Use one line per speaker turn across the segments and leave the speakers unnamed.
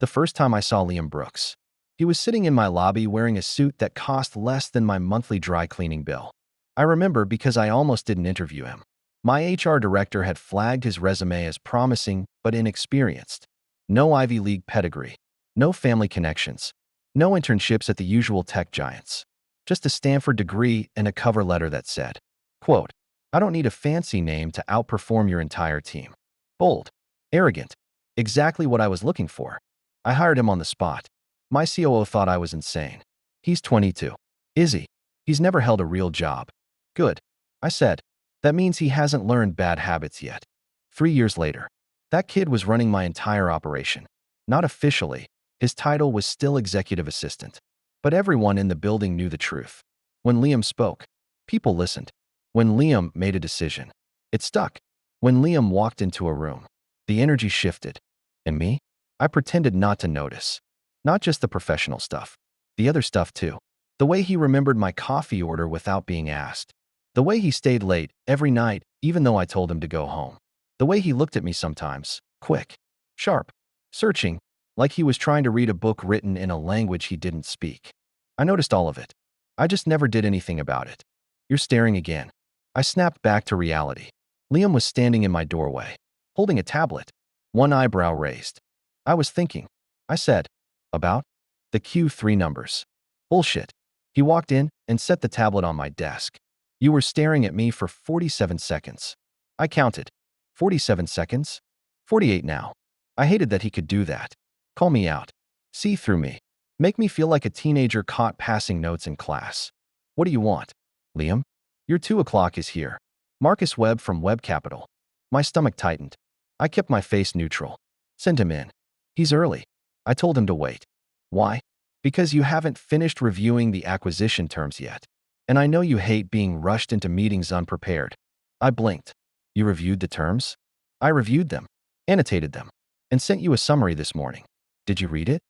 The first time I saw Liam Brooks, he was sitting in my lobby wearing a suit that cost less than my monthly dry cleaning bill. I remember because I almost didn't interview him. My HR director had flagged his resume as promising but inexperienced. No Ivy League pedigree, no family connections, no internships at the usual tech giants. Just a Stanford degree and a cover letter that said, quote, "I don't need a fancy name to outperform your entire team." Bold, arrogant, exactly what I was looking for. I hired him on the spot. My COO thought I was insane. He's 22. Is he? He's never held a real job. Good, I said. That means he hasn't learned bad habits yet. 3 years later, that kid was running my entire operation. Not officially, his title was still executive assistant. But everyone in the building knew the truth. When Liam spoke, people listened. When Liam made a decision, it stuck. When Liam walked into a room, the energy shifted. And me? I pretended not to notice. Not just the professional stuff. The other stuff too. The way he remembered my coffee order without being asked. The way he stayed late every night even though I told him to go home. The way he looked at me sometimes, quick, sharp, searching, like he was trying to read a book written in a language he didn't speak. I noticed all of it. I just never did anything about it. You're staring again. I snapped back to reality. Liam was standing in my doorway, holding a tablet, one eyebrow raised. I was thinking. I said, about? The Q3 numbers. Bullshit. He walked in and set the tablet on my desk. You were staring at me for 47 seconds. I counted. 47 seconds? 48 now. I hated that he could do that. Call me out. See through me. Make me feel like a teenager caught passing notes in class. What do you want? Liam? Your 2 o'clock is here. Marcus Webb from Web Capital. My stomach tightened. I kept my face neutral. Send him in. He's early. I told him to wait. Why? Because you haven't finished reviewing the acquisition terms yet. And I know you hate being rushed into meetings unprepared. I blinked. You reviewed the terms? I reviewed them, annotated them, and sent you a summary this morning. Did you read it?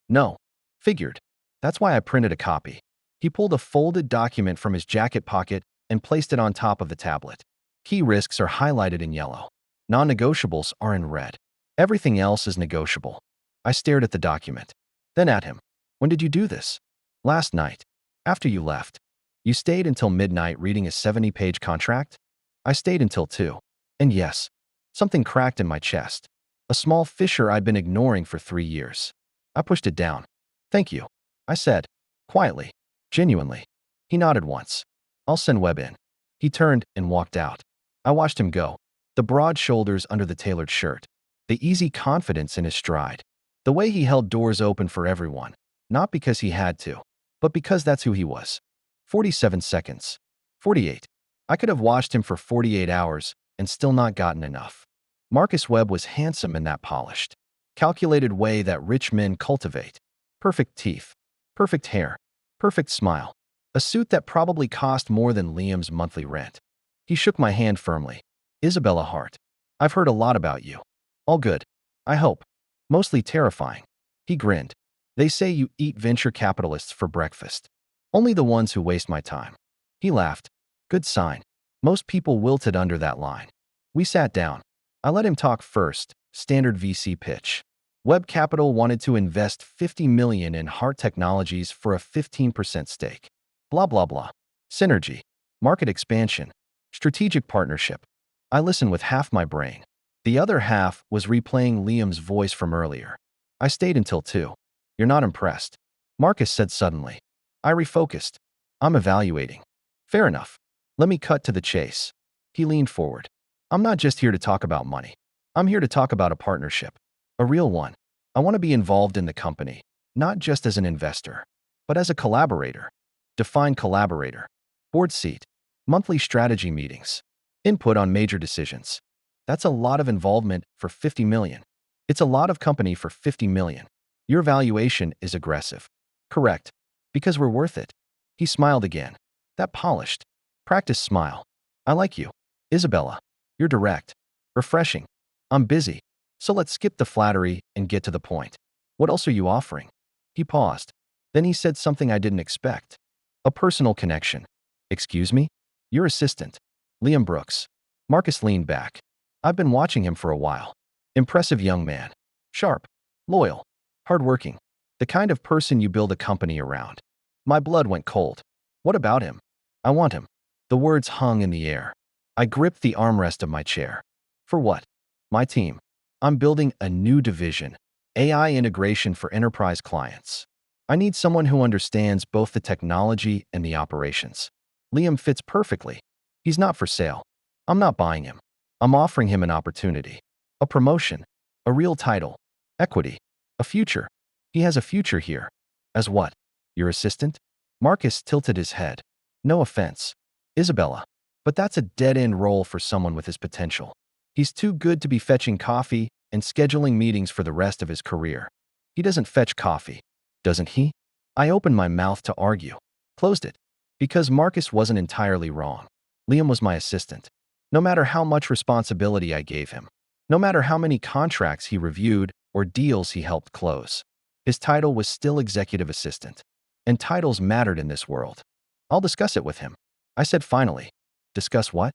No. Figured. That's why I printed a copy. He pulled a folded document from his jacket pocket and placed it on top of the tablet. Key risks are highlighted in yellow. Non-negotiables are in red. Everything else is negotiable. I stared at the document, then at him. When did you do this? Last night. After you left. You stayed until midnight reading a 70-page contract? I stayed until 2. And yes, something cracked in my chest. A small fissure I'd been ignoring for 3 years. I pushed it down. Thank you, I said, quietly, genuinely. He nodded once. I'll send Webb in. He turned and walked out. I watched him go, the broad shoulders under the tailored shirt, the easy confidence in his stride, the way he held doors open for everyone, not because he had to, but because that's who he was. 47 seconds. 48. I could have watched him for 48 hours and still not gotten enough. Marcus Webb was handsome in that polished, calculated way that rich men cultivate. Perfect teeth, perfect hair, perfect smile. A suit that probably cost more than Liam's monthly rent. He shook my hand firmly. Isabella Hart. I've heard a lot about you. All good, I hope. Mostly terrifying. He grinned. They say you eat venture capitalists for breakfast. Only the ones who waste my time. He laughed. Good sign. Most people wilted under that line. We sat down. I let him talk first. Standard VC pitch. Web Capital wanted to invest $50 million in Hart Technologies for a 15% stake. Blah, blah, blah. Synergy. Market expansion. Strategic partnership. I listened with half my brain. The other half was replaying Liam's voice from earlier. I stayed until 2. You're not impressed, Marcus said suddenly. I refocused. I'm evaluating. Fair enough. Let me cut to the chase. He leaned forward. I'm not just here to talk about money. I'm here to talk about a partnership. A real one. I want to be involved in the company, not just as an investor, but as a collaborator. Define collaborator. Board seat. Monthly strategy meetings. Input on major decisions. That's a lot of involvement for $50 million. It's a lot of company for $50 million. Your valuation is aggressive. Correct. Because we're worth it. He smiled again. That polished, practiced smile. I like you, Isabella. You're direct. Refreshing. I'm busy. So let's skip the flattery and get to the point. What else are you offering? He paused. Then he said something I didn't expect. A personal connection. Excuse me? Your assistant. Liam Brooks. Marcus leaned back. I've been watching him for a while. Impressive young man. Sharp. Loyal. Hardworking. The kind of person you build a company around. My blood went cold. What about him? I want him. The words hung in the air. I gripped the armrest of my chair. For what? My team. I'm building a new division. AI integration for enterprise clients. I need someone who understands both the technology and the operations. Liam fits perfectly. He's not for sale. I'm not buying him. I'm offering him an opportunity. A promotion. A real title. Equity. A future. He has a future here. As what? Your assistant? Marcus tilted his head. No offense, Isabella, but that's a dead-end role for someone with his potential. He's too good to be fetching coffee and scheduling meetings for the rest of his career. He doesn't fetch coffee, doesn't he? I opened my mouth to argue, closed it, because Marcus wasn't entirely wrong. Liam was my assistant. No matter how much responsibility I gave him, no matter how many contracts he reviewed or deals he helped close, his title was still executive assistant. And titles mattered in this world. I'll discuss it with him, I said finally. Discuss what?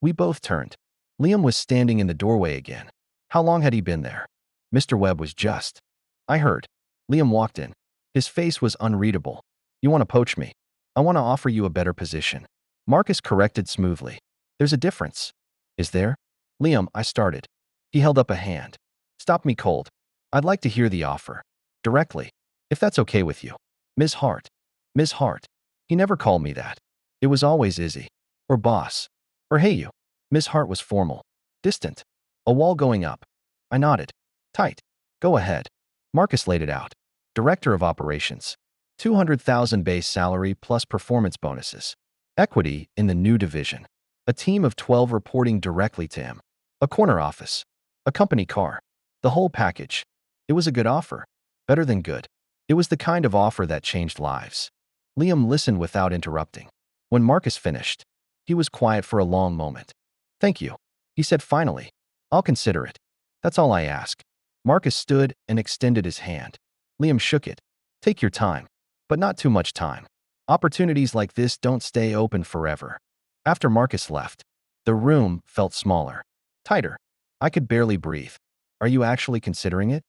We both turned. Liam was standing in the doorway again. How long had he been there? Mr. Webb was just. I heard. Liam walked in. His face was unreadable. You want to poach me? I want to offer you a better position. Marcus corrected smoothly. There's a difference. Is there? Liam, I started. He held up a hand. Stop me cold. I'd like to hear the offer. Directly. If that's okay with you. Ms. Hart. Ms. Hart. He never called me that. It was always Izzy. Or boss. Or hey you. Ms. Hart was formal. Distant. A wall going up. I nodded. Tight. Go ahead. Marcus laid it out. Director of Operations. 200,000 base salary plus performance bonuses. Equity in the new division. A team of 12 reporting directly to him. A corner office. A company car. The whole package. It was a good offer. Better than good. It was the kind of offer that changed lives. Liam listened without interrupting. When Marcus finished, he was quiet for a long moment. Thank you, he said finally. I'll consider it. That's all I ask. Marcus stood and extended his hand. Liam shook it. Take your time, but not too much time. Opportunities like this don't stay open forever. After Marcus left, the room felt smaller, tighter. I could barely breathe. Are you actually considering it?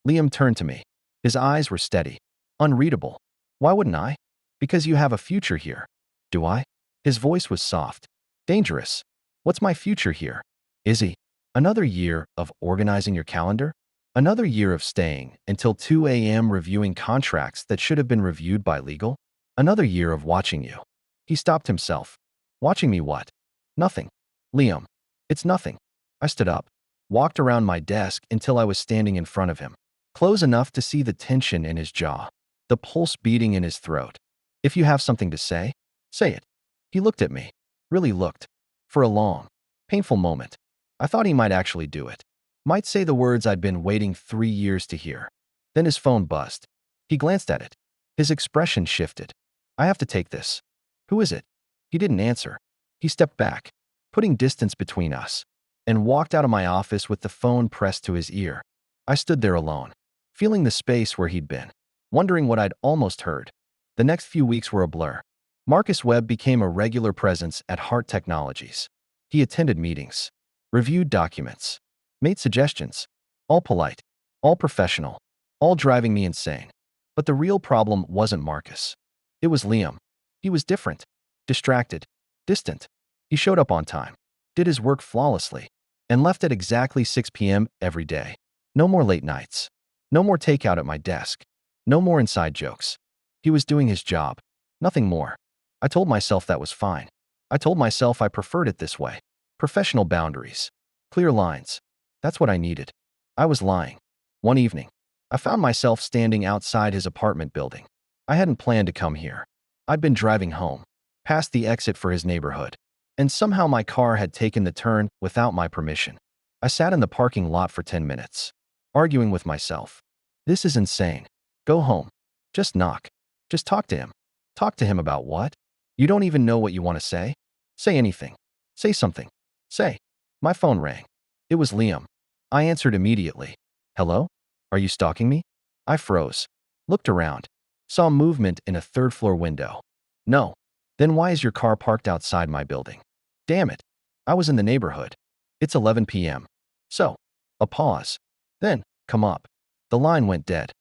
Liam turned to me. His eyes were steady, unreadable. Why wouldn't I? Because you have a future here. Do I? His voice was soft. Dangerous. What's my future here? Izzy, another year of organizing your calendar? Another year of staying until 2 a.m. reviewing contracts that should have been reviewed by legal? Another year of watching you. He stopped himself. Watching me what? Nothing. Liam, it's nothing. I stood up, walked around my desk until I was standing in front of him, close enough to see the tension in his jaw, the pulse beating in his throat. If you have something to say, say it. He looked at me, really looked, for a long, painful moment. I thought he might actually do it. Might say the words I'd been waiting 3 years to hear. Then his phone buzzed. He glanced at it. His expression shifted. I have to take this. Who is it? He didn't answer. He stepped back, putting distance between us, and walked out of my office with the phone pressed to his ear. I stood there alone, feeling the space where he'd been, wondering what I'd almost heard. The next few weeks were a blur. Marcus Webb became a regular presence at Hart Technologies. He attended meetings, reviewed documents, made suggestions, all polite, all professional, all driving me insane. But the real problem wasn't Marcus. It was Liam. He was different, distracted, distant. He showed up on time, did his work flawlessly, and left at exactly 6 p.m. every day. No more late nights. No more takeout at my desk. No more inside jokes. He was doing his job. Nothing more. I told myself that was fine. I told myself I preferred it this way. Professional boundaries. Clear lines. That's what I needed. I was lying. One evening, I found myself standing outside his apartment building. I hadn't planned to come here. I'd been driving home, past the exit for his neighborhood, and somehow my car had taken the turn without my permission. I sat in the parking lot for 10 minutes, arguing with myself. This is insane. Go home. Just knock. Just talk to him. Talk to him about what? You don't even know what you want to say? Say anything. Say something. Say. My phone rang. It was Liam. I answered immediately. Hello? Are you stalking me? I froze. Looked around. Saw movement in a third-floor window. No. Then why is your car parked outside my building? Damn it. I was in the neighborhood. It's 11 p.m. So. A pause. Then, come up. The line went dead.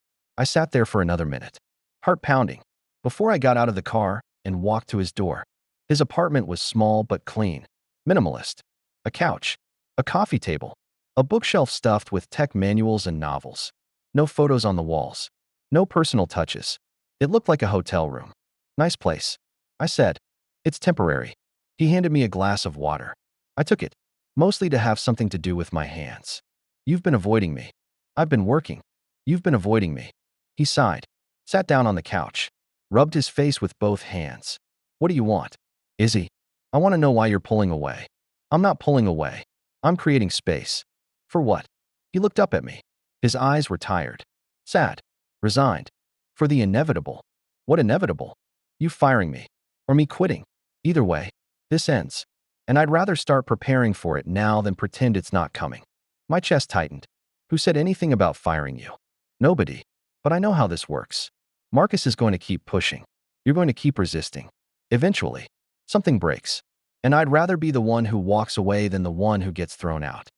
I sat there for another minute, heart pounding, before I got out of the car and walked to his door. His apartment was small but clean, minimalist. A couch, a coffee table, a bookshelf stuffed with tech manuals and novels. No photos on the walls. No personal touches. It looked like a hotel room. Nice place. I said. It's temporary. He handed me a glass of water. I took it, mostly to have something to do with my hands. You've been avoiding me. I've been working. You've been avoiding me. He sighed, sat down on the couch, rubbed his face with both hands. What do you want? Izzy, I want to know why you're pulling away. I'm not pulling away. I'm creating space. For what? He looked up at me. His eyes were tired, sad, resigned. For the inevitable. What inevitable? You firing me. Or me quitting. Either way, this ends. And I'd rather start preparing for it now than pretend it's not coming. My chest tightened. Who said anything about firing you? Nobody. But I know how this works. Marcus is going to keep pushing. You're going to keep resisting. Eventually, something breaks. And I'd rather be the one who walks away than the one who gets thrown out.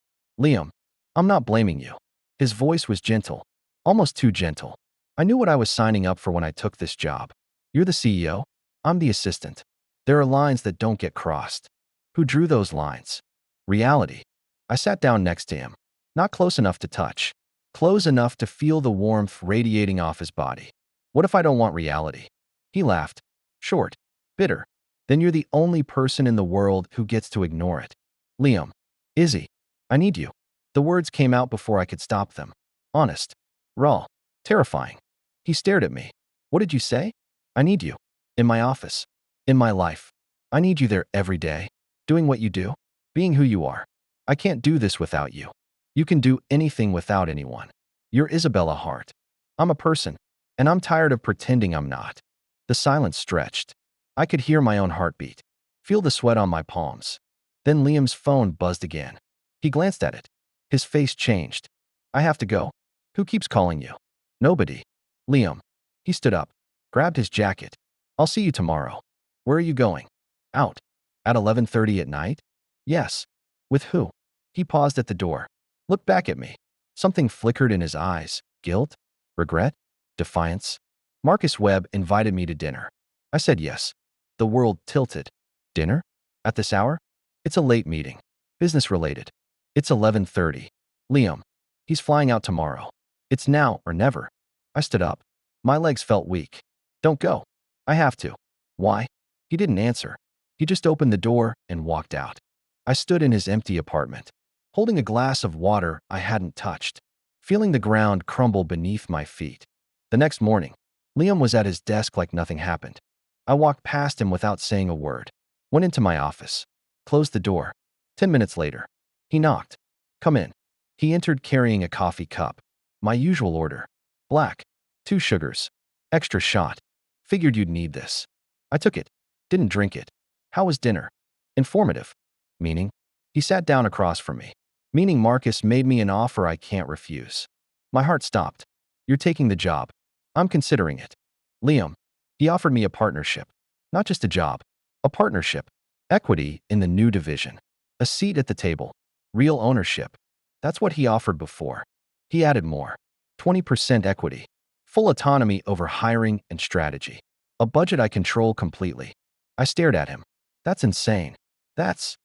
Liam, I'm not blaming you. His voice was gentle, almost too gentle. I knew what I was signing up for when I took this job. You're the CEO. I'm the assistant. There are lines that don't get crossed. Who drew those lines? Reality. I sat down next to him. Not close enough to touch. Close enough to feel the warmth radiating off his body. What if I don't want reality? He laughed. Short. Bitter. Then you're the only person in the world who gets to ignore it. Liam. Izzy. I need you. The words came out before I could stop them. Honest. Raw. Terrifying. He stared at me. What did you say? I need you. In my office. In my life. I need you there every day. Doing what you do. Being who you are. I can't do this without you. You can do anything without anyone. You're Isabella Hart. I'm a person. And I'm tired of pretending I'm not. The silence stretched. I could hear my own heartbeat. Feel the sweat on my palms. Then Liam's phone buzzed again. He glanced at it. His face changed. I have to go. Who keeps calling you? Nobody. Liam. He stood up. Grabbed his jacket. I'll see you tomorrow. Where are you going? Out. At 11:30 at night? Yes. With who? He paused at the door. Looked back at me. Something flickered in his eyes. Guilt? Regret? Defiance? Marcus Webb invited me to dinner. I said yes. The world tilted. Dinner? At this hour? It's a late meeting. Business related. It's 11:30. Liam. He's flying out tomorrow. It's now or never. I stood up. My legs felt weak. Don't go. I have to. Why? He didn't answer. He just opened the door and walked out. I stood in his empty apartment, holding a glass of water I hadn't touched, feeling the ground crumble beneath my feet. The next morning, Liam was at his desk like nothing happened. I walked past him without saying a word, went into my office, closed the door. 10 minutes later, he knocked. Come in. He entered carrying a coffee cup. My usual order. Black. 2 sugars. Extra shot. Figured you'd need this. I took it. Didn't drink it. How was dinner? Informative. Meaning? He sat down across from me. Meaning Marcus made me an offer I can't refuse. My heart stopped. You're taking the job. I'm considering it. Liam. He offered me a partnership. Not just a job. A partnership. Equity in the new division. A seat at the table. Real ownership. That's what he offered before. He added more. 20% equity. Full autonomy over hiring and strategy. A budget I control completely. I stared at him. That's insane. That's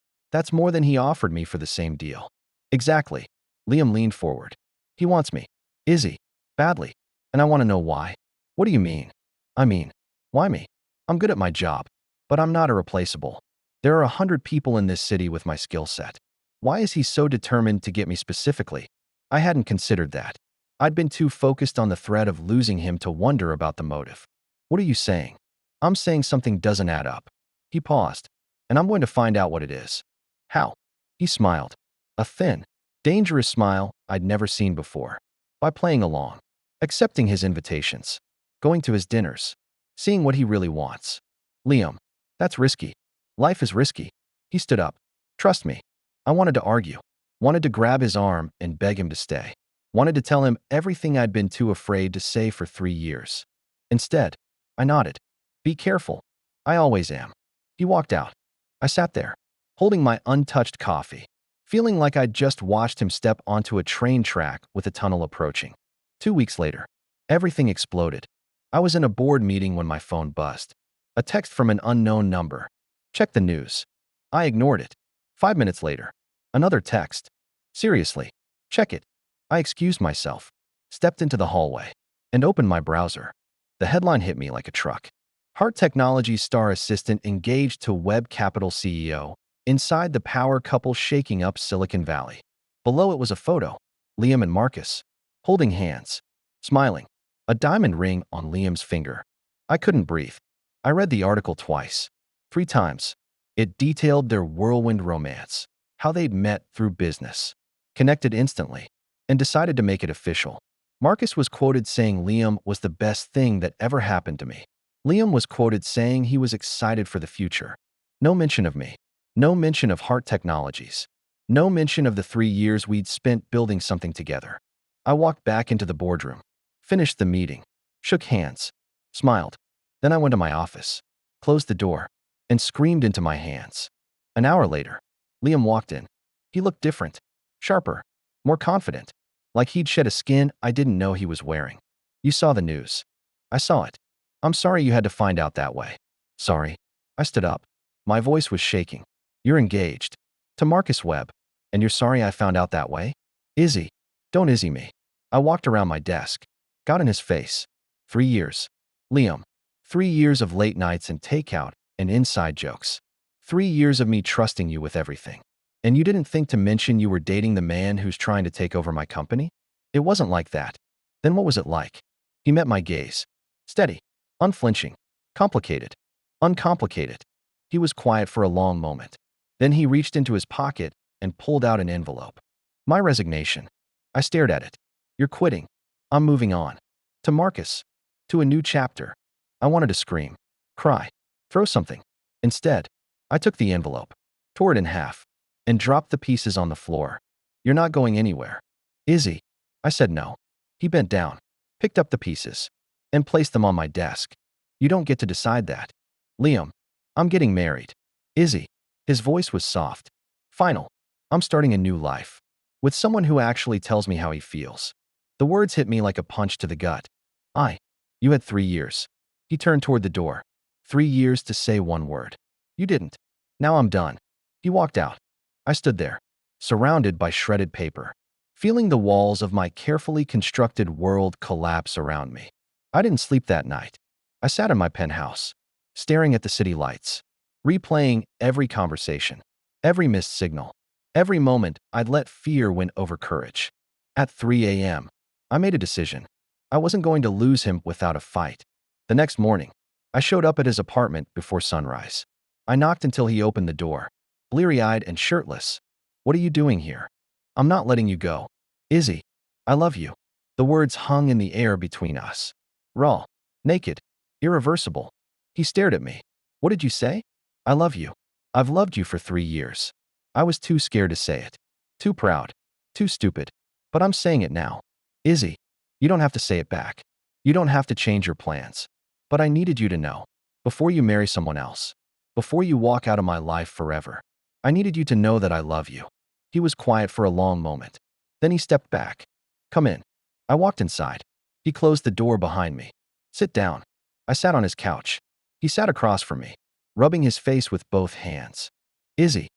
more than he offered me for the same deal. Exactly. Liam leaned forward. He wants me. Izzy. Badly. And I want to know why. What do you mean? I mean, why me? I'm good at my job. But I'm not irreplaceable. There are 100 people in this city with my skill set. Why is he so determined to get me specifically? I hadn't considered that. I'd been too focused on the threat of losing him to wonder about the motive. What are you saying? I'm saying something doesn't add up. He paused. And I'm going to find out what it is. How? He smiled. A thin, dangerous smile I'd never seen before. By playing along. Accepting his invitations. Going to his dinners. Seeing what he really wants. Liam. That's risky. Life is risky. He stood up. Trust me. I wanted to argue. Wanted to grab his arm and beg him to stay. Wanted to tell him everything I'd been too afraid to say for 3 years. Instead, I nodded. Be careful. I always am. He walked out. I sat there, holding my untouched coffee, feeling like I'd just watched him step onto a train track with a tunnel approaching. 2 weeks later, Everything exploded. I was in a board meeting when my phone buzzed. A text from an unknown number. Check the news. I ignored it. 5 minutes later, another text. Seriously, check it. I excused myself, stepped into the hallway, and opened my browser. The headline hit me like a truck. Heart Technologies star assistant engaged to Web Capital CEO. Inside the power couple shaking up Silicon Valley. Below it was a photo. Liam and Marcus, holding hands, smiling. A diamond ring on Liam's finger. I couldn't breathe. I read the article twice. 3 times. It detailed their whirlwind romance, how they'd met through business, connected instantly, and decided to make it official. Marcus was quoted saying Liam was the best thing that ever happened to me. Liam was quoted saying he was excited for the future. No mention of me. No mention of Heart Technologies. No mention of the 3 years we'd spent building something together. I walked back into the boardroom, finished the meeting, shook hands, smiled. Then I went to my office, closed the door, and screamed into my hands. An hour later, Liam walked in. He looked different, sharper, more confident, like he'd shed a skin I didn't know he was wearing. You saw the news. I saw it. I'm sorry you had to find out that way. Sorry. I stood up. My voice was shaking. You're engaged. To Marcus Webb. And you're sorry I found out that way? Izzy. Don't Izzy me. I walked around my desk, got in his face. 3 years. Liam. 3 years of late nights and takeout and inside jokes. 3 years of me trusting you with everything. And you didn't think to mention you were dating the man who's trying to take over my company? It wasn't like that. Then what was it like? He met my gaze. Steady. Unflinching. Complicated. Uncomplicated. He was quiet for a long moment. Then he reached into his pocket and pulled out an envelope. My resignation. I stared at it. You're quitting. I'm moving on. To Marcus. To a new chapter. I wanted to scream. Cry. Throw something. Instead, I took the envelope, tore it in half, and dropped the pieces on the floor. You're not going anywhere. Izzy. I said no. He bent down, picked up the pieces, and placed them on my desk. You don't get to decide that. Liam. I'm getting married. Izzy. His voice was soft. Final. I'm starting a new life. With someone who actually tells me how he feels. The words hit me like a punch to the gut. You had 3 years. He turned toward the door. 3 years to say one word. You didn't. Now I'm done. He walked out. I stood there, surrounded by shredded paper, feeling the walls of my carefully constructed world collapse around me. I didn't sleep that night. I sat in my penthouse, staring at the city lights, replaying every conversation, every missed signal, every moment I'd let fear win over courage. At 3 a.m., I made a decision. I wasn't going to lose him without a fight. The next morning, I showed up at his apartment before sunrise. I knocked until he opened the door, bleary-eyed and shirtless. What are you doing here? I'm not letting you go. Izzy, I love you. The words hung in the air between us. Raw, naked, irreversible. He stared at me. What did you say? I love you. I've loved you for 3 years. I was too scared to say it. Too proud. Too stupid. But I'm saying it now. Izzy, you don't have to say it back. You don't have to change your plans. But I needed you to know. Before you marry someone else. Before you walk out of my life forever. I needed you to know that I love you. He was quiet for a long moment. Then he stepped back. Come in. I walked inside. He closed the door behind me. Sit down. I sat on his couch. He sat across from me, rubbing his face with both hands. Izzy.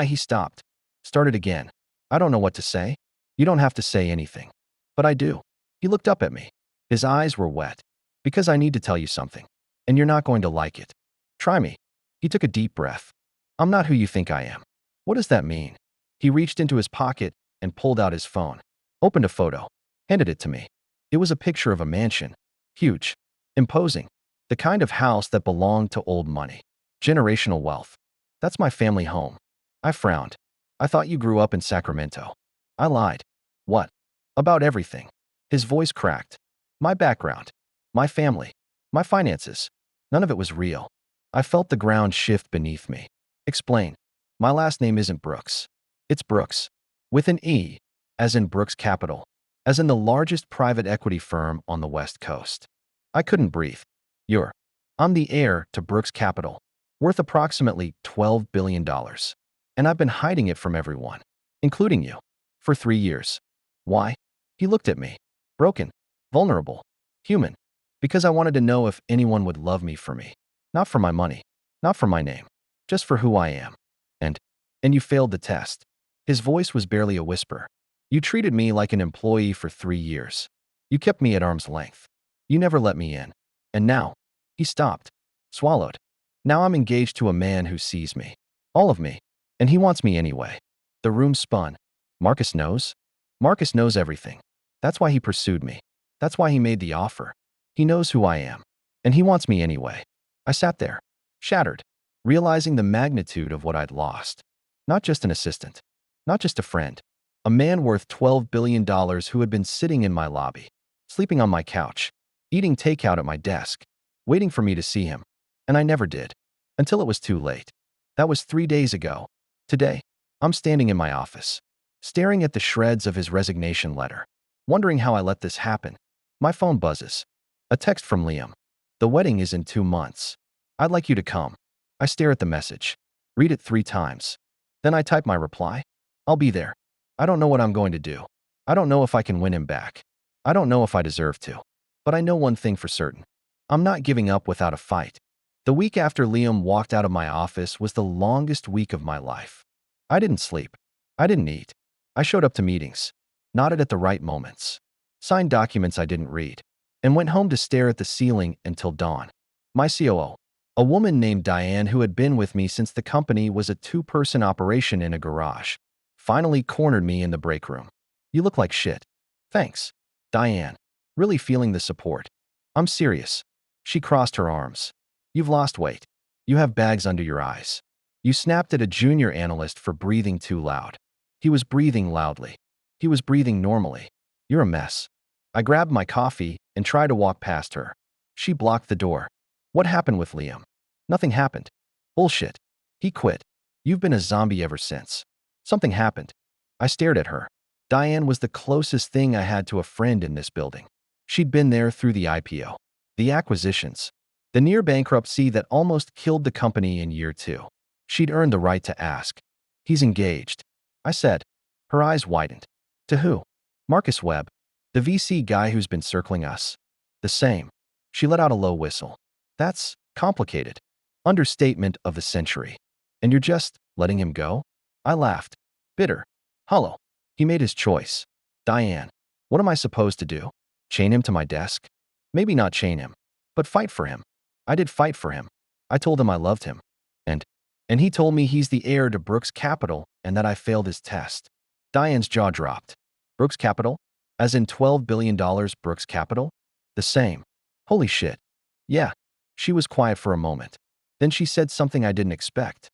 He stopped. Started again. I don't know what to say. You don't have to say anything. But I do. He looked up at me. His eyes were wet. Because I need to tell you something. And you're not going to like it. Try me. He took a deep breath. I'm not who you think I am. What does that mean? He reached into his pocket and pulled out his phone. Opened a photo. Handed it to me. It was a picture of a mansion. Huge. Imposing. The kind of house that belonged to old money. Generational wealth. That's my family home. I frowned. I thought you grew up in Sacramento. I lied. What? About everything. His voice cracked. My background. My family. My finances. None of it was real. I felt the ground shift beneath me. Explain. My last name isn't Brooks. It's Brooks. With an E. As in Brooks Capital. As in the largest private equity firm on the West Coast. I couldn't breathe. I'm the heir to Brooks Capital. Worth approximately $12 billion. And I've been hiding it from everyone. Including you. For 3 years. Why? He looked at me. Broken. Vulnerable. Human. Because I wanted to know if anyone would love me for me. Not for my money. Not for my name. Just for who I am. And, and you failed the test. His voice was barely a whisper. You treated me like an employee for 3 years. You kept me at arm's length. You never let me in. And now, he stopped. Swallowed. Now I'm engaged to a man who sees me. All of me. And he wants me anyway. The room spun. Marcus knows? Marcus knows everything. That's why he pursued me. That's why he made the offer. He knows who I am. And he wants me anyway. I sat there, shattered, realizing the magnitude of what I'd lost. Not just an assistant. Not just a friend. A man worth $12 billion who had been sitting in my lobby, sleeping on my couch, eating takeout at my desk, waiting for me to see him. And I never did. Until it was too late. That was 3 days ago. Today, I'm standing in my office, staring at the shreds of his resignation letter, wondering how I let this happen. My phone buzzes. A text from Liam. The wedding is in 2 months. I'd like you to come. I stare at the message, read it 3 times. Then I type my reply. I'll be there. I don't know what I'm going to do. I don't know if I can win him back. I don't know if I deserve to. But I know one thing for certain. I'm not giving up without a fight. The week after Liam walked out of my office was the longest week of my life. I didn't sleep. I didn't eat. I showed up to meetings, nodded at the right moments, signed documents I didn't read, and went home to stare at the ceiling until dawn. My COO, a woman named Diane who had been with me since the company was a 2-person operation in a garage, finally cornered me in the break room. You look like shit. Thanks, Diane. Really feeling the support. I'm serious. She crossed her arms. You've lost weight. You have bags under your eyes. You snapped at a junior analyst for breathing too loud. He was breathing loudly. He was breathing normally. You're a mess. I grabbed my coffee and tried to walk past her. She blocked the door. What happened with Liam? Nothing happened. Bullshit. He quit. You've been a zombie ever since. Something happened. I stared at her. Diane was the closest thing I had to a friend in this building. She'd been there through the IPO, the acquisitions, the near bankruptcy that almost killed the company in year 2. She'd earned the right to ask. He's engaged. I said. Her eyes widened. To who? Marcus Webb, the VC guy who's been circling us. The same. She let out a low whistle. That's complicated. Understatement of the century. And you're just letting him go? I laughed. Bitter. Hollow. He made his choice. Diane, what am I supposed to do? Chain him to my desk? Maybe not chain him, but fight for him. I did fight for him. I told him I loved him. And he told me he's the heir to Brooks Capital and that I failed his test. Diane's jaw dropped. Brooks Capital? As in $12 billion Brooks Capital? The same. Holy shit. Yeah. She was quiet for a moment. Then she said something I didn't expect.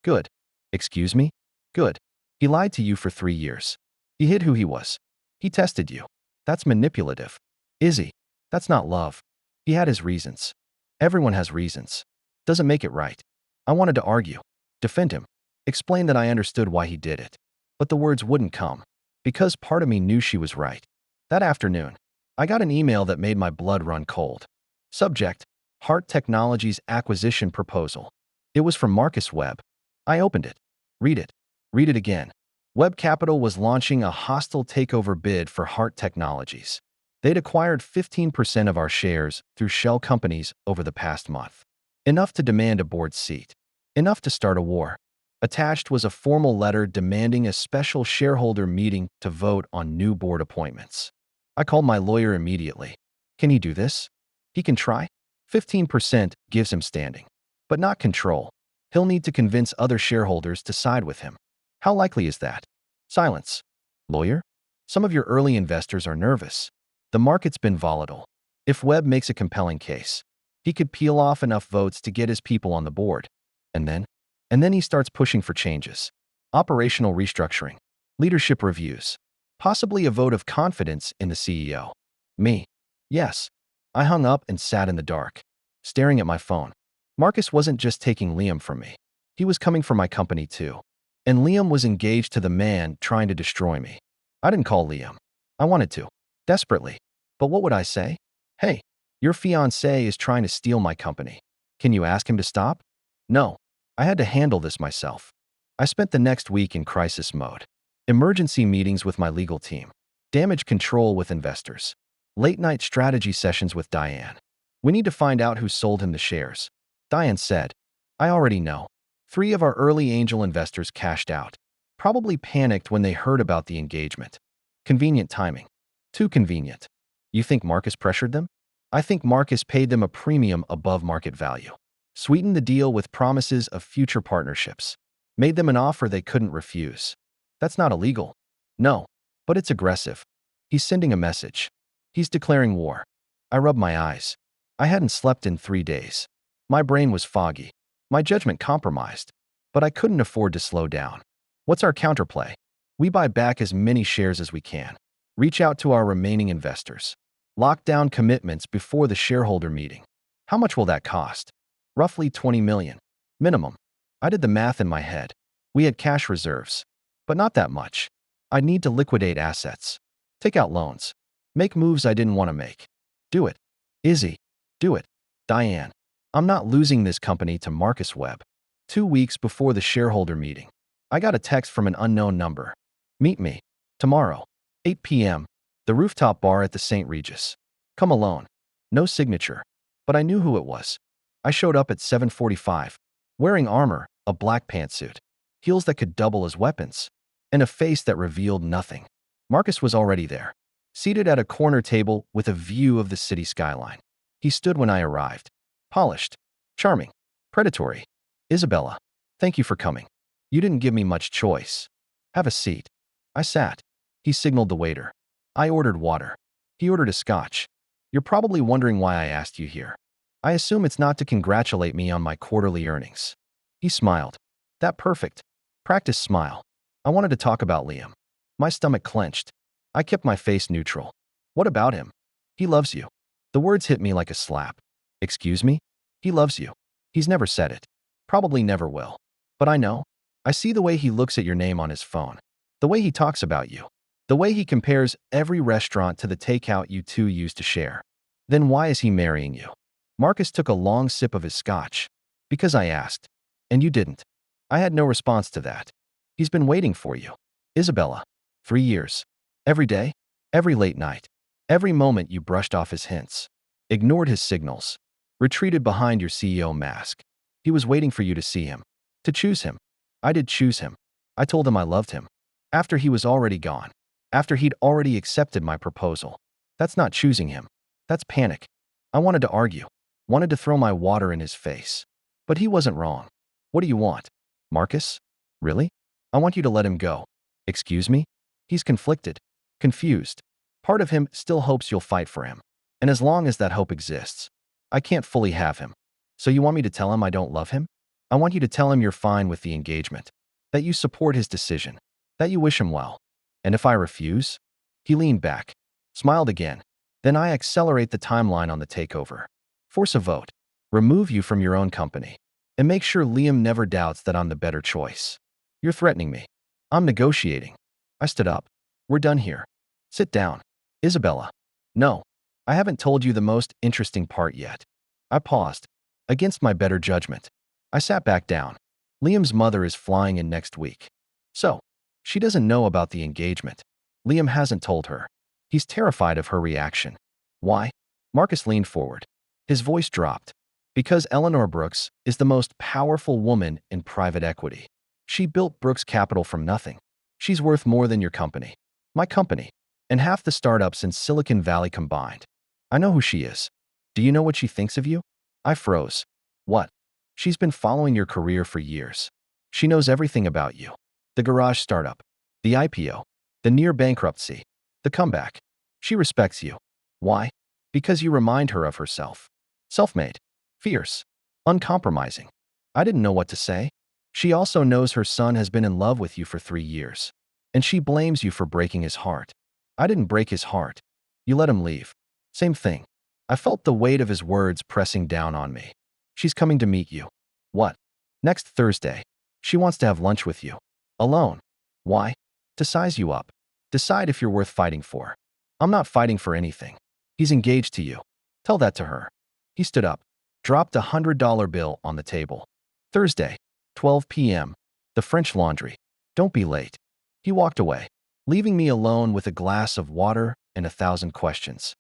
Good. Excuse me? Good. He lied to you for 3 years. He hid who he was. He tested you. That's manipulative. Izzy, that's not love. He had his reasons. Everyone has reasons. Doesn't make it right. I wanted to argue, defend him, explain that I understood why he did it. But the words wouldn't come, because part of me knew she was right. That afternoon, I got an email that made my blood run cold. Subject, Hart Technologies acquisition proposal. It was from Marcus Webb. I opened it. Read it. Read it again. Webb Capital was launching a hostile takeover bid for Hart Technologies. They'd acquired 15% of our shares through shell companies over the past month. Enough to demand a board seat. Enough to start a war. Attached was a formal letter demanding a special shareholder meeting to vote on new board appointments. I called my lawyer immediately. Can he do this? He can try. 15% gives him standing, but not control. He'll need to convince other shareholders to side with him. How likely is that? Silence. Lawyer? Some of your early investors are nervous. The market's been volatile. If Webb makes a compelling case, he could peel off enough votes to get his people on the board. And then he starts pushing for changes. Operational restructuring. Leadership reviews. Possibly a vote of confidence in the CEO. Me. Yes. I hung up and sat in the dark, staring at my phone. Marcus wasn't just taking Liam from me. He was coming for my company too. And Liam was engaged to the man trying to destroy me. I didn't call Liam. I wanted to. Desperately. But what would I say? Hey, your fiancé is trying to steal my company. Can you ask him to stop? No. I had to handle this myself. I spent the next week in crisis mode. Emergency meetings with my legal team. Damage control with investors. Late-night strategy sessions with Diane. We need to find out who sold him the shares. Diane said. I already know. 3 of our early angel investors cashed out. Probably panicked when they heard about the engagement. Convenient timing. Too convenient. You think Marcus pressured them? I think Marcus paid them a premium above market value. Sweetened the deal with promises of future partnerships. Made them an offer they couldn't refuse. That's not illegal. No, but it's aggressive. He's sending a message. He's declaring war. I rubbed my eyes. I hadn't slept in 3 days. My brain was foggy. My judgment compromised. But I couldn't afford to slow down. What's our counterplay? We buy back as many shares as we can. Reach out to our remaining investors. Lock down commitments before the shareholder meeting. How much will that cost? Roughly 20 million. Minimum. I did the math in my head. We had cash reserves. But not that much. I'd need to liquidate assets. Take out loans. Make moves I didn't want to make. Do it. Izzy. Do it. Diane. I'm not losing this company to Marcus Webb. 2 weeks before the shareholder meeting, I got a text from an unknown number. Meet me. Tomorrow. 8 p.m. The rooftop bar at the St. Regis. Come alone. No signature. But I knew who it was. I showed up at 7:45. Wearing armor, a black pantsuit. Heels that could double as weapons. And a face that revealed nothing. Marcus was already there. Seated at a corner table with a view of the city skyline. He stood when I arrived. Polished. Charming. Predatory. Isabella. Thank you for coming. You didn't give me much choice. Have a seat. I sat. He signaled the waiter. I ordered water. He ordered a scotch. You're probably wondering why I asked you here. I assume it's not to congratulate me on my quarterly earnings. He smiled. That perfect. Practice smile. I wanted to talk about Liam. My stomach clenched. I kept my face neutral. What about him? He loves you. The words hit me like a slap. Excuse me? He loves you. He's never said it. Probably never will. But I know. I see the way he looks at your name on his phone. The way he talks about you. The way he compares every restaurant to the takeout you two used to share. Then why is he marrying you? Marcus took a long sip of his scotch. Because I asked. And you didn't. I had no response to that. He's been waiting for you. Isabella. 3 years. Every day. Every late night. Every moment you brushed off his hints. Ignored his signals. Retreated behind your CEO mask. He was waiting for you to see him. To choose him. I did choose him. I told him I loved him. After he was already gone. After he'd already accepted my proposal. That's not choosing him. That's panic. I wanted to argue. Wanted to throw my water in his face. But he wasn't wrong. What do you want? Marcus? Really? I want you to let him go. Excuse me? He's conflicted. Confused. Part of him still hopes you'll fight for him. And as long as that hope exists, I can't fully have him. So you want me to tell him I don't love him? I want you to tell him you're fine with the engagement. That you support his decision. That you wish him well. And if I refuse? He leaned back. Smiled again. Then I accelerate the timeline on the takeover. Force a vote. Remove you from your own company. And make sure Liam never doubts that I'm the better choice. You're threatening me. I'm negotiating. I stood up. We're done here. Sit down. Isabella. No. I haven't told you the most interesting part yet. I paused. Against my better judgment. I sat back down. Liam's mother is flying in next week. So, she doesn't know about the engagement. Liam hasn't told her. He's terrified of her reaction. Why? Marcus leaned forward. His voice dropped. Because Eleanor Brooks is the most powerful woman in private equity. She built Brooks Capital from nothing. She's worth more than your company. My company. And half the startups in Silicon Valley combined. I know who she is. Do you know what she thinks of you? I froze. What? She's been following your career for years. She knows everything about you. The garage startup. The IPO. The near bankruptcy. The comeback. She respects you. Why? Because you remind her of herself. Self-made. Fierce. Uncompromising. I didn't know what to say. She also knows her son has been in love with you for 3 years. And she blames you for breaking his heart. I didn't break his heart. You let him leave. Same thing. I felt the weight of his words pressing down on me. She's coming to meet you. What? Next Thursday. She wants to have lunch with you. Alone. Why? To size you up. Decide if you're worth fighting for. I'm not fighting for anything. He's engaged to you. Tell that to her. He stood up. Dropped a $100 bill on the table. Thursday. 12 p.m. The French Laundry. Don't be late. He walked away, leaving me alone with a glass of water and 1,000 questions.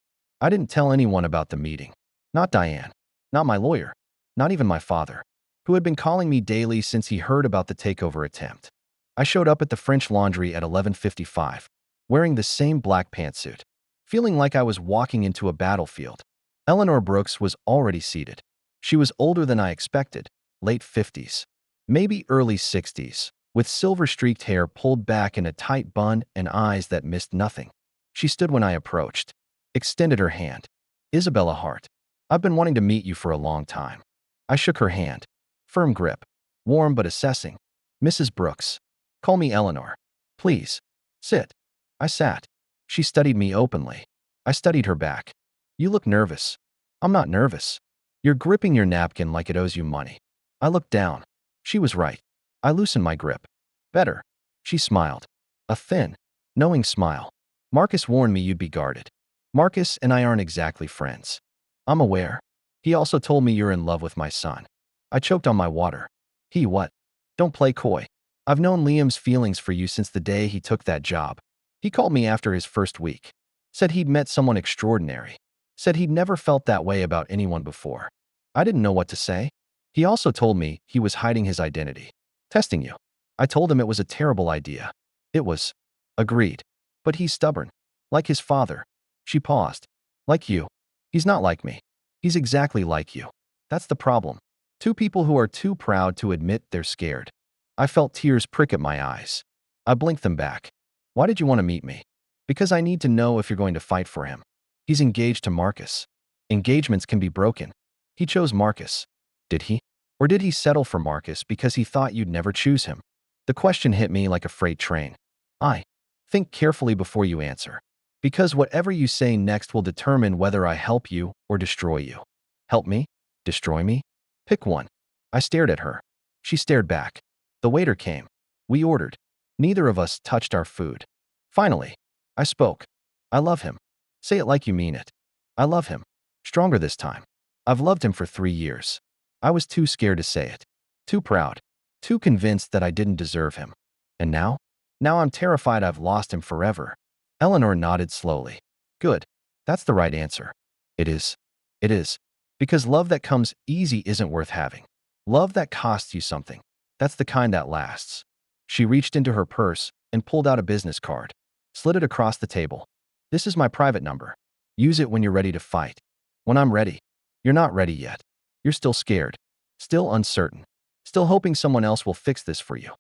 I didn't tell anyone about the meeting. Not Diane. Not my lawyer. Not even my father, who had been calling me daily since he heard about the takeover attempt. I showed up at the French Laundry at 11:55, wearing the same black pantsuit, feeling like I was walking into a battlefield. Eleanor Brooks was already seated. She was older than I expected, late 50s, maybe early 60s, with silver-streaked hair pulled back in a tight bun and eyes that missed nothing. She stood when I approached, extended her hand. Isabella Hart. I've been wanting to meet you for a long time. I shook her hand. Firm grip. Warm but assessing. Mrs. Brooks. Call me Eleanor. Please. Sit. I sat. She studied me openly. I studied her back. You look nervous. I'm not nervous. You're gripping your napkin like it owes you money. I looked down. She was right. I loosened my grip. Better. She smiled. A thin, knowing smile. Marcus warned me you'd be guarded. Marcus and I aren't exactly friends. I'm aware. He also told me you're in love with my son. I choked on my water. He what? Don't play coy. I've known Liam's feelings for you since the day he took that job. He called me after his first week. Said he'd met someone extraordinary. Said he'd never felt that way about anyone before. I didn't know what to say. He also told me he was hiding his identity. Testing you. I told him it was a terrible idea. It was. Agreed. But he's stubborn. Like his father. She paused. Like you. He's not like me. He's exactly like you. That's the problem. Two people who are too proud to admit they're scared. I felt tears prick at my eyes. I blinked them back. Why did you want to meet me? Because I need to know if you're going to fight for him. He's engaged to Marcus. Engagements can be broken. He chose Marcus. Did he? Or did he settle for Marcus because he thought you'd never choose him? The question hit me like a freight train. Think carefully before you answer. Because whatever you say next will determine whether I help you or destroy you. Help me? Destroy me? Pick one. I stared at her. She stared back. The waiter came. We ordered. Neither of us touched our food. Finally, I spoke. I love him. Say it like you mean it. I love him. Stronger this time. I've loved him for 3 years. I was too scared to say it. Too proud. Too convinced that I didn't deserve him. And now? Now I'm terrified I've lost him forever. Eleanor nodded slowly. Good. That's the right answer. It is. It is. Because love that comes easy isn't worth having. Love that costs you something. That's the kind that lasts. She reached into her purse and pulled out a business card. Slid it across the table. This is my private number. Use it when you're ready to fight. When I'm ready. You're not ready yet. You're still scared. Still uncertain. Still hoping someone else will fix this for you.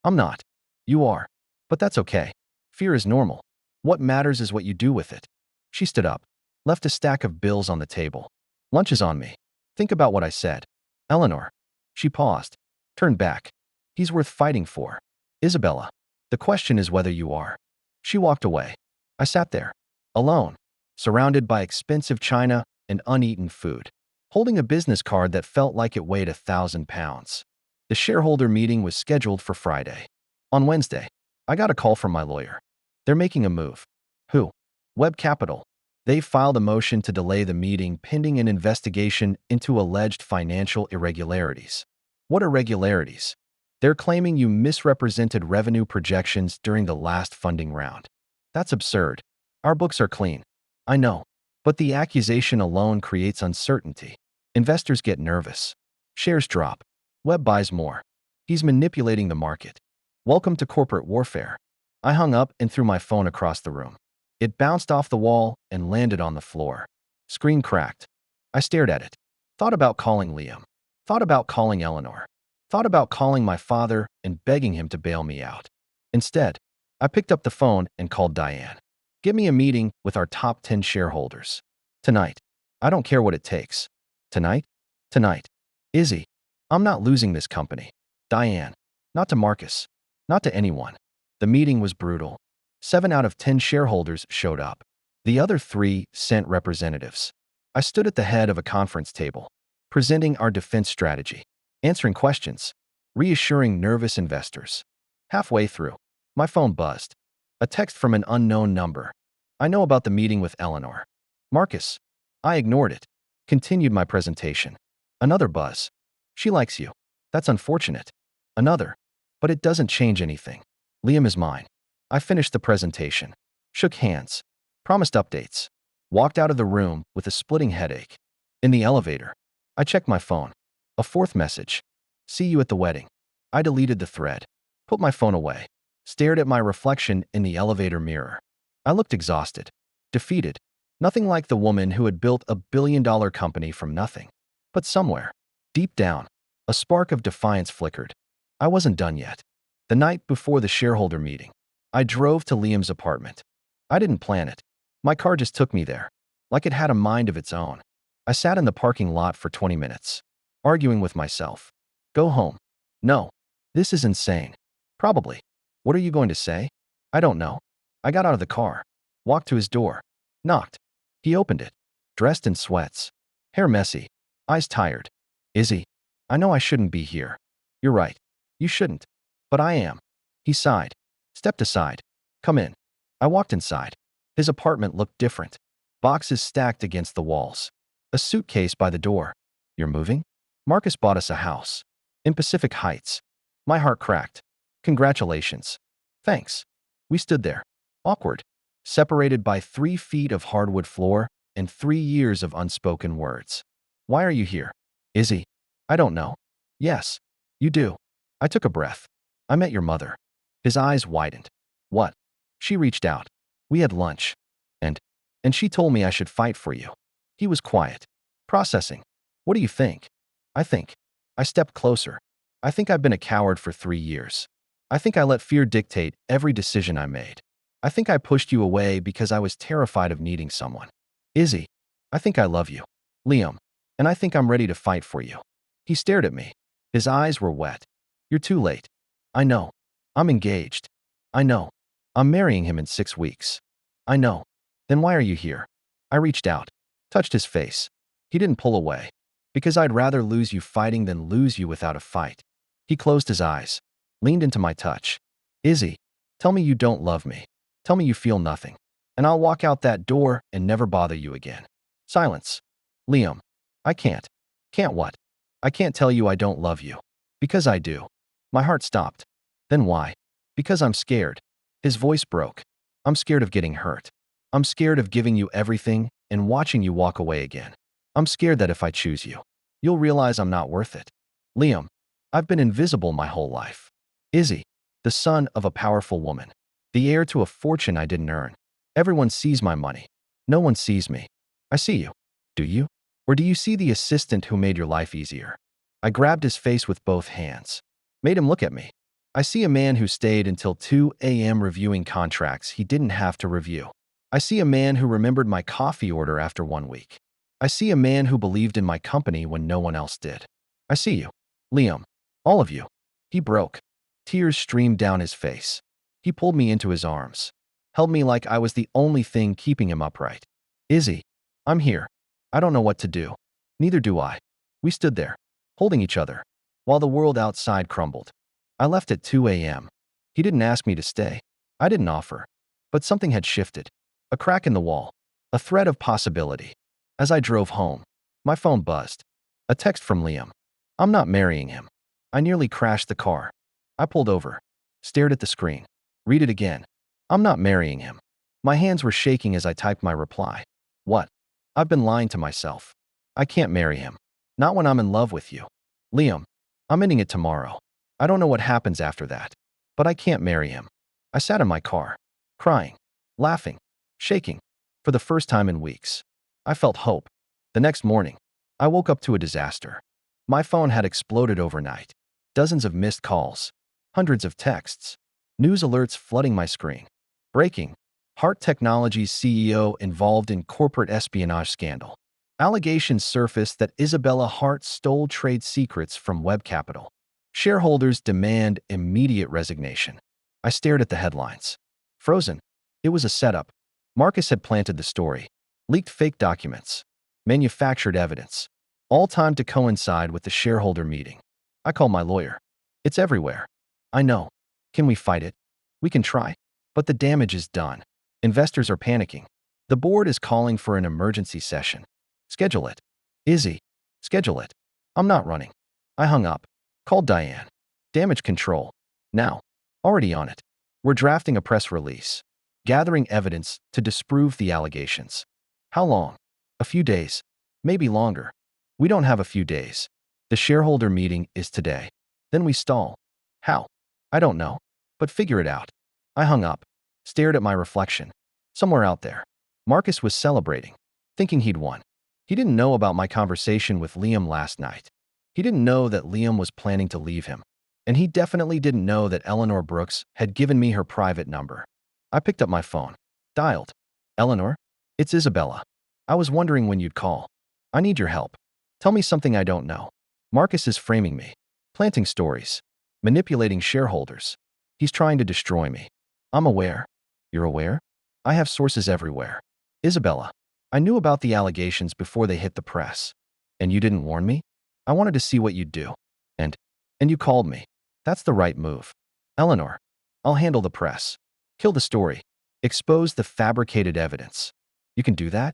I'm not. You are. But that's okay. Fear is normal. What matters is what you do with it. She stood up. Left a stack of bills on the table. Lunch is on me. Think about what I said. Eleanor. She paused. Turned back. He's worth fighting for. Isabella. The question is whether you are. She walked away. I sat there. Alone. Surrounded by expensive china and uneaten food. Holding a business card that felt like it weighed 1,000 pounds. The shareholder meeting was scheduled for Friday. On Wednesday, I got a call from my lawyer. They're making a move. Who? Webb Capital. They filed a motion to delay the meeting pending an investigation into alleged financial irregularities. What irregularities? They're claiming you misrepresented revenue projections during the last funding round. That's absurd. Our books are clean. I know. But the accusation alone creates uncertainty. Investors get nervous. Shares drop. Webb buys more. He's manipulating the market. Welcome to corporate warfare. I hung up and threw my phone across the room. It bounced off the wall and landed on the floor. Screen cracked. I stared at it. Thought about calling Liam. Thought about calling Eleanor. Thought about calling my father and begging him to bail me out. Instead, I picked up the phone and called Diane. Get me a meeting with our top 10 shareholders. Tonight. I don't care what it takes. Tonight? Tonight. Izzy. I'm not losing this company. Diane. Not to Marcus. Not to anyone. The meeting was brutal. 7 out of 10 shareholders showed up. The other 3 sent representatives. I stood at the head of a conference table, presenting our defense strategy, answering questions, reassuring nervous investors. Halfway through, my phone buzzed. A text from an unknown number. I know about the meeting with Eleanor. Marcus. I ignored it. Continued my presentation. Another buzz. She likes you. That's unfortunate. Another. But it doesn't change anything. Liam is mine. I finished the presentation. Shook hands. Promised updates. Walked out of the room with a splitting headache. In the elevator, I checked my phone. A fourth message. See you at the wedding. I deleted the thread. Put my phone away. Stared at my reflection in the elevator mirror. I looked exhausted. Defeated. Nothing like the woman who had built $1 billion company from nothing. But somewhere, deep down, a spark of defiance flickered. I wasn't done yet. The night before the shareholder meeting, I drove to Liam's apartment. I didn't plan it. My car just took me there, like it had a mind of its own. I sat in the parking lot for 20 minutes, arguing with myself. Go home. No. This is insane. Probably. What are you going to say? I don't know. I got out of the car, walked to his door, knocked. He opened it, dressed in sweats, hair messy, eyes tired. Izzy, I know I shouldn't be here. You're right. You shouldn't. But I am. He sighed, stepped aside. Come in. I walked inside. His apartment looked different. Boxes stacked against the walls. A suitcase by the door. You're moving? Marcus bought us a house. In Pacific Heights. My heart cracked. Congratulations. Thanks. We stood there. Awkward. Separated by 3 feet of hardwood floor and 3 years of unspoken words. Why are you here? Izzy. I don't know. Yes. You do. I took a breath. I met your mother. His eyes widened. What? She reached out. We had lunch. And she told me I should fight for you. He was quiet. Processing. What do you think? I think. I stepped closer. I think I've been a coward for 3 years. I think I let fear dictate every decision I made. I think I pushed you away because I was terrified of needing someone. Izzy, I think I love you. Liam, and I think I'm ready to fight for you. He stared at me. His eyes were wet. You're too late. I know. I'm engaged. I know. I'm marrying him in 6 weeks. I know. Then why are you here? I reached out, touched his face. He didn't pull away. Because I'd rather lose you fighting than lose you without a fight. He closed his eyes, leaned into my touch. Izzy, tell me you don't love me. Tell me you feel nothing. And I'll walk out that door and never bother you again. Silence. Liam, I can't. Can't what? I can't tell you I don't love you. Because I do. My heart stopped. Then why? Because I'm scared. His voice broke. I'm scared of getting hurt. I'm scared of giving you everything and watching you walk away again. I'm scared that if I choose you, you'll realize I'm not worth it. Liam, I've been invisible my whole life. Izzy, the son of a powerful woman, the heir to a fortune I didn't earn. Everyone sees my money. No one sees me. I see you. Do you? Or do you see the assistant who made your life easier? I grabbed his face with both hands. Made him look at me. I see a man who stayed until 2 a.m. reviewing contracts he didn't have to review. I see a man who remembered my coffee order after 1 week. I see a man who believed in my company when no one else did. I see you. Liam. All of you. He broke. Tears streamed down his face. He pulled me into his arms. Held me like I was the only thing keeping him upright. Izzy. I'm here. I don't know what to do. Neither do I. We stood there, holding each other, while the world outside crumbled. I left at 2 a.m. He didn't ask me to stay. I didn't offer. But something had shifted. A crack in the wall. A thread of possibility. As I drove home, my phone buzzed. A text from Liam. I'm not marrying him. I nearly crashed the car. I pulled over. Stared at the screen. Read it again. I'm not marrying him. My hands were shaking as I typed my reply. What? I've been lying to myself. I can't marry him. Not when I'm in love with you. Liam, I'm ending it tomorrow. I don't know what happens after that. But I can't marry him. I sat in my car, crying, laughing, shaking. For the first time in weeks, I felt hope. The next morning, I woke up to a disaster. My phone had exploded overnight. Dozens of missed calls. Hundreds of texts. News alerts flooding my screen. Breaking. Hart Technologies CEO involved in corporate espionage scandal. Allegations surfaced that Isabella Hart stole trade secrets from Web Capital. Shareholders demand immediate resignation. I stared at the headlines. Frozen. It was a setup. Marcus had planted the story. Leaked fake documents. Manufactured evidence. All timed to coincide with the shareholder meeting. I called my lawyer. It's everywhere. I know. Can we fight it? We can try. But the damage is done. Investors are panicking. The board is calling for an emergency session. Schedule it. Izzy. Schedule it. I'm not running. I hung up. Called Diane. Damage control. Now. Already on it. We're drafting a press release. Gathering evidence to disprove the allegations. How long? A few days. Maybe longer. We don't have a few days. The shareholder meeting is today. Then we stall. How? I don't know. But figure it out. I hung up, stared at my reflection. Somewhere out there, Marcus was celebrating, thinking he'd won. He didn't know about my conversation with Liam last night. He didn't know that Liam was planning to leave him. And he definitely didn't know that Eleanor Brooks had given me her private number. I picked up my phone. Dialed. Eleanor? It's Isabella. I was wondering when you'd call. I need your help. Tell me something I don't know. Marcus is framing me, planting stories, manipulating shareholders. He's trying to destroy me. I'm aware. You're aware? I have sources everywhere. Isabella, I knew about the allegations before they hit the press. And you didn't warn me? I wanted to see what you'd do. And you called me. That's the right move. Eleanor, I'll handle the press. Kill the story. Expose the fabricated evidence. You can do that?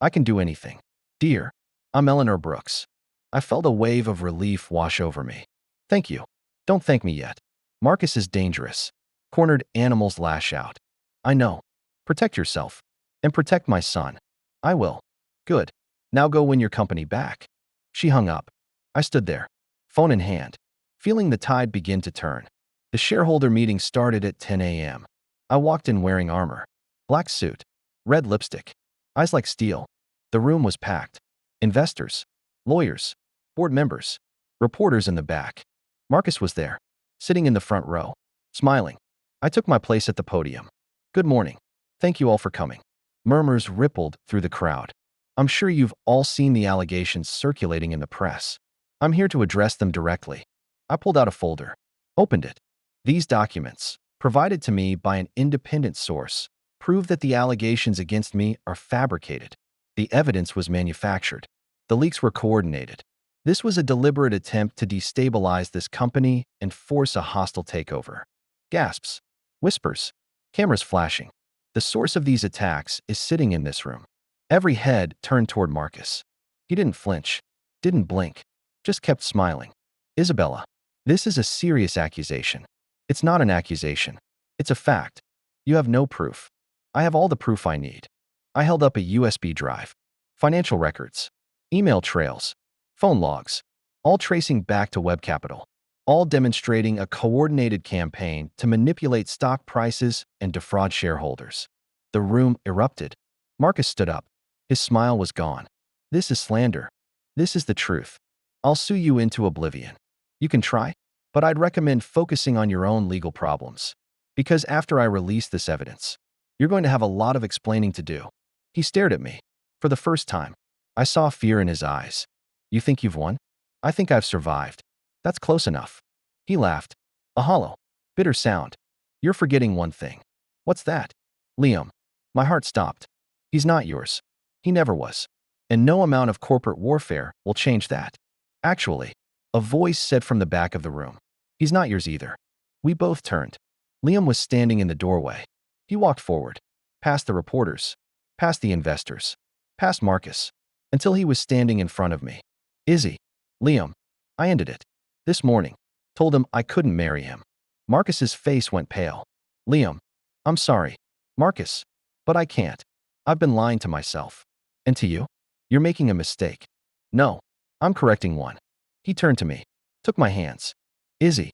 I can do anything. Dear, I'm Eleanor Brooks. I felt a wave of relief wash over me. Thank you. Don't thank me yet. Marcus is dangerous. Cornered animals lash out. I know. Protect yourself. And protect my son. I will. Good. Now go win your company back. She hung up. I stood there, phone in hand, feeling the tide begin to turn. The shareholder meeting started at 10 a.m. I walked in wearing armor, black suit, red lipstick, eyes like steel. The room was packed. Investors, lawyers, board members, reporters in the back. Marcus was there, sitting in the front row, smiling. I took my place at the podium. Good morning. Thank you all for coming. Murmurs rippled through the crowd. I'm sure you've all seen the allegations circulating in the press. I'm here to address them directly. I pulled out a folder, opened it. These documents, provided to me by an independent source, prove that the allegations against me are fabricated. The evidence was manufactured. The leaks were coordinated. This was a deliberate attempt to destabilize this company and force a hostile takeover. Gasps, whispers, cameras flashing. The source of these attacks is sitting in this room. Every head turned toward Marcus. He didn't flinch, didn't blink, just kept smiling. Isabella, this is a serious accusation. It's not an accusation. It's a fact. You have no proof. I have all the proof I need. I held up a USB drive, financial records, email trails, phone logs, all tracing back to Web Capital, all demonstrating a coordinated campaign to manipulate stock prices and defraud shareholders. The room erupted. Marcus stood up. His smile was gone. This is slander. This is the truth. I'll sue you into oblivion. You can try, but I'd recommend focusing on your own legal problems. Because after I release this evidence, you're going to have a lot of explaining to do. He stared at me. For the first time, I saw fear in his eyes. You think you've won? I think I've survived. That's close enough. He laughed. A hollow, bitter sound. You're forgetting one thing. What's that? Liam. My heart stopped. He's not yours. He never was. And no amount of corporate warfare will change that. Actually, a voice said from the back of the room. He's not yours either. We both turned. Liam was standing in the doorway. He walked forward, past the reporters, past the investors, past Marcus, until he was standing in front of me. Izzy. Liam. I ended it. This morning. Told him I couldn't marry him. Marcus's face went pale. Liam. I'm sorry. Marcus. But I can't. I've been lying to myself. And to you? You're making a mistake. No. I'm correcting one. He turned to me, took my hands. Izzy.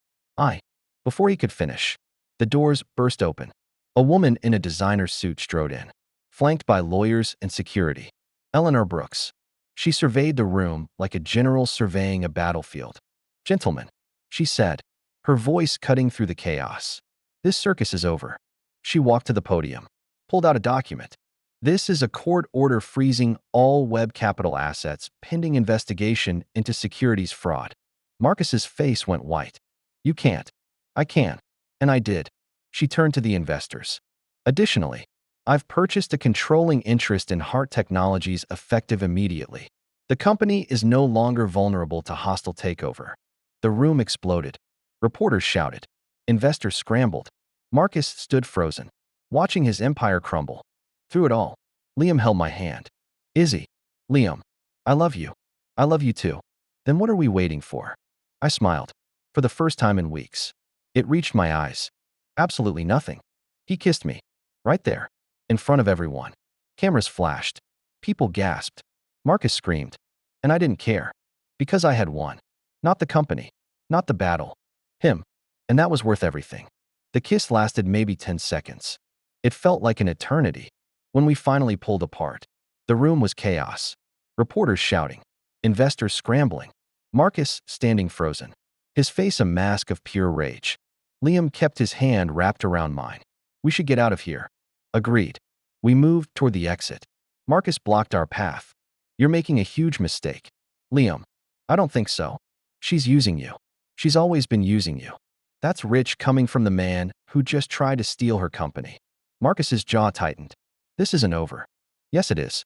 Before he could finish, the doors burst open. A woman in a designer suit strode in, flanked by lawyers and security. Eleanor Brooks. She surveyed the room like a general surveying a battlefield. Gentlemen, she said, her voice cutting through the chaos. This circus is over. She walked to the podium, pulled out a document. This is a court order freezing all Web Capital assets pending investigation into securities fraud. Marcus's face went white. You can't. I can. And I did. She turned to the investors. Additionally, I've purchased a controlling interest in Heart Technologies effective immediately. The company is no longer vulnerable to hostile takeover. The room exploded. Reporters shouted. Investors scrambled. Marcus stood frozen, watching his empire crumble. Through it all, Liam held my hand. Izzy. Liam. I love you. I love you too. Then what are we waiting for? I smiled. For the first time in weeks. It reached my eyes. Absolutely nothing. He kissed me. Right there. In front of everyone. Cameras flashed. People gasped. Marcus screamed. And I didn't care. Because I had won. Not the company. Not the battle. Him. And that was worth everything. The kiss lasted maybe 10 seconds. It felt like an eternity. When we finally pulled apart, the room was chaos. Reporters shouting. Investors scrambling. Marcus standing frozen. His face a mask of pure rage. Liam kept his hand wrapped around mine. We should get out of here. Agreed. We moved toward the exit. Marcus blocked our path. You're making a huge mistake. Liam. I don't think so. She's using you. She's always been using you. That's rich coming from the man who just tried to steal her company. Marcus's jaw tightened. This isn't over. Yes, it is.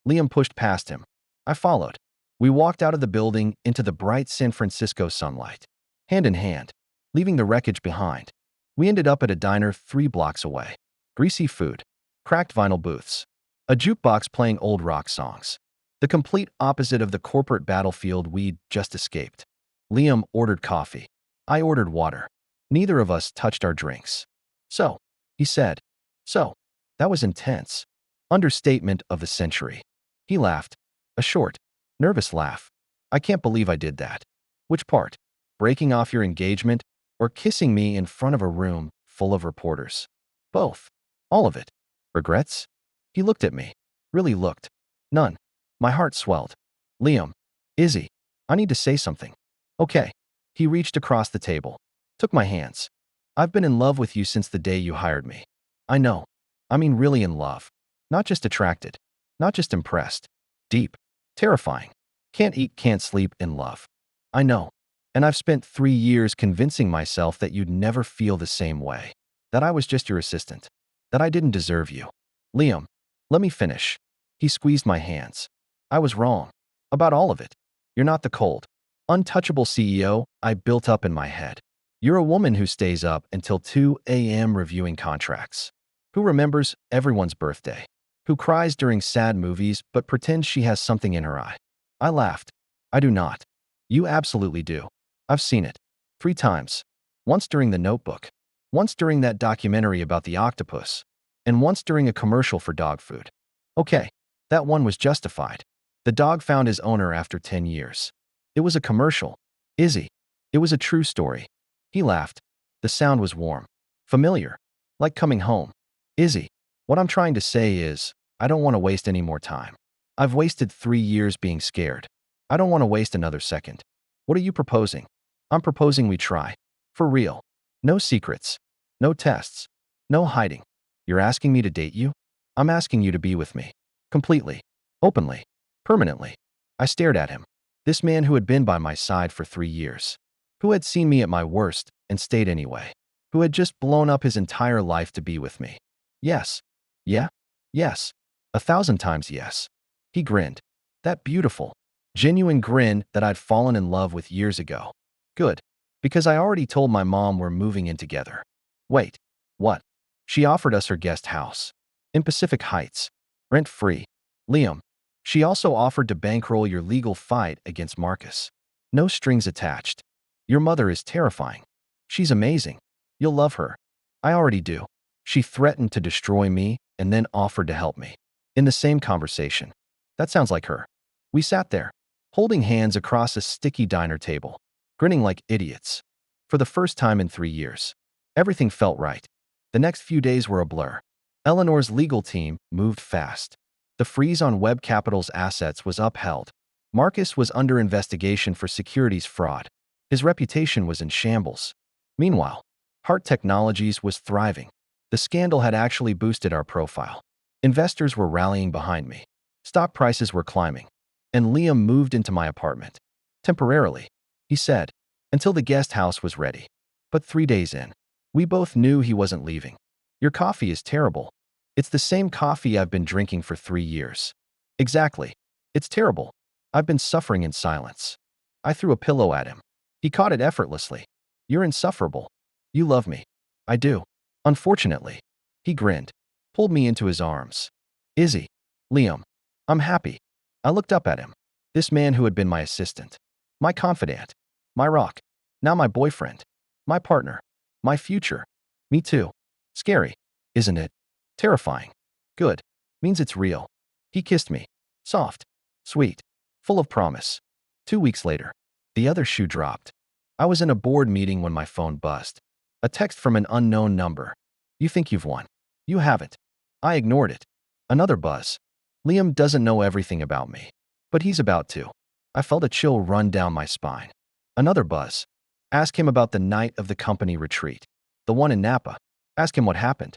Liam pushed past him. I followed. We walked out of the building into the bright San Francisco sunlight, hand in hand, leaving the wreckage behind. We ended up at a diner 3 blocks away. Greasy food, cracked vinyl booths, a jukebox playing old rock songs. The complete opposite of the corporate battlefield we'd just escaped. Liam ordered coffee. I ordered water. Neither of us touched our drinks. So, he said. So, that was intense. Understatement of the century. He laughed. A short, nervous laugh. I can't believe I did that. Which part? Breaking off your engagement or kissing me in front of a room full of reporters? Both. All of it. Regrets? He looked at me. Really looked. None. My heart swelled. Liam. Izzy. I need to say something. Okay. He reached across the table. Took my hands. I've been in love with you since the day you hired me. I know. I mean really in love. Not just attracted. Not just impressed. Deep. Terrifying. Can't eat, can't sleep in love. I know. And I've spent 3 years convincing myself that you'd never feel the same way. That I was just your assistant. That I didn't deserve you. Liam. Let me finish. He squeezed my hands. I was wrong. About all of it. You're not the cold, untouchable CEO I built up in my head. You're a woman who stays up until 2 a.m. reviewing contracts. Who remembers everyone's birthday. Who cries during sad movies but pretends she has something in her eye. I laughed. I do not. You absolutely do. I've seen it. 3 times. Once during The Notebook. Once during that documentary about the octopus. And once during a commercial for dog food. Okay. That one was justified. The dog found his owner after 10 years. It was a commercial. Izzy. It was a true story. He laughed. The sound was warm. Familiar. Like coming home. Izzy. What I'm trying to say is, I don't want to waste any more time. I've wasted 3 years being scared. I don't want to waste another second. What are you proposing? I'm proposing we try. For real. No secrets. No tests. No hiding. You're asking me to date you? I'm asking you to be with me. Completely. Openly. Permanently. I stared at him. This man who had been by my side for 3 years. Who had seen me at my worst and stayed anyway. Who had just blown up his entire life to be with me. Yes. Yeah. Yes. 1,000 times yes. He grinned. That beautiful, genuine grin that I'd fallen in love with years ago. Good. Because I already told my mom we're moving in together. Wait. What? She offered us her guest house. In Pacific Heights. Rent-free. Liam. She also offered to bankroll your legal fight against Marcus. No strings attached. Your mother is terrifying. She's amazing. You'll love her. I already do. She threatened to destroy me and then offered to help me. In the same conversation. That sounds like her. We sat there, holding hands across a sticky diner table, grinning like idiots. For the first time in 3 years. Everything felt right. The next few days were a blur. Eleanor's legal team moved fast. The freeze on Web Capital's assets was upheld. Marcus was under investigation for securities fraud. His reputation was in shambles. Meanwhile, Hart Technologies was thriving. The scandal had actually boosted our profile. Investors were rallying behind me. Stock prices were climbing. And Liam moved into my apartment. Temporarily, he said, until the guest house was ready. But 3 days in, we both knew he wasn't leaving. Your coffee is terrible. It's the same coffee I've been drinking for 3 years. Exactly. It's terrible. I've been suffering in silence. I threw a pillow at him. He caught it effortlessly. You're insufferable. You love me. I do. Unfortunately. He grinned, pulled me into his arms. Izzy. Liam. I'm happy. I looked up at him. This man who had been my assistant. My confidant. My rock. Now my boyfriend. My partner. My future. Me too. Scary, isn't it? Terrifying. Good. Means it's real. He kissed me. Soft, sweet, full of promise. 2 weeks later, the other shoe dropped. I was in a board meeting when my phone buzzed. A text from an unknown number. You think you've won. You haven't. I ignored it. Another buzz. Liam doesn't know everything about me, but he's about to. I felt a chill run down my spine. Another buzz. Ask him about the night of the company retreat. The one in Napa. Ask him what happened.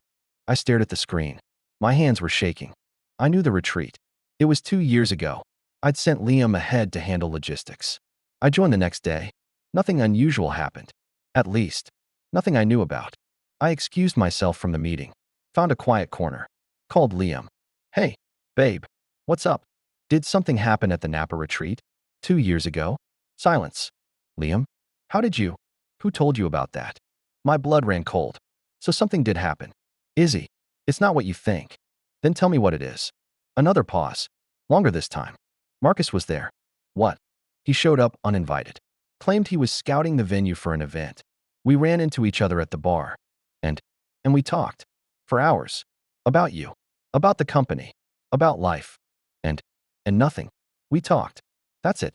I stared at the screen. My hands were shaking. I knew the retreat. It was 2 years ago. I'd sent Liam ahead to handle logistics. I joined the next day. Nothing unusual happened. At least, nothing I knew about. I excused myself from the meeting, found a quiet corner, called Liam. Hey, babe, what's up? Did something happen at the Napa retreat? 2 years ago? Silence. Liam, how did you? Who told you about that? My blood ran cold. So something did happen. Izzy, it's not what you think. Then tell me what it is. Another pause. Longer this time. Marcus was there. What? He showed up uninvited. Claimed he was scouting the venue for an event. We ran into each other at the bar. And we talked. For hours. About you. About the company. About life. And nothing. We talked. That's it.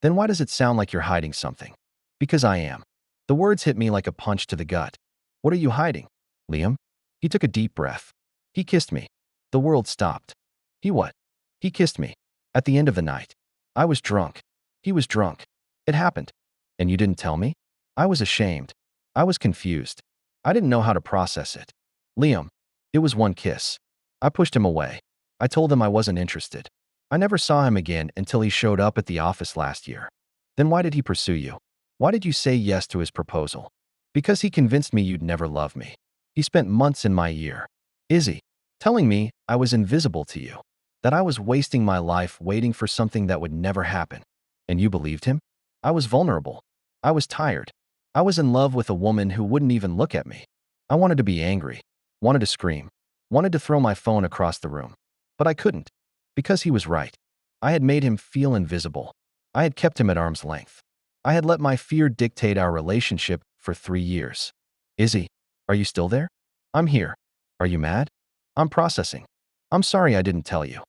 Then why does it sound like you're hiding something? Because I am. The words hit me like a punch to the gut. What are you hiding, Liam? He took a deep breath. He kissed me. The world stopped. He what? He kissed me. At the end of the night. I was drunk. He was drunk. It happened. And you didn't tell me? I was ashamed. I was confused. I didn't know how to process it. Liam, it was one kiss. I pushed him away. I told him I wasn't interested. I never saw him again until he showed up at the office last year. Then why did he pursue you? Why did you say yes to his proposal? Because he convinced me you'd never love me. He spent months in my ear. Izzy, telling me I was invisible to you. That I was wasting my life waiting for something that would never happen. And you believed him? I was vulnerable. I was tired. I was in love with a woman who wouldn't even look at me. I wanted to be angry, wanted to scream, wanted to throw my phone across the room. But I couldn't. Because he was right. I had made him feel invisible. I had kept him at arm's length. I had let my fear dictate our relationship for 3 years. Izzy, are you still there? I'm here. Are you mad? I'm processing. I'm sorry I didn't tell you.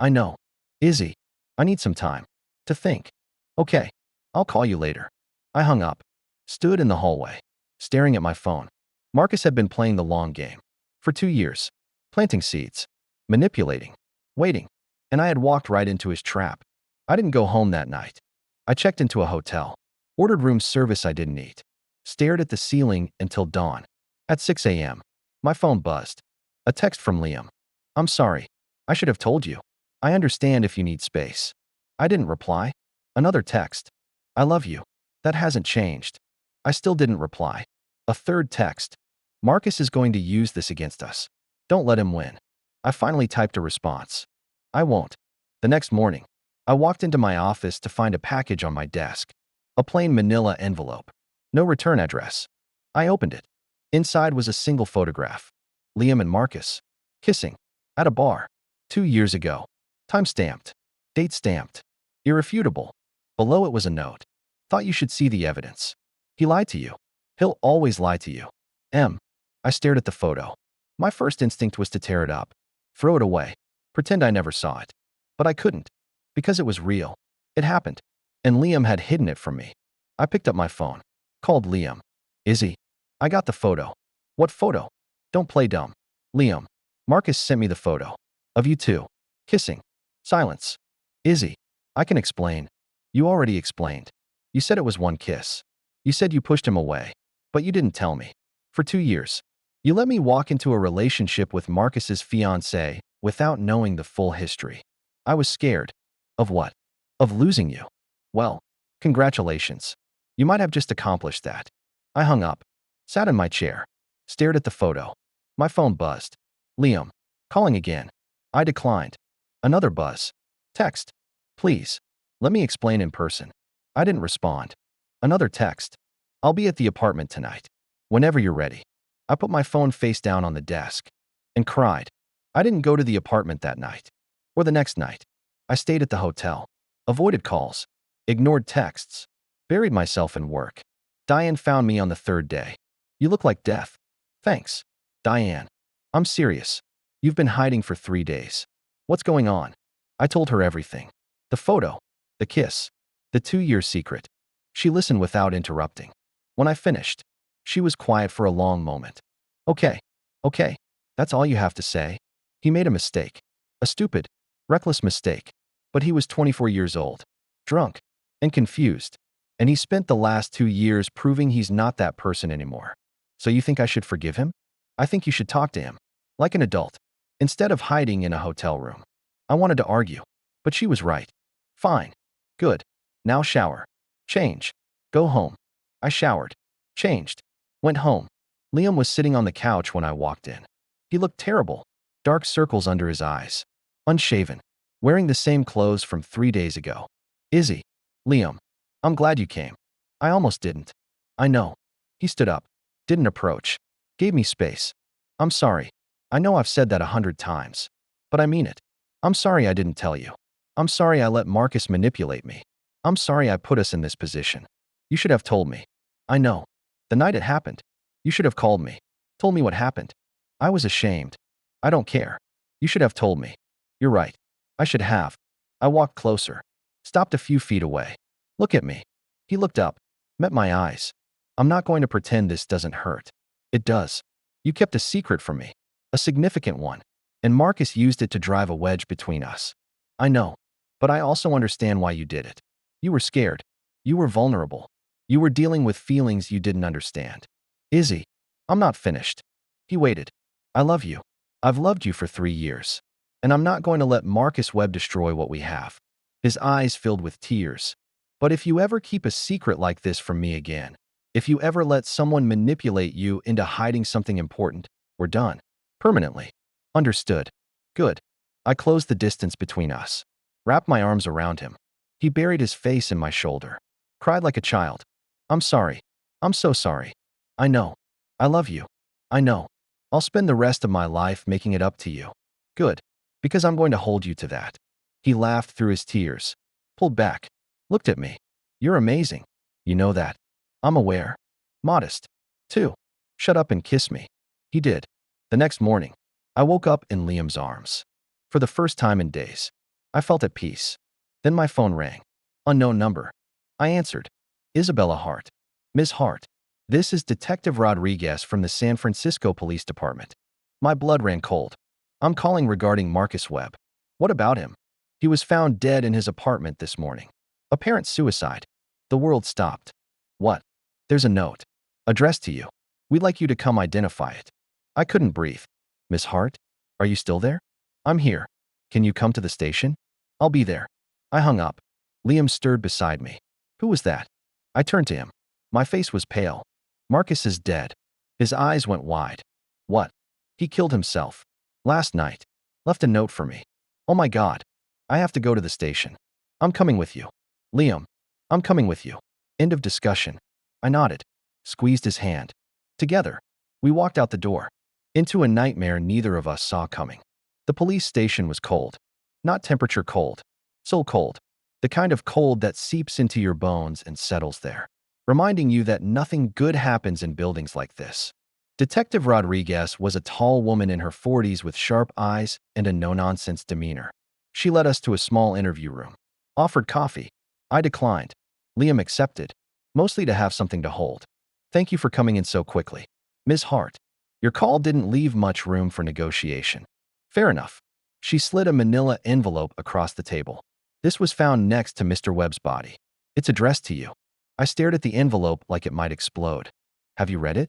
I know. Izzy, I need some time to think. Okay, I'll call you later. I hung up, stood in the hallway, staring at my phone. Marcus had been playing the long game for 2 years, planting seeds, manipulating, waiting, and I had walked right into his trap. I didn't go home that night. I checked into a hotel, ordered room service I didn't eat, stared at the ceiling until dawn. At 6 a.m., my phone buzzed. A text from Liam. I'm sorry. I should have told you. I understand if you need space. I didn't reply. Another text. I love you. That hasn't changed. I still didn't reply. A third text. Marcus is going to use this against us. Don't let him win. I finally typed a response. I won't. The next morning, I walked into my office to find a package on my desk. A plain manila envelope. No return address. I opened it. Inside was a single photograph. Liam and Marcus. Kissing. At a bar. 2 years ago. Time stamped. Date stamped. Irrefutable. Below it was a note. Thought you should see the evidence. He lied to you. He'll always lie to you. I stared at the photo. My first instinct was to tear it up. Throw it away. Pretend I never saw it. But I couldn't. Because it was real. It happened. And Liam had hidden it from me. I picked up my phone. Called Liam. Izzy. I got the photo. What photo? Don't play dumb. Liam. Marcus sent me the photo. Of you two. Kissing. Silence. Izzy. I can explain. You already explained. You said it was one kiss. You said you pushed him away. But you didn't tell me. For 2 years. You let me walk into a relationship with Marcus's fiancée without knowing the full history. I was scared. Of what? Of losing you. Well, congratulations. You might have just accomplished that. I hung up. Sat in my chair. Stared at the photo. My phone buzzed. Liam. Calling again. I declined. Another buzz. Text. Please. Let me explain in person. I didn't respond. Another text. I'll be at the apartment tonight. Whenever you're ready. I put my phone face down on the desk. And cried. I didn't go to the apartment that night. Or the next night. I stayed at the hotel. Avoided calls. Ignored texts. Buried myself in work. Diane found me on the 3rd day. You look like death. Thanks. Diane. I'm serious. You've been hiding for 3 days. What's going on? I told her everything. The photo, the kiss, the 2-year secret. She listened without interrupting. When I finished, she was quiet for a long moment. Okay, okay, that's all you have to say? He made a mistake. A stupid, reckless mistake. But he was 24 years old, drunk, and confused. And he spent the last 2 years proving he's not that person anymore. So you think I should forgive him? I think you should talk to him, like an adult, instead of hiding in a hotel room. I wanted to argue, but she was right. Fine. Good. Now shower. Change. Go home. I showered. Changed. Went home. Liam was sitting on the couch when I walked in. He looked terrible. Dark circles under his eyes. Unshaven. Wearing the same clothes from 3 days ago. Izzy. Liam. I'm glad you came. I almost didn't. I know. He stood up. Didn't approach. Gave me space. I'm sorry. I know I've said that 100 times. But I mean it. I'm sorry I didn't tell you. I'm sorry I let Marcus manipulate me. I'm sorry I put us in this position. You should have told me. I know. The night it happened. You should have called me. Told me what happened. I was ashamed. I don't care. You should have told me. You're right. I should have. I walked closer. Stopped a few feet away. Look at me. He looked up. Met my eyes. I'm not going to pretend this doesn't hurt. It does. You kept a secret from me. A significant one. And Marcus used it to drive a wedge between us. I know. But I also understand why you did it. You were scared. You were vulnerable. You were dealing with feelings you didn't understand. Izzy, I'm not finished. He waited. I love you. I've loved you for 3 years. And I'm not going to let Marcus Webb destroy what we have. His eyes filled with tears. But if you ever keep a secret like this from me again, if you ever let someone manipulate you into hiding something important, we're done. Permanently. Understood. Good. I closed the distance between us. Wrapped my arms around him. He buried his face in my shoulder. Cried like a child. I'm sorry. I'm so sorry. I know. I love you. I know. I'll spend the rest of my life making it up to you. Good. Because I'm going to hold you to that. He laughed through his tears. Pulled back. Looked at me. You're amazing. You know that. I'm aware. Modest. Too. Shut up and kiss me. He did. The next morning, I woke up in Liam's arms. For the first time in days, I felt at peace. Then my phone rang. Unknown number. I answered. Isabella Hart. Ms. Hart. This is Detective Rodriguez from the San Francisco Police Department. My blood ran cold. I'm calling regarding Marcus Webb. What about him? He was found dead in his apartment this morning. Apparent suicide. The world stopped. What? There's a note. Addressed to you. We'd like you to come identify it. I couldn't breathe. Miss Hart? Are you still there? I'm here. Can you come to the station? I'll be there. I hung up. Liam stirred beside me. Who was that? I turned to him. My face was pale. Marcus is dead. His eyes went wide. What? He killed himself. Last night. Left a note for me. Oh my God. I have to go to the station. I'm coming with you. Liam. I'm coming with you. End of discussion. I nodded. Squeezed his hand. Together. We walked out the door. Into a nightmare neither of us saw coming. The police station was cold. Not temperature cold. Soul cold. The kind of cold that seeps into your bones and settles there, reminding you that nothing good happens in buildings like this. Detective Rodriguez was a tall woman in her 40s with sharp eyes and a no-nonsense demeanor. She led us to a small interview room. Offered coffee. I declined. Liam accepted, mostly to have something to hold. Thank you for coming in so quickly. Ms. Hart, your call didn't leave much room for negotiation. Fair enough. She slid a manila envelope across the table. This was found next to Mr. Webb's body. It's addressed to you. I stared at the envelope like it might explode. Have you read it?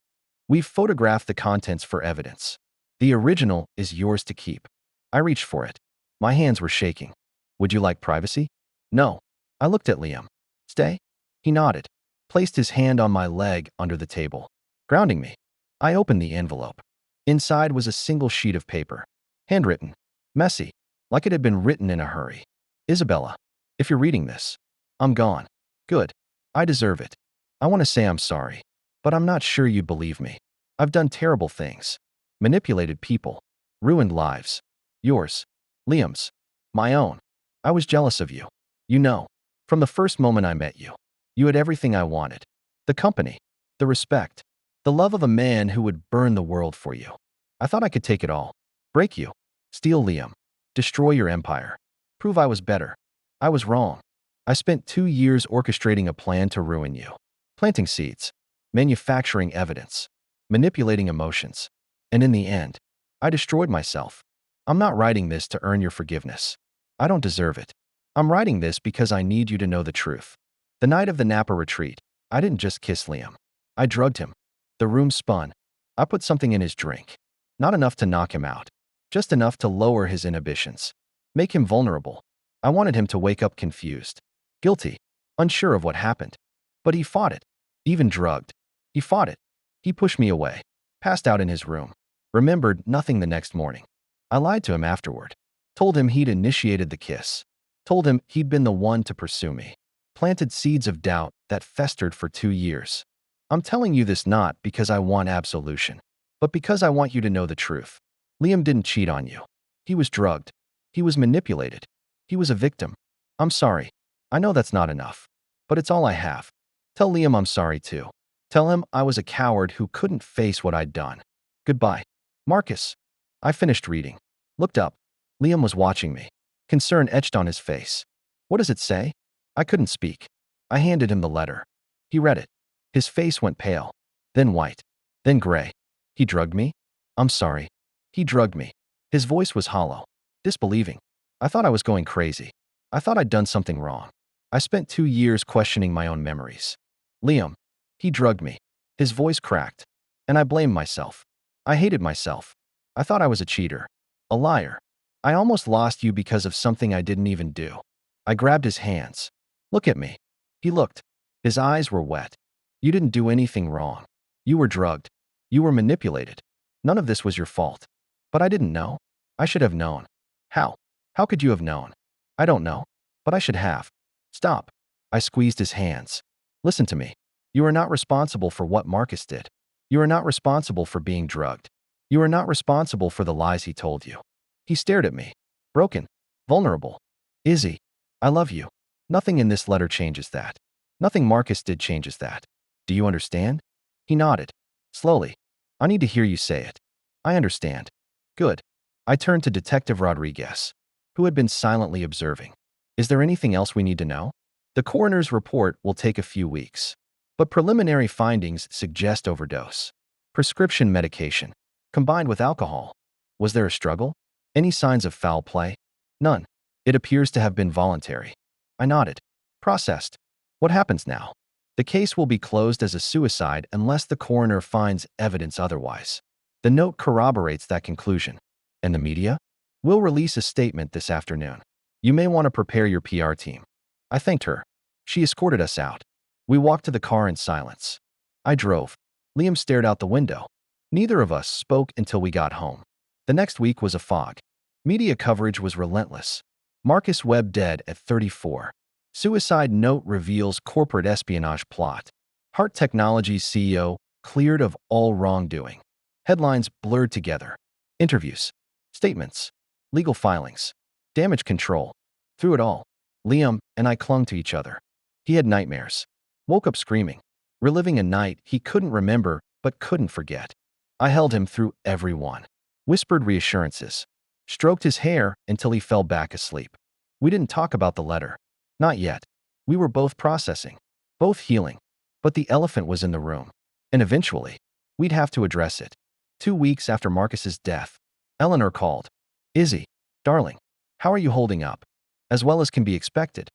We've photographed the contents for evidence. The original is yours to keep. I reached for it. My hands were shaking. Would you like privacy? No. I looked at Liam. Stay? He nodded. Placed his hand on my leg under the table, grounding me. I opened the envelope. Inside was a single sheet of paper. Handwritten. Messy. Like it had been written in a hurry. Isabella, if you're reading this, I'm gone. Good. I deserve it. I want to say I'm sorry, but I'm not sure you'd believe me. I've done terrible things. Manipulated people. Ruined lives. Yours. Liam's. My own. I was jealous of you. You know, from the first moment I met you. You had everything I wanted. The company. The respect. The love of a man who would burn the world for you. I thought I could take it all. Break you. Steal Liam. Destroy your empire. Prove I was better. I was wrong. I spent 2 years orchestrating a plan to ruin you. Planting seeds, manufacturing evidence, manipulating emotions. And in the end, I destroyed myself. I'm not writing this to earn your forgiveness. I don't deserve it. I'm writing this because I need you to know the truth. The night of the Napa retreat, I didn't just kiss Liam. I drugged him. The room spun. I put something in his drink. Not enough to knock him out. Just enough to lower his inhibitions. Make him vulnerable. I wanted him to wake up confused. Guilty. Unsure of what happened. But he fought it. Even drugged. He fought it. He pushed me away. Passed out in his room. Remembered nothing the next morning. I lied to him afterward. Told him he'd initiated the kiss. Told him he'd been the one to pursue me. Planted seeds of doubt that festered for 2 years. I'm telling you this not because I want absolution, but because I want you to know the truth. Liam didn't cheat on you. He was drugged. He was manipulated. He was a victim. I'm sorry. I know that's not enough, but it's all I have. Tell Liam I'm sorry too. Tell him I was a coward who couldn't face what I'd done. Goodbye. Marcus. I finished reading. Looked up. Liam was watching me. Concern etched on his face. What does it say? I couldn't speak. I handed him the letter. He read it. His face went pale, then white, then gray. He drugged me? I'm sorry. He drugged me. His voice was hollow, disbelieving. I thought I was going crazy. I thought I'd done something wrong. I spent 2 years questioning my own memories. Liam. He drugged me. His voice cracked, and I blamed myself. I hated myself. I thought I was a cheater, a liar. I almost lost you because of something I didn't even do. I grabbed his hands. Look at me. He looked. His eyes were wet. You didn't do anything wrong. You were drugged. You were manipulated. None of this was your fault. But I didn't know. I should have known. How? How could you have known? I don't know. But I should have. Stop. I squeezed his hands. Listen to me. You are not responsible for what Marcus did. You are not responsible for being drugged. You are not responsible for the lies he told you. He stared at me. Broken. Vulnerable. Izzy, I love you. Nothing in this letter changes that. Nothing Marcus did changes that. Do you understand? He nodded. Slowly. I need to hear you say it. I understand. Good. I turned to Detective Rodriguez, who had been silently observing. Is there anything else we need to know? The coroner's report will take a few weeks, but preliminary findings suggest overdose. Prescription medication, combined with alcohol. Was there a struggle? Any signs of foul play? None. It appears to have been voluntary. I nodded. Processed. What happens now? The case will be closed as a suicide unless the coroner finds evidence otherwise. The note corroborates that conclusion. And the media? We'll release a statement this afternoon. You may want to prepare your PR team. I thanked her. She escorted us out. We walked to the car in silence. I drove. Liam stared out the window. Neither of us spoke until we got home. The next week was a fog. Media coverage was relentless. Marcus Webb dead at 34. Suicide note reveals corporate espionage plot. Hart Technologies CEO cleared of all wrongdoing. Headlines blurred together. Interviews. Statements. Legal filings. Damage control. Through it all, Liam and I clung to each other. He had nightmares. Woke up screaming. Reliving a night he couldn't remember but couldn't forget. I held him through every one. Whispered reassurances. Stroked his hair until he fell back asleep. We didn't talk about the letter. Not yet. We were both processing. Both healing. But the elephant was in the room. And eventually, we'd have to address it. 2 weeks after Marcus's death, Eleanor called. Izzy, darling, how are you holding up? As well as can be expected.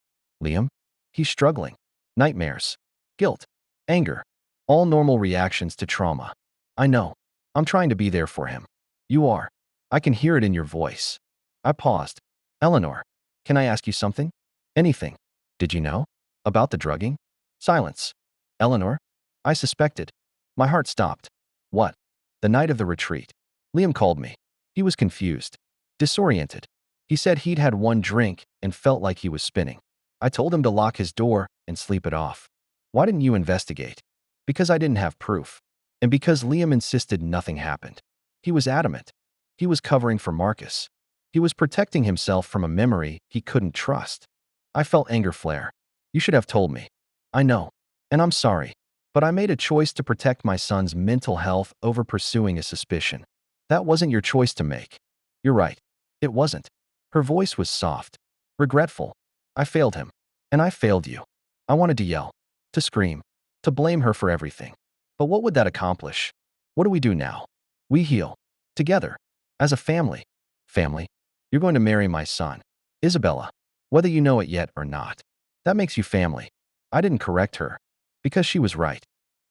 Liam? He's struggling. Nightmares. Guilt. Anger. All normal reactions to trauma. I know. I'm trying to be there for him. You are. I can hear it in your voice. I paused. Eleanor, can I ask you something? Anything. Did you know? About the drugging? Silence. Eleanor? I suspected. My heart stopped. What? The night of the retreat. Liam called me. He was confused. Disoriented. He said he'd had one drink and felt like he was spinning. I told him to lock his door and sleep it off. Why didn't you investigate? Because I didn't have proof. And because Liam insisted nothing happened. He was adamant. He was covering for Marcus. He was protecting himself from a memory he couldn't trust. I felt anger flare. You should have told me. I know. And I'm sorry. But I made a choice to protect my son's mental health over pursuing a suspicion. That wasn't your choice to make. You're right. It wasn't. Her voice was soft. regretful. I failed him. And I failed you. I wanted to yell, to scream, to blame her for everything. But what would that accomplish? What do we do now? We heal. Together. As a family. Family. You're going to marry my son, Isabella. Whether you know it yet or not. That makes you family. I didn't correct her. Because she was right.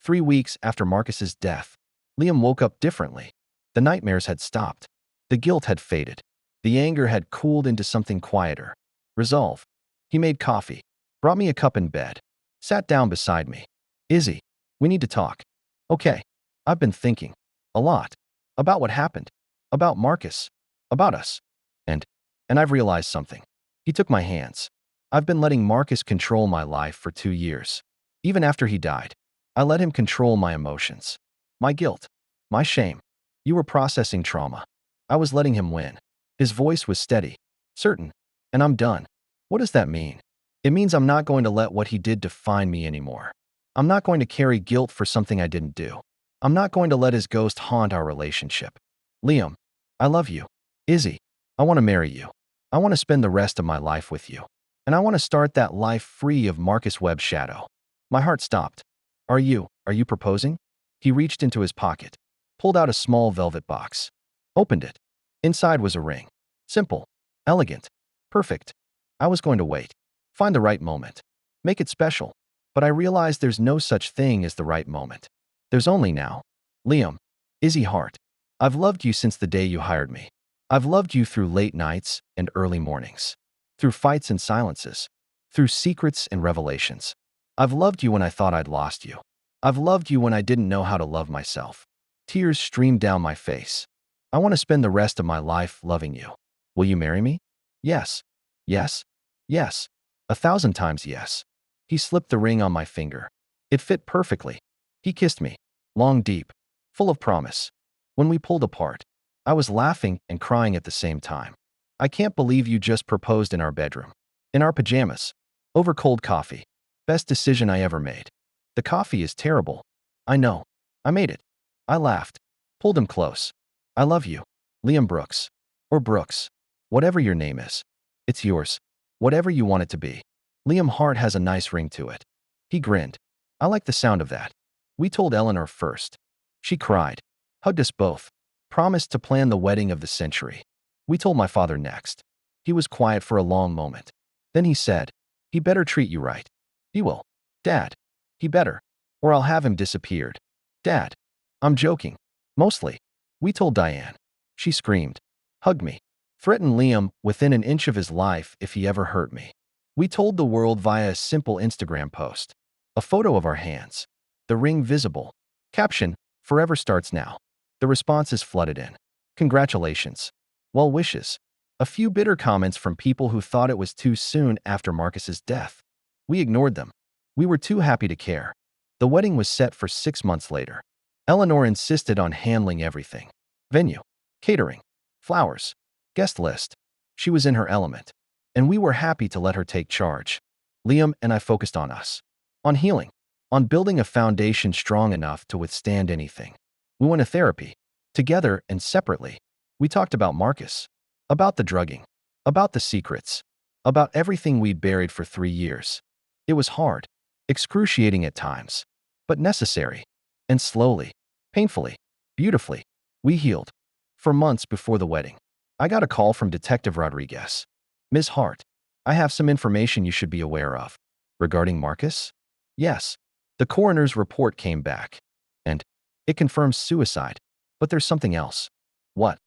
3 weeks after Marcus's death, Liam woke up differently. The nightmares had stopped. The guilt had faded. The anger had cooled into something quieter. Resolve. He made coffee, brought me a cup in bed, sat down beside me. Izzy, we need to talk. Okay. I've been thinking. A lot. About what happened. About Marcus. About us. And I've realized something. He took my hands. I've been letting Marcus control my life for 2 years. Even after he died, I let him control my emotions. My guilt. My shame. You were processing trauma. I was letting him win. His voice was steady, certain, and I'm done. What does that mean? It means I'm not going to let what he did define me anymore. I'm not going to carry guilt for something I didn't do. I'm not going to let his ghost haunt our relationship. Liam, I love you. Izzy, I want to marry you. I want to spend the rest of my life with you. And I want to start that life free of Marcus Webb's shadow. My heart stopped. Are you proposing? He reached into his pocket, pulled out a small velvet box, opened it. Inside was a ring. Simple, elegant, perfect. I was going to wait, find the right moment, make it special. But I realized there's no such thing as the right moment. There's only now. Liam, Izzy Hart, I've loved you since the day you hired me. I've loved you through late nights and early mornings, through fights and silences, through secrets and revelations. I've loved you when I thought I'd lost you. I've loved you when I didn't know how to love myself. Tears streamed down my face. I want to spend the rest of my life loving you. Will you marry me? Yes. Yes. Yes. 1,000 times yes. He slipped the ring on my finger. It fit perfectly. He kissed me, long, deep, full of promise. When we pulled apart, I was laughing and crying at the same time. I can't believe you just proposed in our bedroom. In our pajamas. Over cold coffee. Best decision I ever made. The coffee is terrible. I know. I made it. I laughed. Pulled him close. I love you. Liam Brooks. Or Brooks. Whatever your name is. It's yours. Whatever you want it to be. Liam Hart has a nice ring to it. He grinned. I like the sound of that. We told Eleanor first. She cried. Hugged us both. Promised to plan the wedding of the century. We told my father next. He was quiet for a long moment. Then he said, he better treat you right. He will. Dad. He better. Or I'll have him disappeared. Dad. I'm joking. Mostly. We told Diane. She screamed. Hugged me. Threatened Liam within an inch of his life if he ever hurt me. We told the world via a simple Instagram post. A photo of our hands. The ring visible. Caption, forever starts now. The responses flooded in. Congratulations. Well wishes. A few bitter comments from people who thought it was too soon after Marcus's death. We ignored them. We were too happy to care. The wedding was set for 6 months later. Eleanor insisted on handling everything. Venue. Catering. Flowers. Guest list. She was in her element. And we were happy to let her take charge. Liam and I focused on us. On healing. On building a foundation strong enough to withstand anything. We went to therapy. Together and separately. We talked about Marcus. About the drugging. About the secrets. About everything we'd buried for 3 years. It was hard. Excruciating at times. But necessary. And slowly. Painfully. Beautifully. We healed. For months before the wedding, I got a call from Detective Rodriguez. Ms. Hart, I have some information you should be aware of. Regarding Marcus? Yes. The coroner's report came back. And it confirms suicide. But there's something else. What?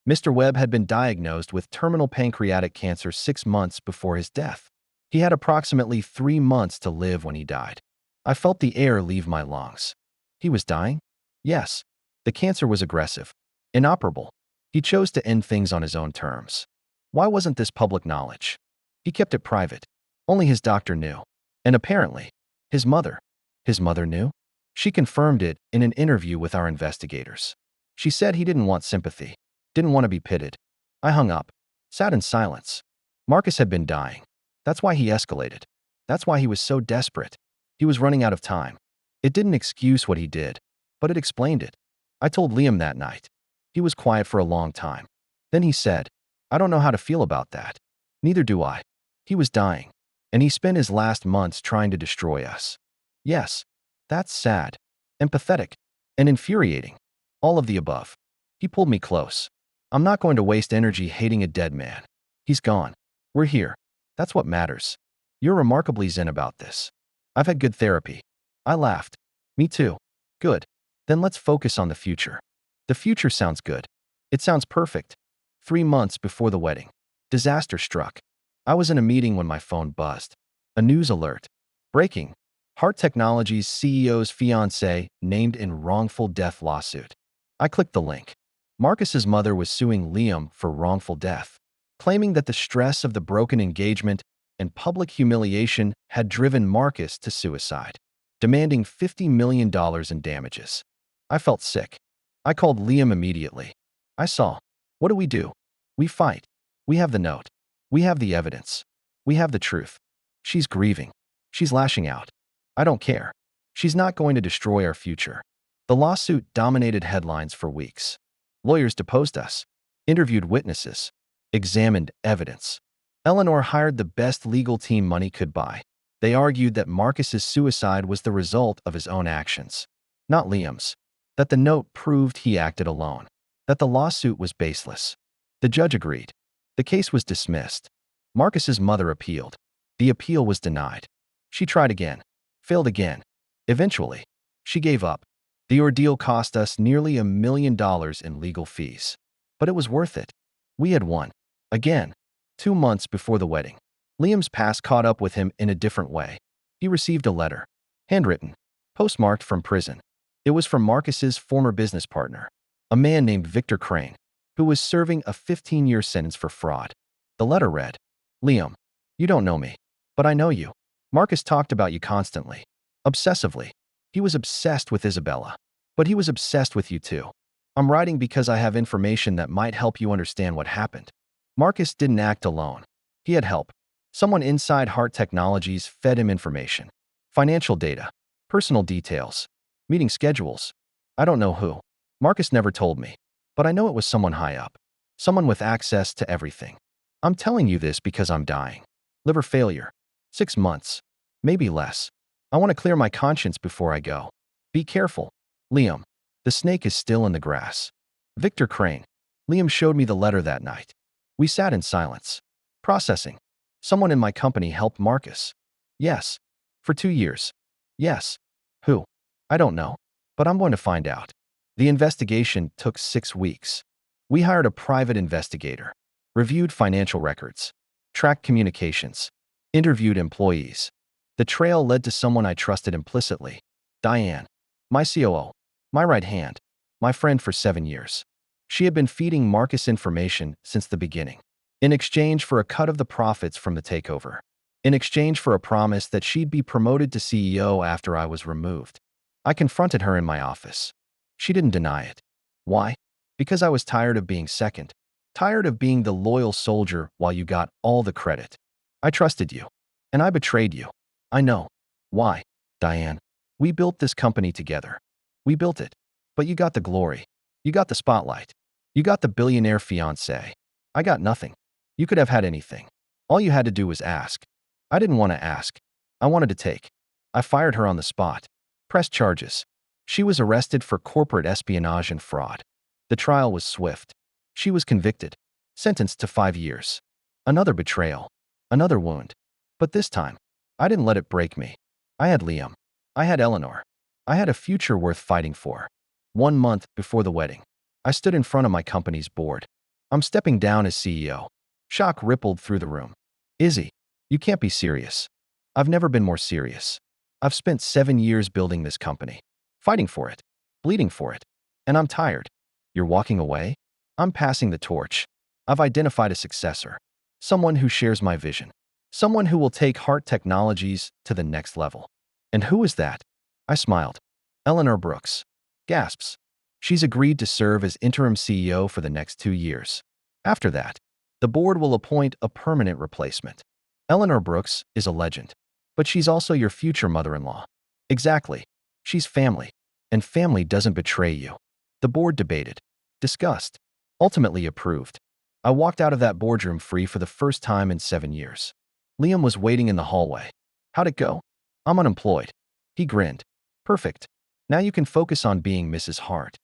Mr. Webb had been diagnosed with terminal pancreatic cancer 6 months before his death. He had approximately 3 months to live when he died. I felt the air leave my lungs. He was dying? Yes. The cancer was aggressive. Inoperable. He chose to end things on his own terms. Why wasn't this public knowledge? He kept it private. Only his doctor knew. And apparently, his mother. His mother knew? She confirmed it in an interview with our investigators. She said he didn't want sympathy. Didn't want to be pitied. I hung up. Sat in silence. Marcus had been dying. That's why he escalated. That's why he was so desperate. He was running out of time. It didn't excuse what he did, but it explained it. I told Liam that night. He was quiet for a long time. Then he said, I don't know how to feel about that. Neither do I. He was dying, and he spent his last months trying to destroy us. Yes, that's sad, empathetic, and infuriating. All of the above. He pulled me close. I'm not going to waste energy hating a dead man. He's gone. We're here. That's what matters. You're remarkably zen about this. I've had good therapy. I laughed. Me too. Good. Then let's focus on the future. The future sounds good. It sounds perfect. 3 months before the wedding. Disaster struck. I was in a meeting when my phone buzzed. A news alert. Breaking. Heart Technologies CEO's fiancé named in wrongful death lawsuit. I clicked the link. Marcus's mother was suing Liam for wrongful death, claiming that the stress of the broken engagement and public humiliation had driven Marcus to suicide, demanding $50 million in damages. I felt sick. I called Liam immediately. I saw. What do? We fight. We have the note. We have the evidence. We have the truth. She's grieving. She's lashing out. I don't care. She's not going to destroy our future. The lawsuit dominated headlines for weeks. Lawyers deposed us, interviewed witnesses, examined evidence. Eleanor hired the best legal team money could buy. They argued that Marcus's suicide was the result of his own actions, not Liam's, that the note proved he acted alone, that the lawsuit was baseless. The judge agreed. The case was dismissed. Marcus's mother appealed. The appeal was denied. She tried again, failed again. Eventually, she gave up. The ordeal cost us nearly $1 million in legal fees. But it was worth it. We had won. Again. 2 months before the wedding. Liam's past caught up with him in a different way. He received a letter. Handwritten. Postmarked from prison. It was from Marcus's former business partner, a man named Victor Crane, who was serving a 15-year sentence for fraud. The letter read, Liam, you don't know me, but I know you. Marcus talked about you constantly. Obsessively. He was obsessed with Isabella. But he was obsessed with you too. I'm writing because I have information that might help you understand what happened. Marcus didn't act alone. He had help. Someone inside Heart Technologies fed him information. Financial data. Personal details. Meeting schedules. I don't know who. Marcus never told me. But I know it was someone high up. Someone with access to everything. I'm telling you this because I'm dying. Liver failure. 6 months. Maybe less. I want to clear my conscience before I go. Be careful. Liam. The snake is still in the grass. Victor Crane. Liam showed me the letter that night. We sat in silence. Processing. Someone in my company helped Marcus. Yes. For 2 years. Yes. Who? I don't know. But I'm going to find out. The investigation took 6 weeks. We hired a private investigator. Reviewed financial records. Tracked communications. Interviewed employees. The trail led to someone I trusted implicitly. Diane. My COO. My right hand. My friend for 7 years. She had been feeding Marcus information since the beginning. In exchange for a cut of the profits from the takeover. In exchange for a promise that she'd be promoted to CEO after I was removed. I confronted her in my office. She didn't deny it. Why? Because I was tired of being second. Tired of being the loyal soldier while you got all the credit. I trusted you. And I betrayed you. I know. Why, Diane? We built this company together. We built it. But you got the glory. You got the spotlight. You got the billionaire fiancé. I got nothing. You could have had anything. All you had to do was ask. I didn't want to ask. I wanted to take. I fired her on the spot. Pressed charges. She was arrested for corporate espionage and fraud. The trial was swift. She was convicted. Sentenced to 5 years. Another betrayal. Another wound. But this time, I didn't let it break me. I had Liam. I had Eleanor. I had a future worth fighting for. 1 month before the wedding, I stood in front of my company's board. I'm stepping down as CEO. Shock rippled through the room. Izzy, you can't be serious. I've never been more serious. I've spent 7 years building this company. Fighting for it. Bleeding for it. And I'm tired. You're walking away? I'm passing the torch. I've identified a successor. Someone who shares my vision. Someone who will take Heart Technologies to the next level. And who is that? I smiled. Eleanor Brooks. Gasps. She's agreed to serve as interim CEO for the next 2 years. After that, the board will appoint a permanent replacement. Eleanor Brooks is a legend. But she's also your future mother-in-law. Exactly. She's family. And family doesn't betray you. The board debated. Discussed. Ultimately approved. I walked out of that boardroom free for the first time in 7 years. Liam was waiting in the hallway. How'd it go? I'm unemployed. He grinned. Perfect. Now you can focus on being Mrs. Hart.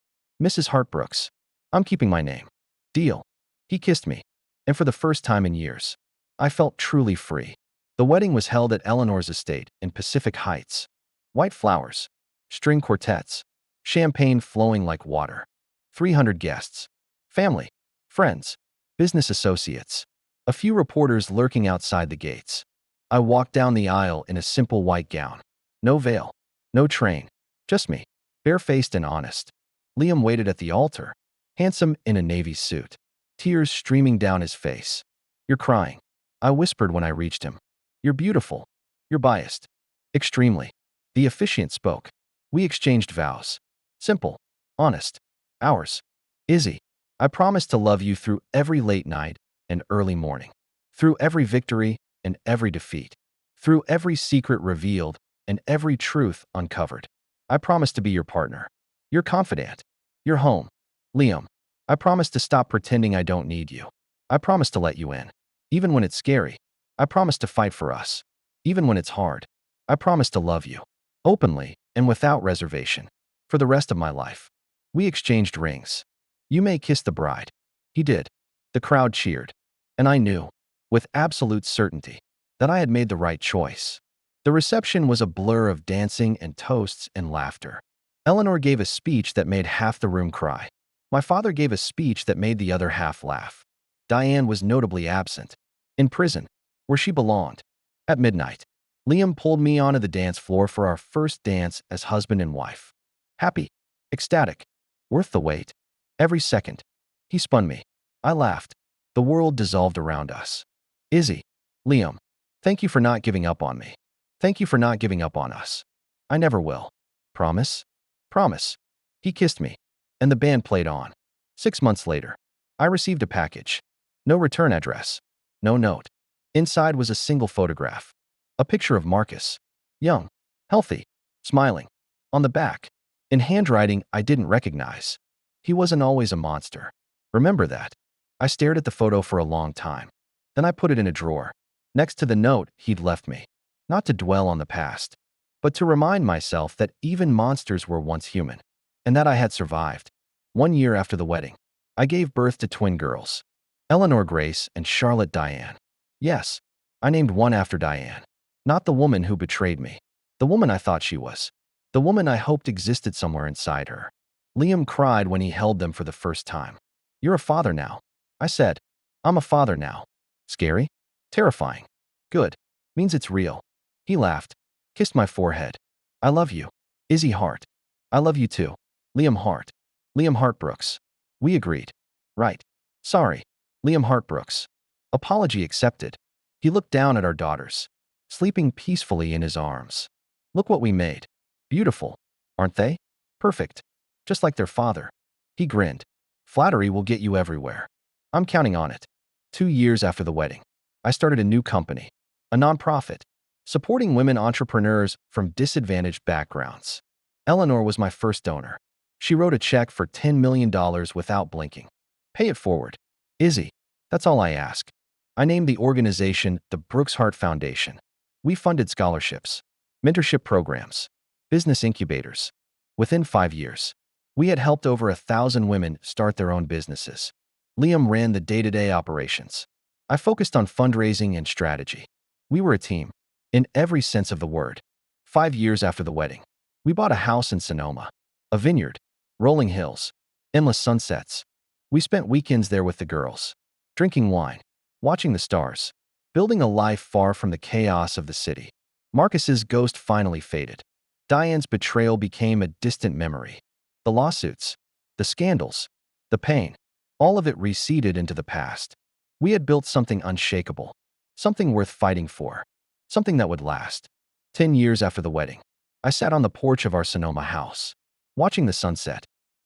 Mrs. Hart Brooks. I'm keeping my name. Deal. He kissed me. And for the first time in years, I felt truly free. The wedding was held at Eleanor's estate in Pacific Heights. White flowers, string quartets, champagne flowing like water. 300 guests. Family, friends, business associates. A few reporters lurking outside the gates. I walked down the aisle in a simple white gown. No veil, no train, just me, barefaced and honest. Liam waited at the altar, handsome in a navy suit, tears streaming down his face. You're crying, I whispered when I reached him. You're beautiful. You're biased. Extremely. The officiant spoke. We exchanged vows. Simple. Honest. Ours. Izzy, I promise to love you through every late night and early morning. Through every victory and every defeat. Through every secret revealed and every truth uncovered. I promise to be your partner. Your confidant. Your home. Liam, I promise to stop pretending I don't need you. I promise to let you in. Even when it's scary. I promise to fight for us. Even when it's hard. I promise to love you. Openly and without reservation. For the rest of my life. We exchanged rings. You may kiss the bride. He did. The crowd cheered. And I knew, with absolute certainty, that I had made the right choice. The reception was a blur of dancing and toasts and laughter. Eleanor gave a speech that made half the room cry. My father gave a speech that made the other half laugh. Diane was notably absent. In prison, where she belonged. At midnight, Liam pulled me onto the dance floor for our first dance as husband and wife. Happy, ecstatic, worth the wait. Every second, he spun me. I laughed. The world dissolved around us. Izzy, Liam, thank you for not giving up on me. Thank you for not giving up on us. I never will. Promise? Promise. He kissed me, and the band played on. 6 months later, I received a package. No return address. No note. Inside was a single photograph. A picture of Marcus. Young, healthy, smiling. On the back, in handwriting I didn't recognize. He wasn't always a monster. Remember that. I stared at the photo for a long time. Then I put it in a drawer, next to the note he'd left me. Not to dwell on the past, but to remind myself that even monsters were once human, and that I had survived. 1 year after the wedding, I gave birth to twin girls, Eleanor Grace and Charlotte Diane. Yes, I named one after Diane. Not the woman who betrayed me. The woman I thought she was. The woman I hoped existed somewhere inside her. Liam cried when he held them for the first time. You're a father now. I said, I'm a father now. Scary? Terrifying. Good. Means it's real. He laughed, kissed my forehead. I love you. Izzy Hart. I love you too. Liam Hart. Liam Hart Brooks. We agreed. Right. Sorry. Liam Hart Brooks. Apology accepted. He looked down at our daughters, sleeping peacefully in his arms. Look what we made. Beautiful, aren't they? Perfect. Just like their father. He grinned. Flattery will get you everywhere. I'm counting on it. 2 years after the wedding, I started a new company, a nonprofit, supporting women entrepreneurs from disadvantaged backgrounds. Eleanor was my first donor. She wrote a check for $10 million without blinking. Pay it forward. Izzy, that's all I ask. I named the organization the Brooks Hart Foundation. We funded scholarships, mentorship programs, business incubators. Within 5 years, we had helped over 1,000 women start their own businesses. Liam ran the day-to-day operations. I focused on fundraising and strategy. We were a team, in every sense of the word. 5 years after the wedding, we bought a house in Sonoma, a vineyard, rolling hills, endless sunsets. We spent weekends there with the girls, drinking wine, watching the stars, building a life far from the chaos of the city. Marcus's ghost finally faded. Diane's betrayal became a distant memory. The lawsuits, the scandals, the pain, all of it receded into the past. We had built something unshakable, something worth fighting for, something that would last. 10 years after the wedding, I sat on the porch of our Sonoma house, watching the sunset.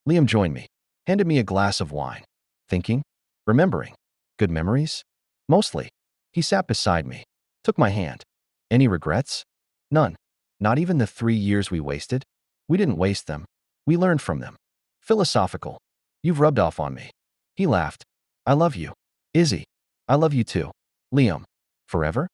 Liam joined me, handed me a glass of wine. Thinking? Remembering? Good memories? Mostly. He sat beside me, took my hand. Any regrets? None. Not even the 3 years we wasted? We didn't waste them. We learned from them. Philosophical. You've rubbed off on me. He laughed. I love you. Izzy. I love you too. Liam. Forever?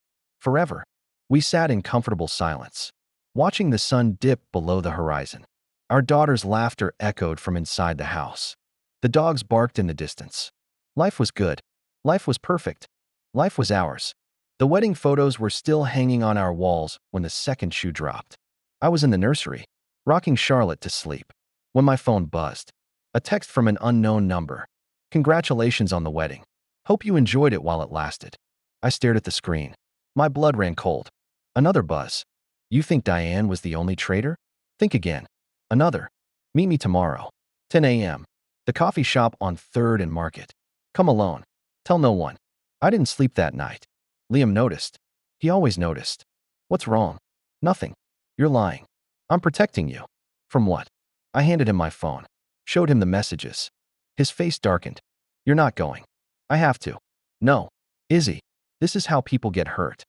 Forever. We sat in comfortable silence, watching the sun dip below the horizon. Our daughter's laughter echoed from inside the house. The dogs barked in the distance. Life was good. Life was perfect. Life was ours. The wedding photos were still hanging on our walls when the second shoe dropped. I was in the nursery, rocking Charlotte to sleep, when my phone buzzed. A text from an unknown number. Congratulations on the wedding. Hope you enjoyed it while it lasted. I stared at the screen. My blood ran cold. Another buzz. You think Diane was the only traitor? Think again. Another. Meet me tomorrow. 10 a.m. The coffee shop on 3rd and Market. Come alone. Tell no one. I didn't sleep that night. Liam noticed. He always noticed. What's wrong? Nothing. You're lying. I'm protecting you. From what? I handed him my phone. Showed him the messages. His face darkened. You're not going. I have to. No. Izzy. This is how people get hurt.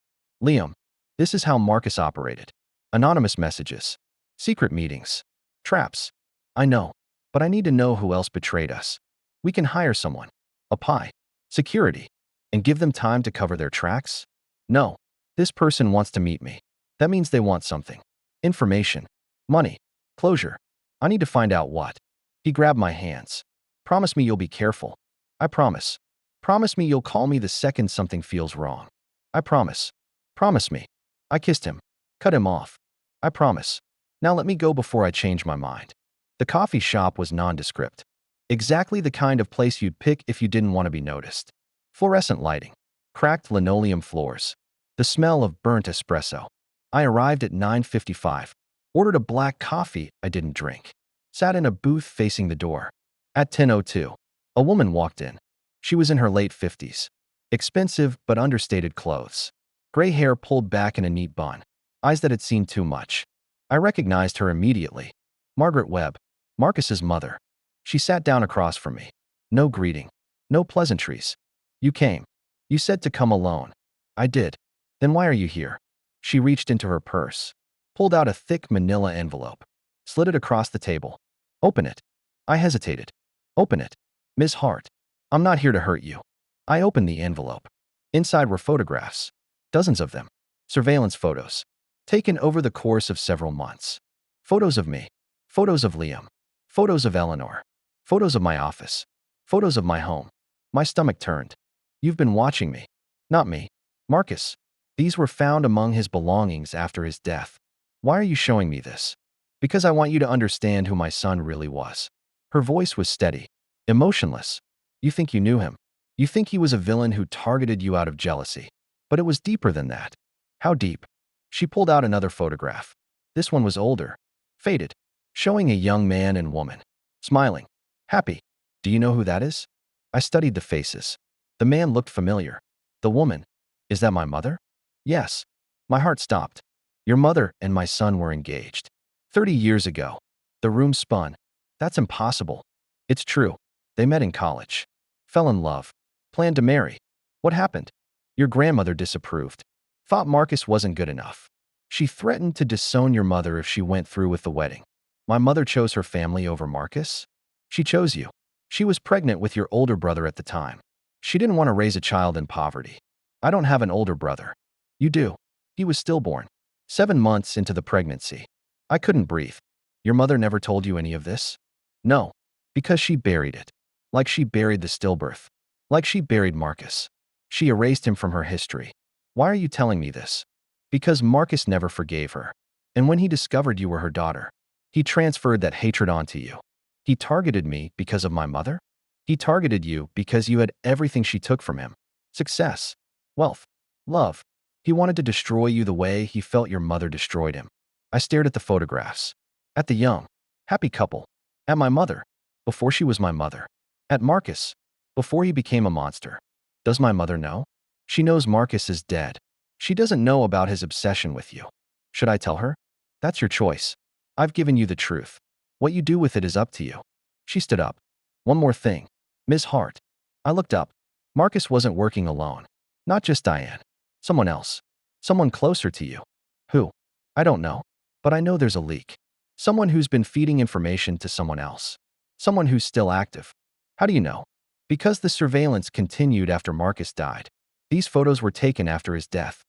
Liam. This is how Marcus operated. Anonymous messages. Secret meetings. Traps. I know. But I need to know who else betrayed us. We can hire someone. A pie. Security. And give them time to cover their tracks? No. This person wants to meet me. That means they want something. Information. Money. Closure. I need to find out what. He grabbed my hands. Promise me you'll be careful. I promise. Promise me you'll call me the second something feels wrong. I promise. Promise me. I kissed him. Cut him off. I promise. Now let me go before I change my mind. The coffee shop was nondescript. Exactly the kind of place you'd pick if you didn't want to be noticed. Fluorescent lighting. Cracked linoleum floors. The smell of burnt espresso. I arrived at 9:55. Ordered a black coffee I didn't drink. Sat in a booth facing the door. At 10:02, a woman walked in. She was in her late 50s. Expensive but understated clothes. Gray hair pulled back in a neat bun. Eyes that had seen too much. I recognized her immediately. Margaret Webb, Marcus's mother. She sat down across from me. No greeting. No pleasantries. You came. You said to come alone. I did. Then why are you here? She reached into her purse. Pulled out a thick manila envelope. Slid it across the table. Open it. I hesitated. Open it. Miss Hart. I'm not here to hurt you. I opened the envelope. Inside were photographs. Dozens of them. Surveillance photos. Taken over the course of several months. Photos of me. Photos of Liam. Photos of Eleanor. Photos of my office. Photos of my home. My stomach turned. You've been watching me. Not me. Marcus. These were found among his belongings after his death. Why are you showing me this? Because I want you to understand who my son really was. Her voice was steady. Emotionless. You think you knew him. You think he was a villain who targeted you out of jealousy. But it was deeper than that. How deep? She pulled out another photograph. This one was older. Faded. Showing a young man and woman. Smiling. Happy. Do you know who that is? I studied the faces. The man looked familiar. The woman. Is that my mother? Yes. My heart stopped. Your mother and my son were engaged. 30 years ago. The room spun. That's impossible. It's true. They met in college. Fell in love. Planned to marry. What happened? Your grandmother disapproved. Thought Marcus wasn't good enough. She threatened to disown your mother if she went through with the wedding. My mother chose her family over Marcus? She chose you. She was pregnant with your older brother at the time. She didn't want to raise a child in poverty. I don't have an older brother. You do. He was stillborn. 7 months into the pregnancy. I couldn't breathe. Your mother never told you any of this? No. Because she buried it. Like she buried the stillbirth. Like she buried Marcus. She erased him from her history. Why are you telling me this? Because Marcus never forgave her. And when he discovered you were her daughter, he transferred that hatred onto you. He targeted me because of my mother? He targeted you because you had everything she took from him. Success. Wealth. Love. He wanted to destroy you the way he felt your mother destroyed him. I stared at the photographs. At the young, happy couple. At my mother. Before she was my mother. At Marcus. Before he became a monster. Does my mother know? She knows Marcus is dead. She doesn't know about his obsession with you. Should I tell her? That's your choice. I've given you the truth. What you do with it is up to you. She stood up. One more thing. Ms. Hart. I looked up. Marcus wasn't working alone. Not just Diane. Someone else. Someone closer to you. Who? I don't know. But I know there's a leak. Someone who's been feeding information to someone else. Someone who's still active. How do you know? Because the surveillance continued after Marcus died. These photos were taken after his death.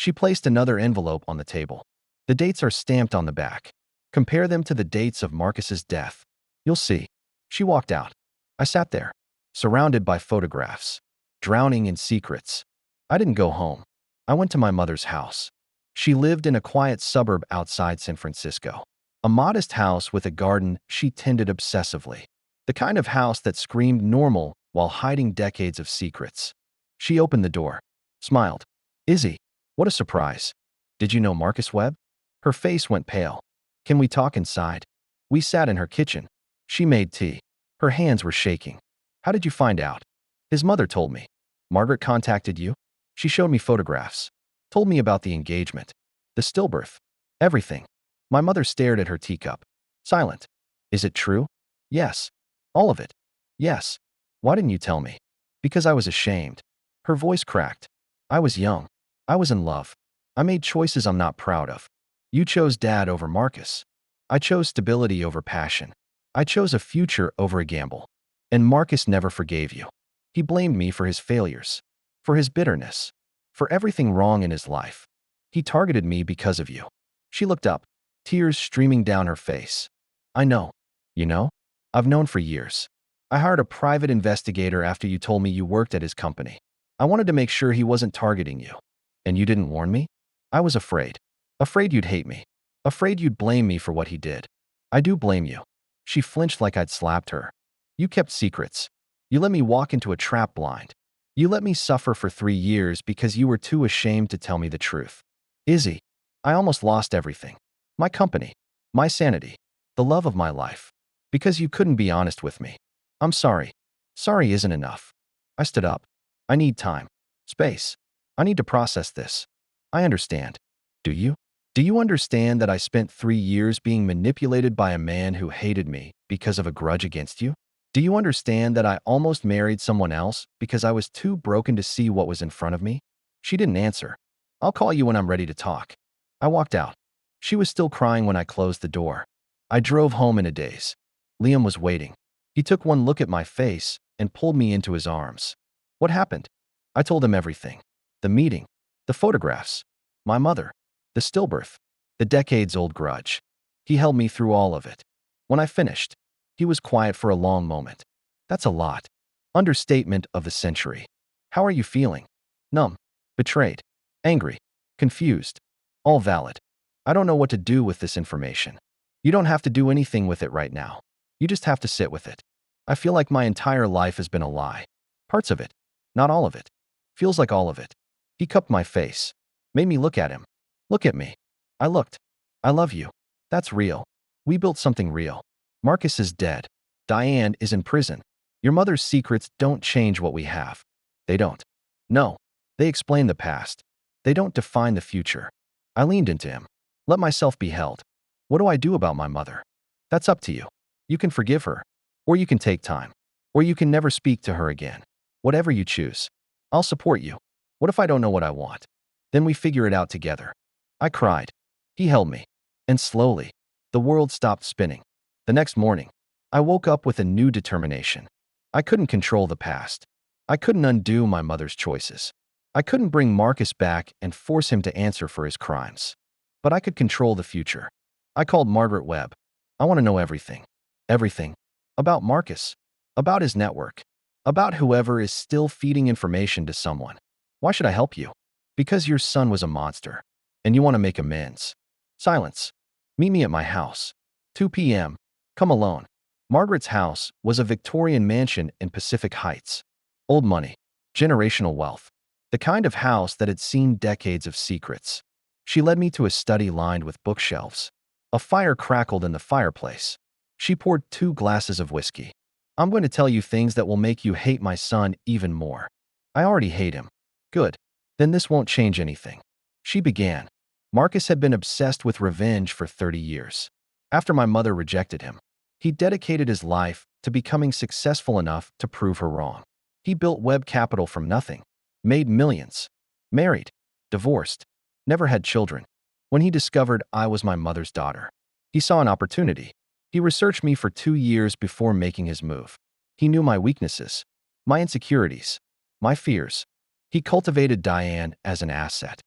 She placed another envelope on the table. The dates are stamped on the back. Compare them to the dates of Marcus's death. You'll see. She walked out. I sat there, surrounded by photographs, drowning in secrets. I didn't go home. I went to my mother's house. She lived in a quiet suburb outside San Francisco. A modest house with a garden she tended obsessively. The kind of house that screamed normal while hiding decades of secrets. She opened the door, smiled. Izzy, what a surprise. Did you know Marcus Webb? Her face went pale. Can we talk inside? We sat in her kitchen. She made tea. Her hands were shaking. How did you find out? His mother told me. Margaret contacted you? She showed me photographs. Told me about the engagement. The stillbirth. Everything. My mother stared at her teacup. Silent. Is it true? Yes. All of it. Yes. Why didn't you tell me? Because I was ashamed. Her voice cracked. I was young. I was in love. I made choices I'm not proud of. You chose Dad over Marcus. I chose stability over passion. I chose a future over a gamble. And Marcus never forgave you. He blamed me for his failures, for his bitterness, for everything wrong in his life. He targeted me because of you. She looked up, tears streaming down her face. I know. You know? I've known for years. I hired a private investigator after you told me you worked at his company. I wanted to make sure he wasn't targeting you. And you didn't warn me? I was afraid. Afraid you'd hate me. Afraid you'd blame me for what he did. I do blame you. She flinched like I'd slapped her. You kept secrets. You let me walk into a trap blind. You let me suffer for 3 years because you were too ashamed to tell me the truth. Izzy, I almost lost everything. My company, my sanity, the love of my life. Because you couldn't be honest with me. I'm sorry. Sorry isn't enough. I stood up. I need time. Space. I need to process this. I understand. Do you? Do you understand that I spent 3 years being manipulated by a man who hated me because of a grudge against you? Do you understand that I almost married someone else because I was too broken to see what was in front of me? She didn't answer. I'll call you when I'm ready to talk. I walked out. She was still crying when I closed the door. I drove home in a daze. Liam was waiting. He took one look at my face and pulled me into his arms. What happened? I told him everything. The meeting, the photographs, my mother, the stillbirth, the decades-old grudge. He held me through all of it. When I finished, he was quiet for a long moment. That's a lot. Understatement of the century. How are you feeling? Numb, betrayed, angry, confused. All valid. I don't know what to do with this information. You don't have to do anything with it right now. You just have to sit with it. I feel like my entire life has been a lie. Parts of it. Not all of it. Feels like all of it. He cupped my face. Made me look at him. Look at me. I looked. I love you. That's real. We built something real. Marcus is dead. Diane is in prison. Your mother's secrets don't change what we have. They don't. No. They explain the past. They don't define the future. I leaned into him. Let myself be held. What do I do about my mother? That's up to you. You can forgive her. Or you can take time. Or you can never speak to her again. Whatever you choose. I'll support you. What if I don't know what I want? Then we figure it out together. I cried. He held me. And slowly, the world stopped spinning. The next morning, I woke up with a new determination. I couldn't control the past. I couldn't undo my mother's choices. I couldn't bring Marcus back and force him to answer for his crimes. But I could control the future. I called Margaret Webb. I want to know everything. Everything. About Marcus. About his network. About whoever is still feeding information to someone. Why should I help you? Because your son was a monster. And you want to make amends. Silence. Meet me at my house. 2 p.m. Come alone. Margaret's house was a Victorian mansion in Pacific Heights. Old money. Generational wealth. The kind of house that had seen decades of secrets. She led me to a study lined with bookshelves. A fire crackled in the fireplace. She poured 2 glasses of whiskey. I'm going to tell you things that will make you hate my son even more. I already hate him. Good. Then this won't change anything. She began. Marcus had been obsessed with revenge for 30 years. After my mother rejected him, he dedicated his life to becoming successful enough to prove her wrong. He built Webb Capital from nothing, made millions, married, divorced, never had children. When he discovered I was my mother's daughter, he saw an opportunity. He researched me for 2 years before making his move. He knew my weaknesses, my insecurities, my fears. He cultivated Diane as an asset.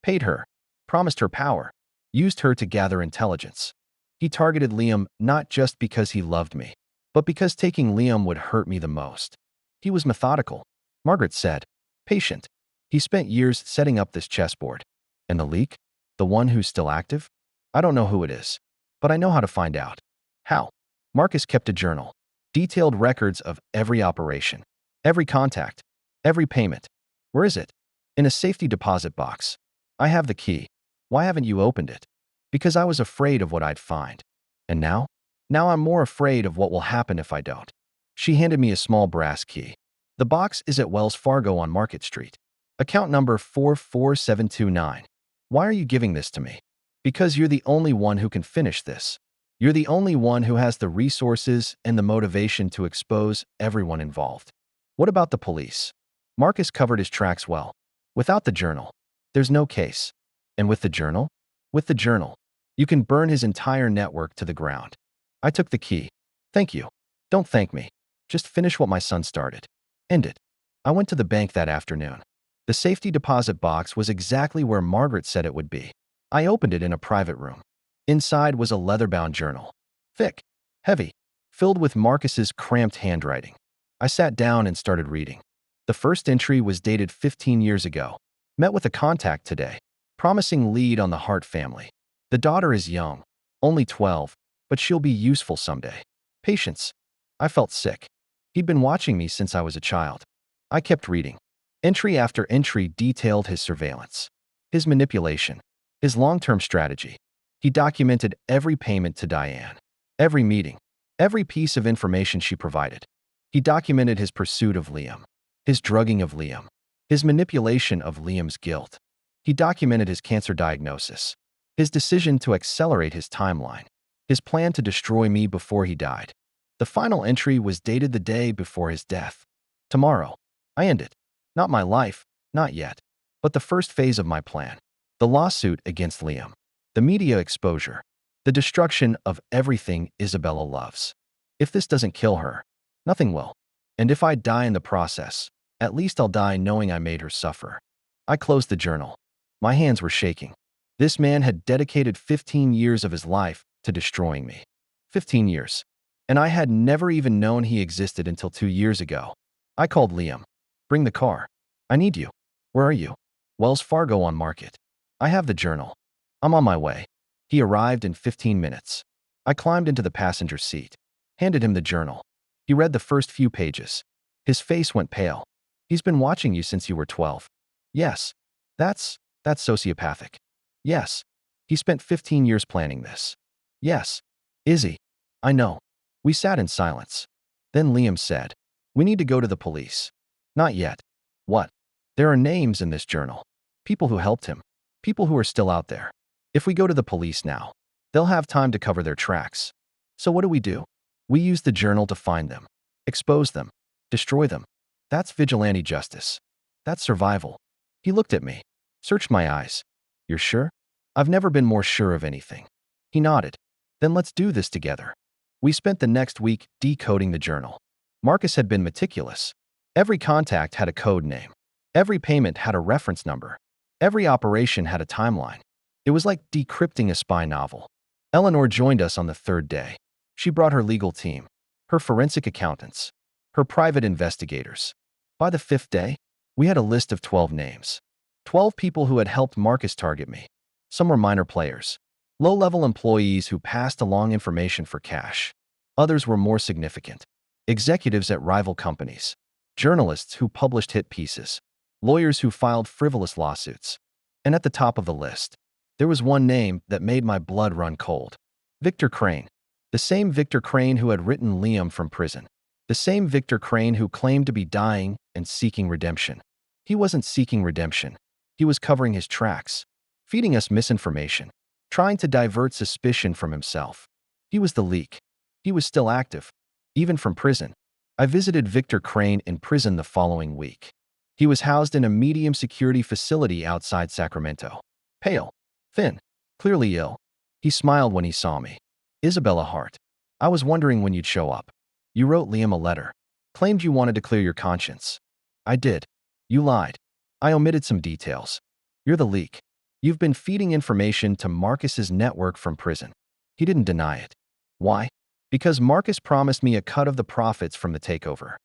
paid her, promised her power, used her to gather intelligence. He targeted Liam not just because he loved me, but because taking Liam would hurt me the most. He was methodical, Margaret said, patient. He spent years setting up this chessboard. And the leak? The one who's still active? I don't know who it is, but I know how to find out. How? Marcus kept a journal, detailed records of every operation, every contact, every payment. Where is it? In a safety deposit box. I have the key. Why haven't you opened it? Because I was afraid of what I'd find. And now? Now I'm more afraid of what will happen if I don't. She handed me a small brass key. The box is at Wells Fargo on Market Street. Account number 44729. Why are you giving this to me? Because you're the only one who can finish this. You're the only one who has the resources and the motivation to expose everyone involved. What about the police? Marcus covered his tracks well. Without the journal, there's no case. And with the journal? With the journal, you can burn his entire network to the ground. I took the key. Thank you. Don't thank me. Just finish what my son started. End it. I went to the bank that afternoon. The safety deposit box was exactly where Margaret said it would be. I opened it in a private room. Inside was a leather-bound journal. Thick, heavy, filled with Marcus's cramped handwriting. I sat down and started reading. The first entry was dated 15 years ago. Met with a contact today. Promising lead on the Hart family. The daughter is young, only 12, but she'll be useful someday. Patience. I felt sick. He'd been watching me since I was a child. I kept reading. Entry after entry detailed his surveillance, his manipulation, his long-term strategy. He documented every payment to Diane, every meeting, every piece of information she provided. He documented his pursuit of Liam, his drugging of Liam, his manipulation of Liam's guilt. He documented his cancer diagnosis, his decision to accelerate his timeline, his plan to destroy me before he died. The final entry was dated the day before his death. Tomorrow. I end it. Not my life, not yet, but the first phase of my plan. The lawsuit against Liam. The media exposure. The destruction of everything Isabella loves. If this doesn't kill her, nothing will. And if I die in the process, at least I'll die knowing I made her suffer. I closed the journal. My hands were shaking. This man had dedicated 15 years of his life to destroying me. 15 years. And I had never even known he existed until 2 years ago. I called Liam. Bring the car. I need you. Where are you? Wells Fargo on Market. I have the journal. I'm on my way. He arrived in 15 minutes. I climbed into the passenger seat, handed him the journal. He read the first few pages. His face went pale. He's been watching you since you were 12. Yes. That's sociopathic. Yes. He spent 15 years planning this. Yes. Izzy. I know. We sat in silence. Then Liam said, we need to go to the police. Not yet. What? There are names in this journal. People who helped him. People who are still out there. If we go to the police now, they'll have time to cover their tracks. So what do? We use the journal to find them, expose them, destroy them. That's vigilante justice. That's survival. He looked at me, searched my eyes. You're sure? I've never been more sure of anything. He nodded. Then let's do this together. We spent the next week decoding the journal. Marcus had been meticulous. Every contact had a code name. Every payment had a reference number. Every operation had a timeline. It was like decrypting a spy novel. Eleanor joined us on the third day. She brought her legal team, her forensic accountants, her private investigators. By the fifth day, we had a list of 12 names. 12 people who had helped Marcus target me. Some were minor players, low-level employees who passed along information for cash. Others were more significant. Executives at rival companies, journalists who published hit pieces, lawyers who filed frivolous lawsuits. And at the top of the list, there was one name that made my blood run cold. Victor Crane. The same Victor Crane who had written Liam from prison. The same Victor Crane who claimed to be dying and seeking redemption. He wasn't seeking redemption. He was covering his tracks, feeding us misinformation, trying to divert suspicion from himself. He was the leak. He was still active, even from prison. I visited Victor Crane in prison the following week. He was housed in a medium-security facility outside Sacramento. Pale, thin, clearly ill. He smiled when he saw me. Isabella Hart. I was wondering when you'd show up. You wrote Liam a letter. Claimed you wanted to clear your conscience. I did. You lied. I omitted some details. You're the leak. You've been feeding information to Marcus's network from prison. He didn't deny it. Why? Because Marcus promised me a cut of the profits from the takeover.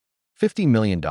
$50 million.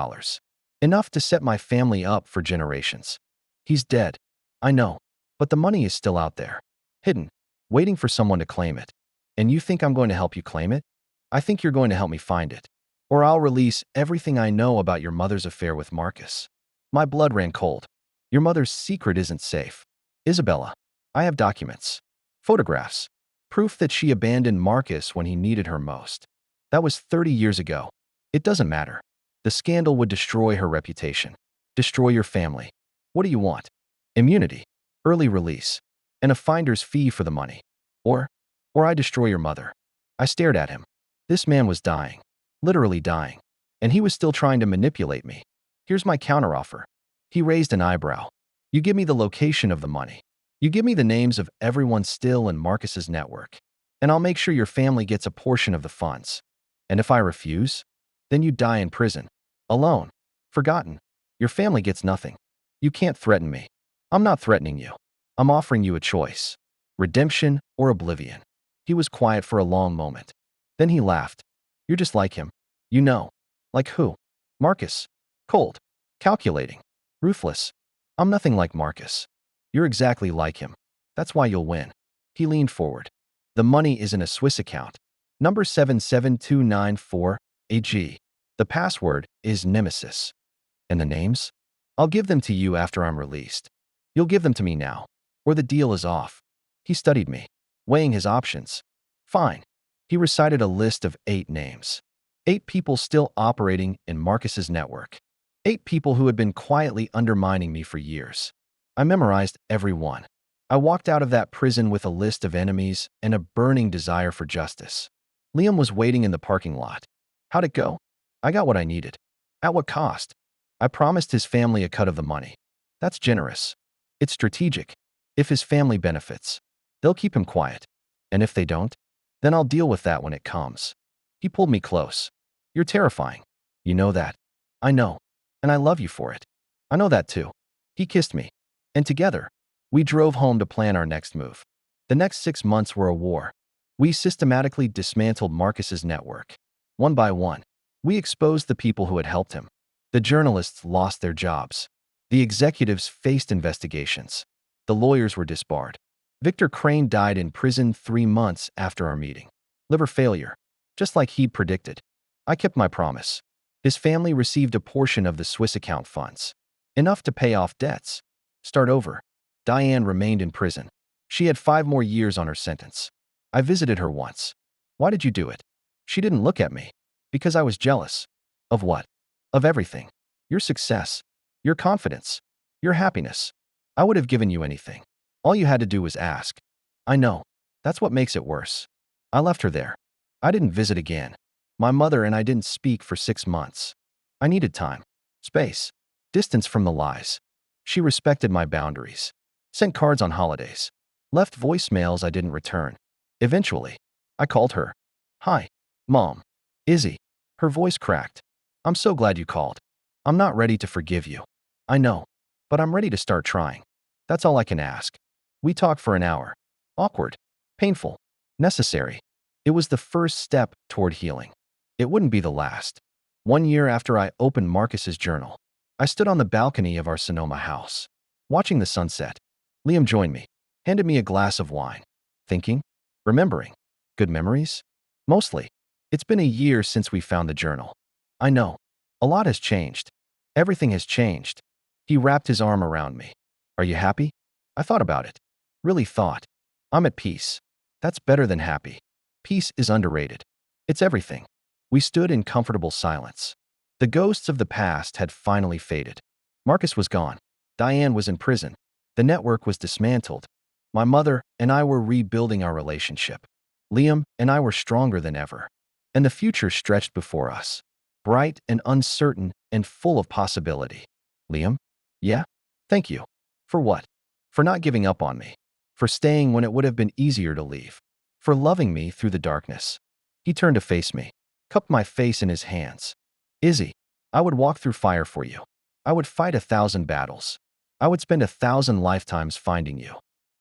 Enough to set my family up for generations. He's dead. I know. But the money is still out there. Hidden. Waiting for someone to claim it. And you think I'm going to help you claim it? I think you're going to help me find it. Or I'll release everything I know about your mother's affair with Marcus. My blood ran cold. Your mother's secret isn't safe. Isabella, I have documents. Photographs. Proof that she abandoned Marcus when he needed her most. That was 30 years ago. It doesn't matter. The scandal would destroy her reputation. Destroy your family. What do you want? Immunity. Early release. And a finder's fee for the money. Or I destroy your mother. I stared at him. This man was dying. Literally dying. And he was still trying to manipulate me. Here's my counteroffer. He raised an eyebrow. You give me the location of the money. You give me the names of everyone still in Marcus's network. And I'll make sure your family gets a portion of the funds. And if I refuse, then you die in prison. Alone. Forgotten. Your family gets nothing. You can't threaten me. I'm not threatening you. I'm offering you a choice. Redemption or oblivion. He was quiet for a long moment. Then he laughed. You're just like him. You know. Like who? Marcus. Cold. Calculating. Ruthless. I'm nothing like Marcus. You're exactly like him. That's why you'll win. He leaned forward. The money is in a Swiss account. Number 77294 AG. The password is Nemesis. And the names? I'll give them to you after I'm released. You'll give them to me now, or the deal is off. He studied me, weighing his options. Fine. He recited a list of 8 names. 8 people still operating in Marcus's network. 8 people who had been quietly undermining me for years. I memorized every one. I walked out of that prison with a list of enemies and a burning desire for justice. Liam was waiting in the parking lot. How'd it go? I got what I needed. At what cost? I promised his family a cut of the money. That's generous. It's strategic. If his family benefits, they'll keep him quiet. And if they don't, then I'll deal with that when it comes. He pulled me close. You're terrifying. You know that. I know. And I love you for it. I know that too. He kissed me. And together, we drove home to plan our next move. The next 6 months were a war. We systematically dismantled Marcus's network. One by one, we exposed the people who had helped him. The journalists lost their jobs. The executives faced investigations. The lawyers were disbarred. Victor Crane died in prison 3 months after our meeting. Liver failure, just like he'd predicted. I kept my promise. His family received a portion of the Swiss account funds. Enough to pay off debts. Start over. Diane remained in prison. She had 5 more years on her sentence. I visited her once. Why did you do it? She didn't look at me. Because I was jealous. Of what? Of everything. Your success. Your confidence. Your happiness. I would have given you anything. All you had to do was ask. I know. That's what makes it worse. I left her there. I didn't visit again. My mother and I didn't speak for 6 months. I needed time. Space. Distance from the lies. She respected my boundaries. Sent cards on holidays. Left voicemails I didn't return. Eventually, I called her. Hi, Mom. Izzy. Her voice cracked. I'm so glad you called. I'm not ready to forgive you. I know. But I'm ready to start trying. That's all I can ask. We talked for an hour. Awkward. Painful. Necessary. It was the first step toward healing. It wouldn't be the last. 1 year after I opened Marcus's journal, I stood on the balcony of our Sonoma house, watching the sunset. Liam joined me, handed me a glass of wine. Thinking? Remembering? Good memories? Mostly. It's been a year since we found the journal. I know. A lot has changed. Everything has changed. He wrapped his arm around me. Are you happy? I thought about it. Really thought. I'm at peace. That's better than happy. Peace is underrated. It's everything. We stood in comfortable silence. The ghosts of the past had finally faded. Marcus was gone. Diane was in prison. The network was dismantled. My mother and I were rebuilding our relationship. Liam and I were stronger than ever. And the future stretched before us. Bright and uncertain and full of possibility. Liam? Yeah? Thank you. For what? For not giving up on me. For staying when it would have been easier to leave. For loving me through the darkness. He turned to face me, cupped my face in his hands. Izzy, I would walk through fire for you. I would fight 1,000 battles. I would spend 1,000 lifetimes finding you.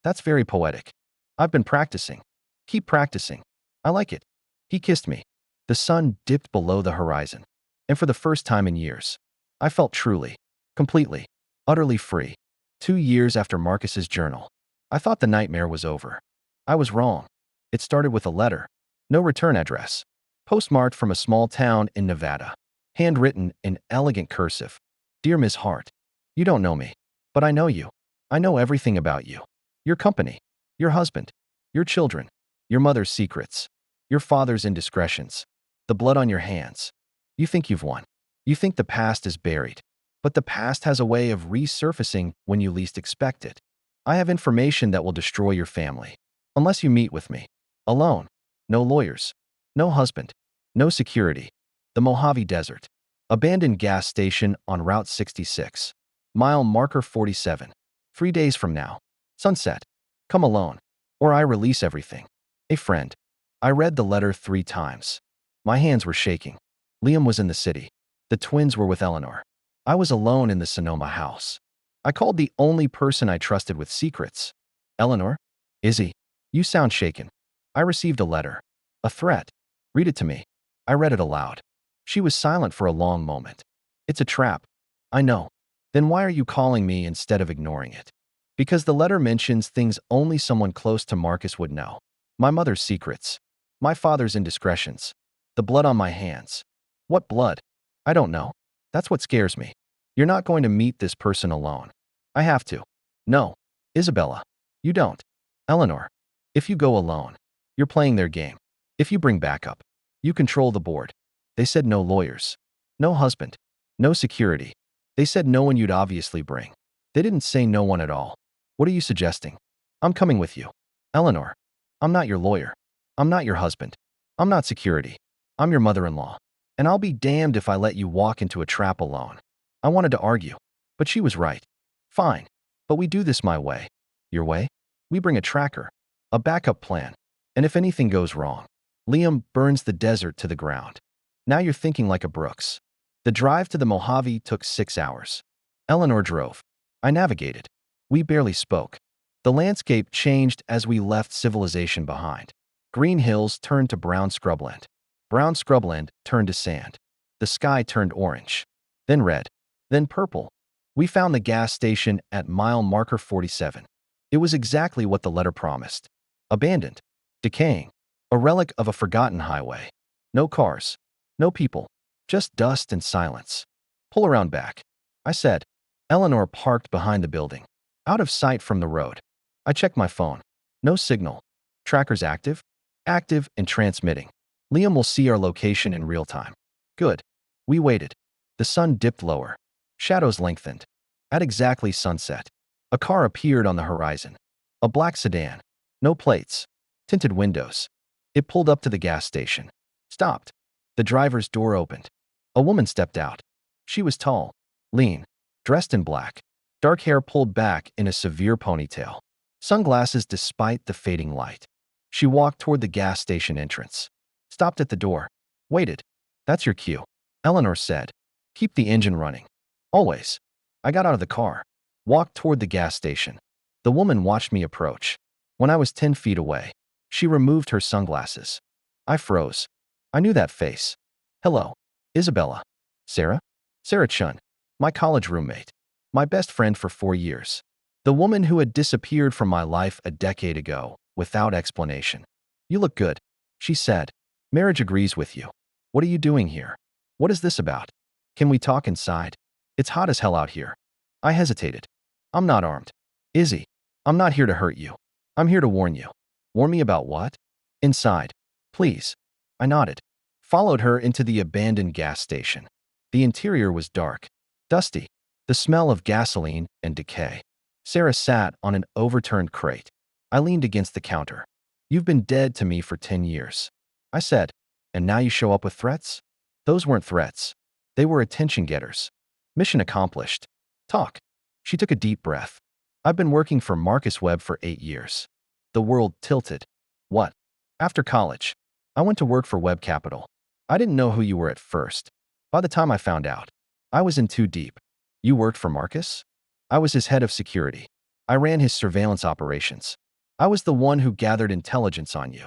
That's very poetic. I've been practicing. Keep practicing. I like it. He kissed me. The sun dipped below the horizon. And for the first time in years, I felt truly, completely, utterly free. 2 years after Marcus's journal, I thought the nightmare was over. I was wrong. It started with a letter. No return address. Postmarked from a small town in Nevada. Handwritten in elegant cursive. Dear Miss Hart, you don't know me, but I know you. I know everything about you. Your company, your husband, your children, your mother's secrets, your father's indiscretions, the blood on your hands. You think you've won. You think the past is buried. But the past has a way of resurfacing when you least expect it. I have information that will destroy your family. Unless you meet with me. Alone. No lawyers. No husband. No security. The Mojave Desert. Abandoned gas station on Route 66. Mile marker 47. 3 days from now. Sunset. Come alone. Or I release everything. A friend. I read the letter 3 times. My hands were shaking. Liam was in the city. The twins were with Eleanor. I was alone in the Sonoma house. I called the only person I trusted with secrets. Eleanor? Izzy? You sound shaken. I received a letter. A threat. Read it to me. I read it aloud. She was silent for a long moment. It's a trap. I know. Then why are you calling me instead of ignoring it? Because the letter mentions things only someone close to Marcus would know. My mother's secrets. My father's indiscretions. The blood on my hands. What blood? I don't know. That's what scares me. You're not going to meet this person alone. I have to. No. Isabella. You don't. Eleanor. If you go alone, you're playing their game. If you bring backup, you control the board. They said no lawyers. No husband. No security. They said no one you'd obviously bring. They didn't say no one at all. What are you suggesting? I'm coming with you. Eleanor. I'm not your lawyer. I'm not your husband. I'm not security. I'm your mother-in-law. And I'll be damned if I let you walk into a trap alone. I wanted to argue, but she was right. Fine. But we do this my way. Your way? We bring a tracker. A backup plan. And if anything goes wrong, Liam burns the desert to the ground. Now you're thinking like a Brooks. The drive to the Mojave took 6 hours. Eleanor drove. I navigated. We barely spoke. The landscape changed as we left civilization behind. Green hills turned to brown scrubland. Brown scrubland turned to sand. The sky turned orange. Then red. Then purple. We found the gas station at mile marker 47. It was exactly what the letter promised. Abandoned. Decaying. A relic of a forgotten highway. No cars. No people. Just dust and silence. Pull around back. I said. Eleanor parked behind the building. Out of sight from the road. I checked my phone. No signal. Tracker's active? Active and transmitting. Liam will see our location in real time. Good. We waited. The sun dipped lower. Shadows lengthened. At exactly sunset, a car appeared on the horizon. A black sedan. No plates. Tinted windows. It pulled up to the gas station. Stopped. The driver's door opened. A woman stepped out. She was tall, lean, dressed in black. Dark hair pulled back in a severe ponytail. Sunglasses despite the fading light. She walked toward the gas station entrance. Stopped at the door. Waited. That's your cue. Eleanor said. Keep the engine running. Always. I got out of the car. Walked toward the gas station. The woman watched me approach. When I was 10 feet away, she removed her sunglasses. I froze. I knew that face. Hello. Isabella. Sarah? Sarah Chun. My college roommate. My best friend for 4 years. The woman who had disappeared from my life a decade ago, without explanation. You look good, she said. Marriage agrees with you. What are you doing here? What is this about? Can we talk inside? It's hot as hell out here. I hesitated. I'm not armed. Izzy, I'm not here to hurt you. I'm here to warn you. Warn me about what? Inside. Please. I nodded. Followed her into the abandoned gas station. The interior was dark, dusty, the smell of gasoline and decay. Sarah sat on an overturned crate. I leaned against the counter. You've been dead to me for 10 years. I said, and now you show up with threats? Those weren't threats. They were attention getters. Mission accomplished. Talk. She took a deep breath. I've been working for Marcus Webb for 8 years. The world tilted. What? After college, I went to work for Webb Capital. I didn't know who you were at first. By the time I found out, I was in too deep. You worked for Marcus? I was his head of security. I ran his surveillance operations. I was the one who gathered intelligence on you.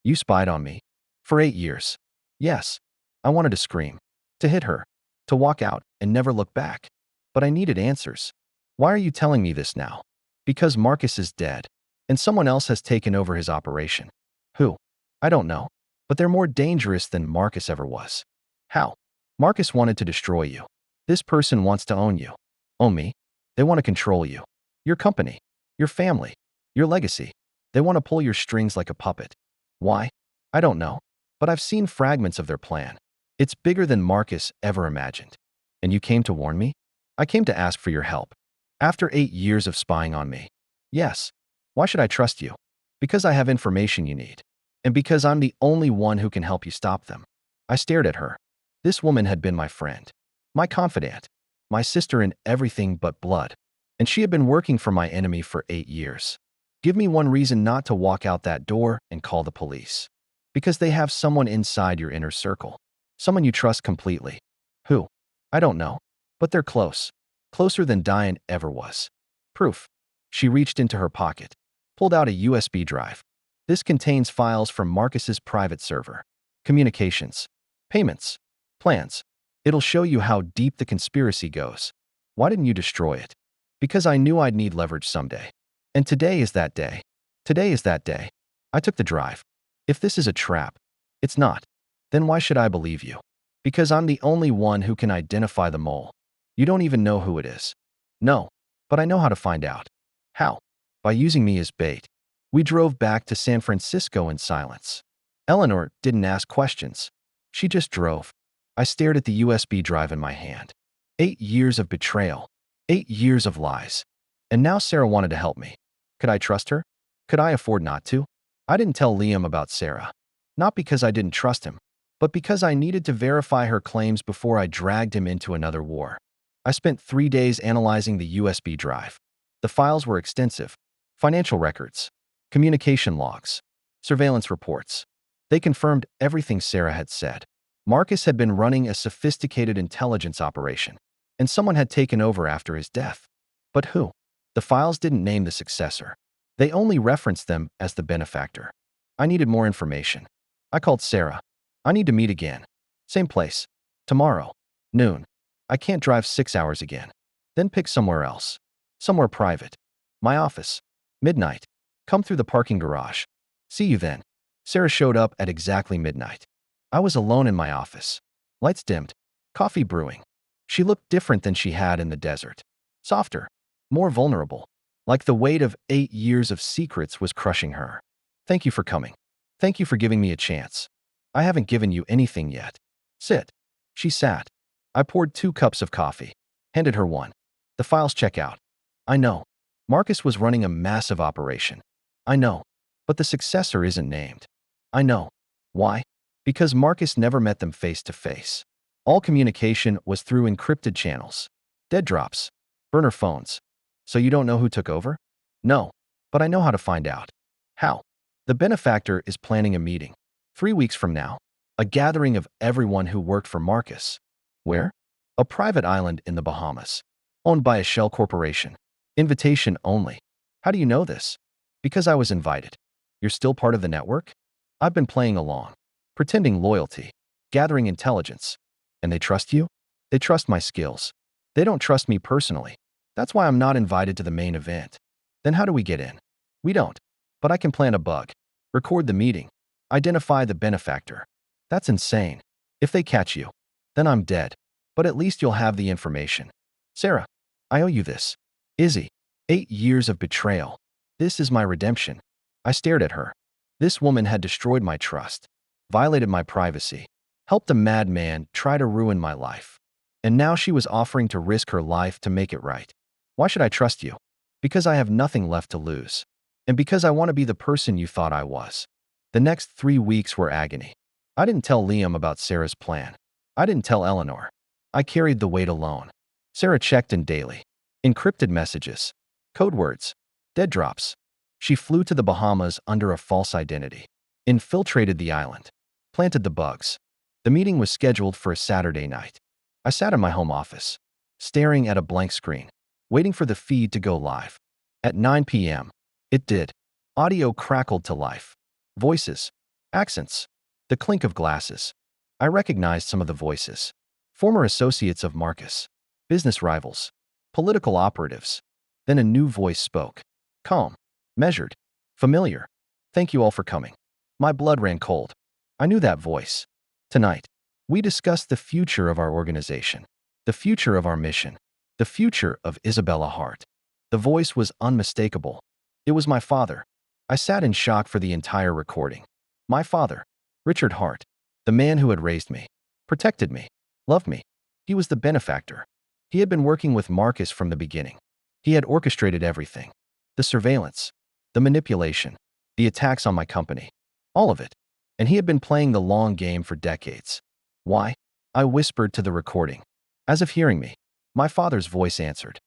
You spied on me. For 8 years. Yes. I wanted to scream. To hit her. To walk out and never look back. But I needed answers. Why are you telling me this now? Because Marcus is dead. And someone else has taken over his operation. Who? I don't know. But they're more dangerous than Marcus ever was. How? Marcus wanted to destroy you. This person wants to own you. Own me? They want to control you. Your company. Your family. Your legacy. They want to pull your strings like a puppet. Why? I don't know. But I've seen fragments of their plan. It's bigger than Marcus ever imagined. And you came to warn me? I came to ask for your help. After 8 years of spying on me. Yes. Why should I trust you? Because I have information you need. And because I'm the only one who can help you stop them. I stared at her. This woman had been my friend. My confidant. My sister in everything but blood. And she had been working for my enemy for 8 years. Give me one reason not to walk out that door and call the police. Because they have someone inside your inner circle. Someone you trust completely. Who? I don't know. But they're close. Closer than Diane ever was. Proof. She reached into her pocket. Pulled out a USB drive. This contains files from Marcus's private server. Communications. Payments. Plans. It'll show you how deep the conspiracy goes. Why didn't you destroy it? Because I knew I'd need leverage someday. And today is that day. Today is that day. I took the drive. If this is a trap, it's not. Then why should I believe you? Because I'm the only one who can identify the mole. You don't even know who it is. No, but I know how to find out. How? By using me as bait. We drove back to San Francisco in silence. Eleanor didn't ask questions. She just drove. I stared at the USB drive in my hand. 8 years of betrayal. 8 years of lies. And now Sarah wanted to help me. Could I trust her? Could I afford not to? I didn't tell Liam about Sarah. Not because I didn't trust him, but because I needed to verify her claims before I dragged him into another war. I spent 3 days analyzing the USB drive. The files were extensive. Financial records, communication logs, surveillance reports. They confirmed everything Sarah had said. Marcus had been running a sophisticated intelligence operation, and someone had taken over after his death. But who? The files didn't name the successor. They only referenced them as the benefactor. I needed more information. I called Sarah. I need to meet again. Same place. Tomorrow. Noon. I can't drive 6 hours again. Then pick somewhere else. Somewhere private. My office. Midnight. Come through the parking garage. See you then. Sarah showed up at exactly midnight. I was alone in my office. Lights dimmed. Coffee brewing. She looked different than she had in the desert. Softer. More vulnerable. Like the weight of 8 years of secrets was crushing her. Thank you for coming. Thank you for giving me a chance. I haven't given you anything yet. Sit. She sat. I poured 2 cups of coffee. Handed her one. The files check out. I know. Marcus was running a massive operation. I know. But the successor isn't named. I know. Why? Because Marcus never met them face to face. All communication was through encrypted channels. Dead drops. Burner phones. So you don't know who took over? No. But I know how to find out. How? The benefactor is planning a meeting. 3 weeks from now. A gathering of everyone who worked for Marcus. Where? A private island in the Bahamas. Owned by a shell corporation. Invitation only. How do you know this? Because I was invited. You're still part of the network? I've been playing along. Pretending loyalty. Gathering intelligence. And they trust you? They trust my skills. They don't trust me personally. That's why I'm not invited to the main event. Then how do we get in? We don't. But I can plant a bug. Record the meeting. Identify the benefactor. That's insane. If they catch you, then I'm dead. But at least you'll have the information. Sarah, I owe you this. Izzy, 8 years of betrayal. This is my redemption. I stared at her. This woman had destroyed my trust, violated my privacy, helped a madman try to ruin my life. And now she was offering to risk her life to make it right. Why should I trust you? Because I have nothing left to lose. And because I want to be the person you thought I was. The next 3 weeks were agony. I didn't tell Liam about Sarah's plan. I didn't tell Eleanor. I carried the weight alone. Sarah checked in daily. Encrypted messages. Code words. Dead drops. She flew to the Bahamas under a false identity. Infiltrated the island. Planted the bugs. The meeting was scheduled for a Saturday night. I sat in my home office, staring at a blank screen. waiting for the feed to go live. At 9 p.m., it did. Audio crackled to life. Voices, accents, the clink of glasses. I recognized some of the voices. Former associates of Marcus, business rivals, political operatives. Then a new voice spoke. Calm, measured, familiar. Thank you all for coming. My blood ran cold. I knew that voice. Tonight, we discussed the future of our organization, the future of our mission, the future of Isabella Hart. The voice was unmistakable. It was my father. I sat in shock for the entire recording. My father, Richard Hart, the man who had raised me, protected me, loved me. He was the benefactor. He had been working with Marcus from the beginning. He had orchestrated everything. The surveillance, the manipulation, the attacks on my company. All of it. And he had been playing the long game for decades. Why? I whispered to the recording. As if hearing me, my father's voice answered.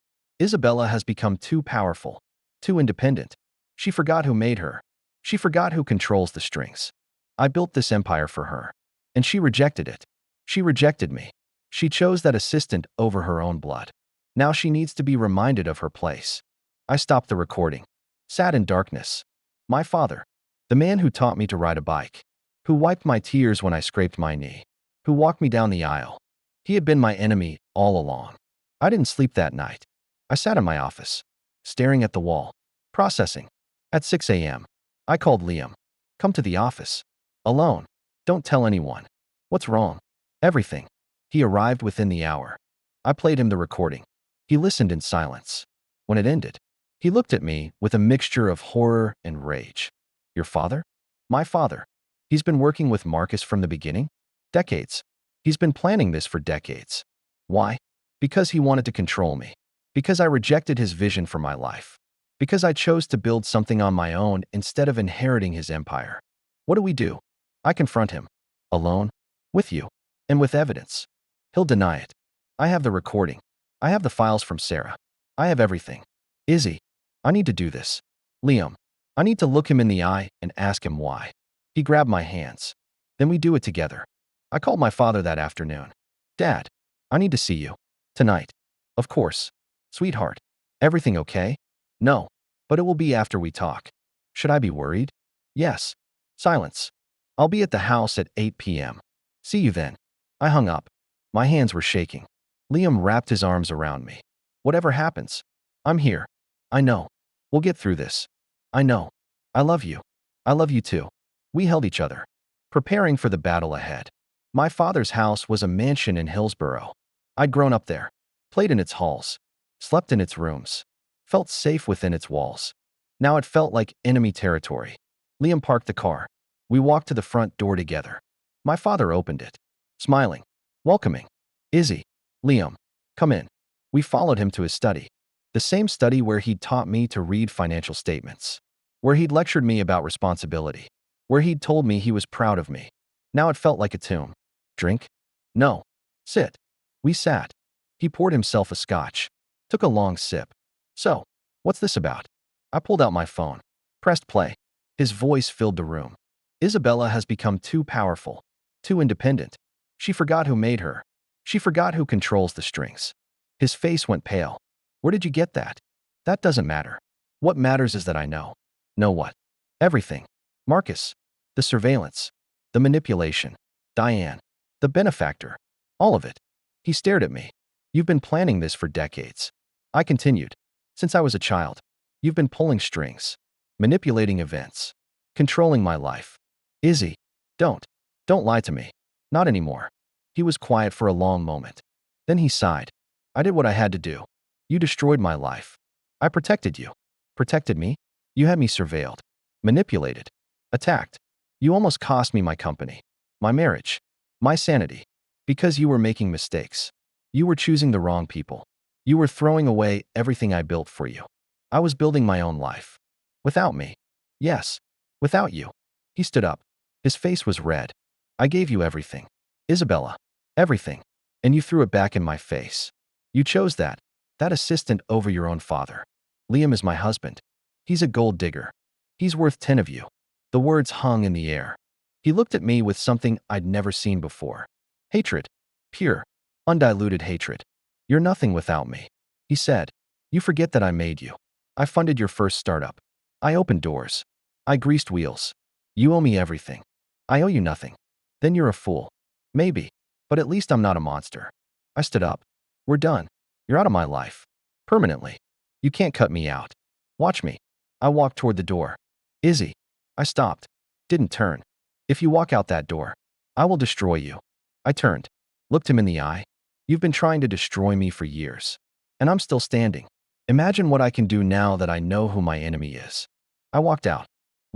Isabella has become too powerful, too independent. She forgot who made her. She forgot who controls the strings. I built this empire for her, and she rejected it. She rejected me. She chose that assistant over her own blood. Now she needs to be reminded of her place. I stopped the recording, sat in darkness. My father, the man who taught me to ride a bike, who wiped my tears when I scraped my knee, who walked me down the aisle. He had been my enemy all along. I didn't sleep that night. I sat in my office, staring at the wall, processing. At 6 a.m., I called Liam. Come to the office. Alone. Don't tell anyone. What's wrong? Everything. He arrived within the hour. I played him the recording. He listened in silence. When it ended, he looked at me with a mixture of horror and rage. Your father? My father. He's been working with Marcus from the beginning? Decades. He's been planning this for decades. Why? Because he wanted to control me. Because I rejected his vision for my life. Because I chose to build something on my own instead of inheriting his empire. What do? I confront him. Alone. With you. And with evidence. He'll deny it. I have the recording. I have the files from Sarah. I have everything. Izzy, I need to do this. Liam, I need to look him in the eye and ask him why. He grabbed my hands. Then we do it together. I called my father that afternoon. Dad, I need to see you. Tonight. Of course. Sweetheart, everything okay? No, but it will be after we talk. Should I be worried? Yes. Silence. I'll be at the house at 8 p.m. See you then. I hung up. My hands were shaking. Liam wrapped his arms around me. Whatever happens, I'm here. I know. We'll get through this. I know. I love you. I love you too. We held each other, preparing for the battle ahead. My father's house was a mansion in Hillsborough. I'd grown up there, played in its halls, slept in its rooms, felt safe within its walls. Now it felt like enemy territory. Liam parked the car. We walked to the front door together. My father opened it, smiling, welcoming. Izzy, Liam, come in. We followed him to his study, the same study where he'd taught me to read financial statements, where he'd lectured me about responsibility, where he'd told me he was proud of me. Now it felt like a tomb. Drink? No. Sit. We sat. He poured himself a scotch, took a long sip. So, what's this about? I pulled out my phone, pressed play. His voice filled the room. Isabella has become too powerful, too independent. She forgot who made her. She forgot who controls the strings. His face went pale. Where did you get that? That doesn't matter. What matters is that I know. Know what? Everything. Marcus. The surveillance. The manipulation. Diane. The benefactor. All of it. He stared at me. You've been planning this for decades. I continued. Since I was a child. You've been pulling strings. Manipulating events. Controlling my life. Izzy. Don't lie to me. Not anymore. He was quiet for a long moment. Then he sighed. I did what I had to do. You destroyed my life. I protected you. Protected me? You had me surveilled. Manipulated. Attacked. You almost cost me my company. My marriage. My sanity. Because you were making mistakes. You were choosing the wrong people. You were throwing away everything I built for you. I was building my own life. Without me. Yes. Without you. He stood up. His face was red. I gave you everything. Isabella. Everything. And you threw it back in my face. You chose that assistant over your own father. Liam is my husband. He's a gold digger. He's worth 10 of you. The words hung in the air. He looked at me with something I'd never seen before. Hatred. Pure, undiluted hatred. You're nothing without me. He said. You forget that I made you. I funded your first startup. I opened doors. I greased wheels. You owe me everything. I owe you nothing. Then you're a fool. Maybe. But at least I'm not a monster. I stood up. We're done. You're out of my life. Permanently. You can't cut me out. Watch me. I walked toward the door. Izzy. I stopped. Didn't turn. If you walk out that door, I will destroy you. I turned. Looked him in the eye. You've been trying to destroy me for years. And I'm still standing. Imagine what I can do now that I know who my enemy is. I walked out.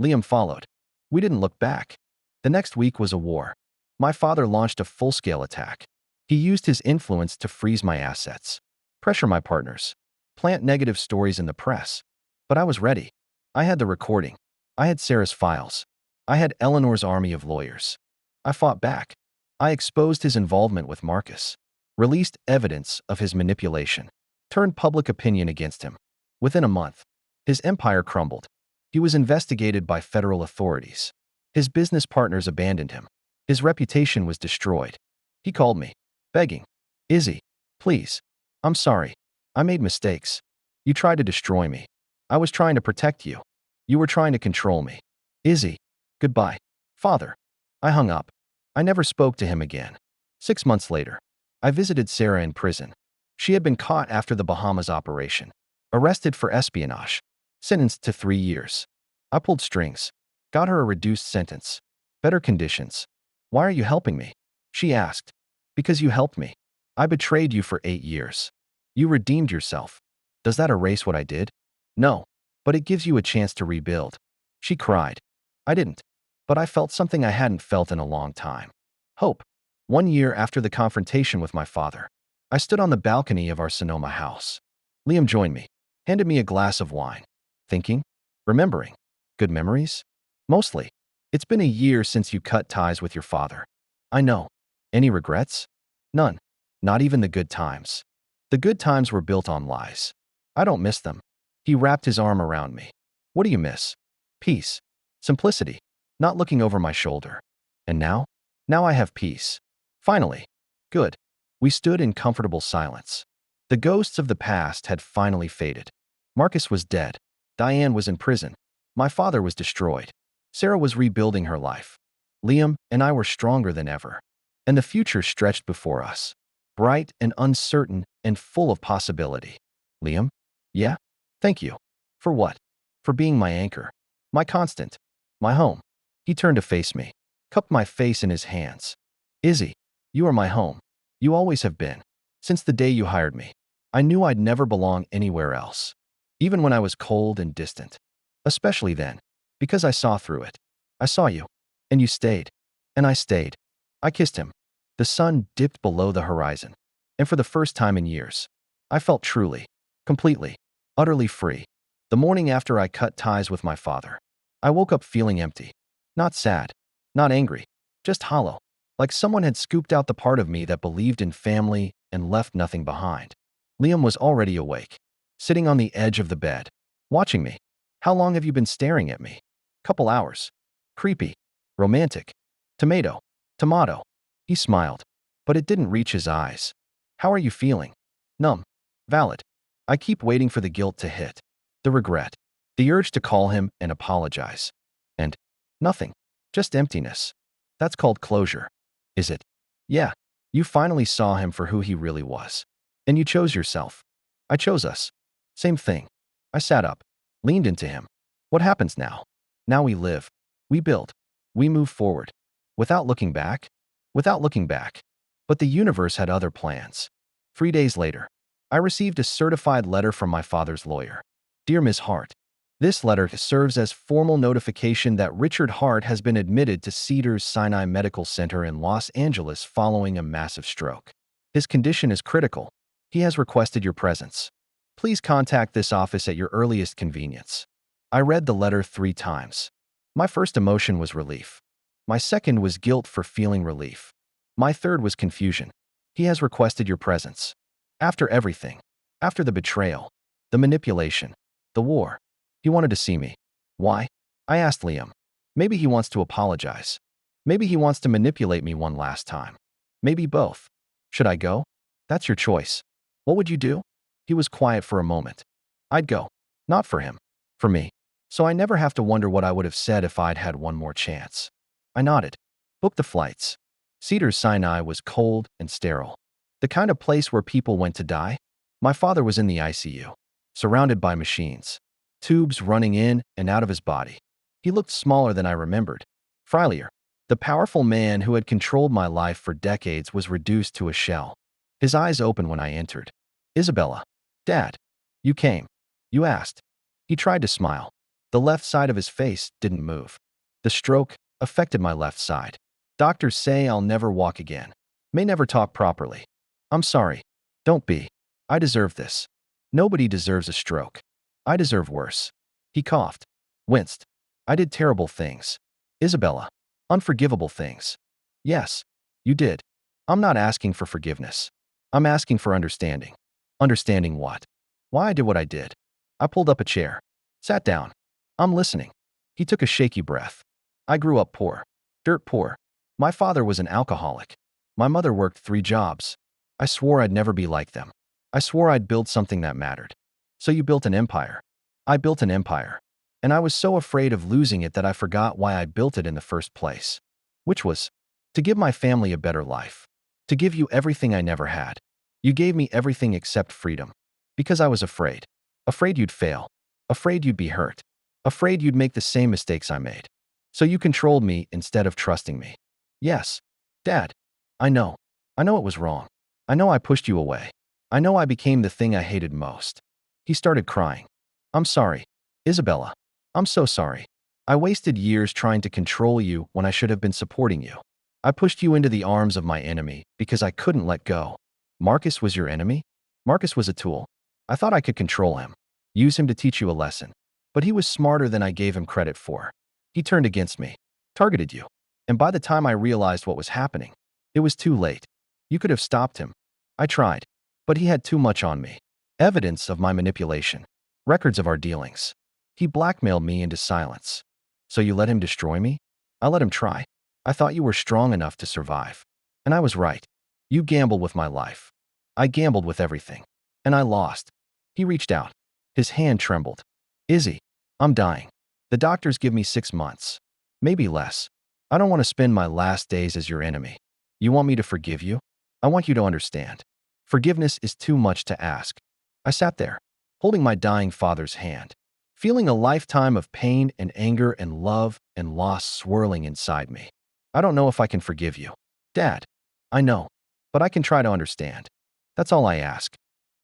Liam followed. We didn't look back. The next week was a war. My father launched a full-scale attack. He used his influence to freeze my assets, pressure my partners, plant negative stories in the press. But I was ready. I had the recording. I had Sarah's files. I had Eleanor's army of lawyers. I fought back. I exposed his involvement with Marcus, released evidence of his manipulation, turned public opinion against him. Within a month, his empire crumbled. He was investigated by federal authorities. His business partners abandoned him. His reputation was destroyed. He called me, begging, Izzy, please. I'm sorry. I made mistakes. You tried to destroy me. I was trying to protect you. You were trying to control me. Izzy, goodbye. Father. I hung up. I never spoke to him again. 6 months later, I visited Sarah in prison. She had been caught after the Bahamas operation, arrested for espionage, sentenced to 3 years. I pulled strings, got her a reduced sentence, better conditions. Why are you helping me? She asked. Because you helped me. I betrayed you for 8 years. You redeemed yourself. Does that erase what I did? No, but it gives you a chance to rebuild. She cried. I didn't. But I felt something I hadn't felt in a long time. Hope. 1 year after the confrontation with my father, I stood on the balcony of our Sonoma house. Liam joined me, handed me a glass of wine. Thinking? Remembering? Good memories? Mostly. It's been a year since you cut ties with your father. I know. Any regrets? None. Not even the good times. The good times were built on lies. I don't miss them. He wrapped his arm around me. What do you miss? Peace. Simplicity. Not looking over my shoulder. And now? Now I have peace. Finally. Good. We stood in comfortable silence. The ghosts of the past had finally faded. Marcus was dead. Diane was in prison. My father was destroyed. Sarah was rebuilding her life. Liam and I were stronger than ever. And the future stretched before us. Bright and uncertain and full of possibility. Liam? Yeah? Thank you. For what? For being my anchor. My constant. My home. He turned to face me, cupped my face in his hands. Izzy, you are my home. You always have been. Since the day you hired me, I knew I'd never belong anywhere else. Even when I was cold and distant. Especially then, because I saw through it. I saw you, and you stayed. And I stayed. I kissed him. The sun dipped below the horizon. And for the first time in years, I felt truly, completely, utterly free. The morning after I cut ties with my father, I woke up feeling empty. Not sad, not angry, just hollow, like someone had scooped out the part of me that believed in family and left nothing behind. Liam was already awake, sitting on the edge of the bed, watching me. How long have you been staring at me? Couple hours. Creepy. Romantic. Tomato. Tomato. He smiled, but it didn't reach his eyes. How are you feeling? Numb. Valid. I keep waiting for the guilt to hit. The regret. The urge to call him and apologize. And nothing. Just emptiness. That's called closure. Is it? Yeah. You finally saw him for who he really was. And you chose yourself. I chose us. Same thing. I sat up, leaned into him. What happens now? Now we live. We build. We move forward. Without looking back? Without looking back. But the universe had other plans. 3 days later, I received a certified letter from my father's lawyer. Dear Ms. Hart, this letter serves as formal notification that Richard Hart has been admitted to Cedars-Sinai Medical Center in Los Angeles following a massive stroke. His condition is critical. He has requested your presence. Please contact this office at your earliest convenience. I read the letter 3 times. My first emotion was relief. My second was guilt for feeling relief. My third was confusion. He has requested your presence. After everything. After the betrayal. The manipulation. The war. He wanted to see me. Why? I asked Liam. Maybe he wants to apologize. Maybe he wants to manipulate me one last time. Maybe both. Should I go? That's your choice. What would you do? He was quiet for a moment. I'd go. Not for him. For me. So I never have to wonder what I would have said if I'd had one more chance. I nodded. Booked the flights. Cedars-Sinai was cold and sterile. The kind of place where people went to die. My father was in the ICU, surrounded by machines, tubes running in and out of his body. He looked smaller than I remembered. Frilier, the powerful man who had controlled my life for decades, was reduced to a shell. His eyes opened when I entered. Isabella. Dad. You came. You asked. He tried to smile. The left side of his face didn't move. The stroke affected my left side. Doctors say I'll never walk again. May never talk properly. I'm sorry. Don't be. I deserve this. Nobody deserves a stroke. I deserve worse. He coughed. Winced. I did terrible things. Isabella. Unforgivable things. Yes, you did. I'm not asking for forgiveness. I'm asking for understanding. Understanding what? Why I did what I did. I pulled up a chair. Sat down. I'm listening. He took a shaky breath. I grew up poor. Dirt poor. My father was an alcoholic. My mother worked 3 jobs. I swore I'd never be like them. I swore I'd build something that mattered. So you built an empire. I built an empire. And I was so afraid of losing it that I forgot why I built it in the first place. Which was to give my family a better life. To give you everything I never had. You gave me everything except freedom. Because I was afraid. Afraid you'd fail. Afraid you'd be hurt. Afraid you'd make the same mistakes I made. So you controlled me instead of trusting me. Yes. Dad. I know. I know it was wrong. I know I pushed you away. I know I became the thing I hated most. He started crying. I'm sorry. Isabella. I'm so sorry. I wasted years trying to control you when I should have been supporting you. I pushed you into the arms of my enemy because I couldn't let go. Marcus was your enemy? Marcus was a tool. I thought I could control him. Use him to teach you a lesson. But he was smarter than I gave him credit for. He turned against me. Targeted you. And by the time I realized what was happening, it was too late. You could have stopped him. I tried. But he had too much on me. Evidence of my manipulation. Records of our dealings. He blackmailed me into silence. So you let him destroy me? I let him try. I thought you were strong enough to survive. And I was right. You gambled with my life. I gambled with everything. And I lost. He reached out. His hand trembled. Izzy, I'm dying. The doctors give me 6 months. Maybe less. I don't want to spend my last days as your enemy. You want me to forgive you? I want you to understand. Forgiveness is too much to ask. I sat there, holding my dying father's hand, feeling a lifetime of pain and anger and love and loss swirling inside me. I don't know if I can forgive you. Dad, I know, but I can try to understand. That's all I ask.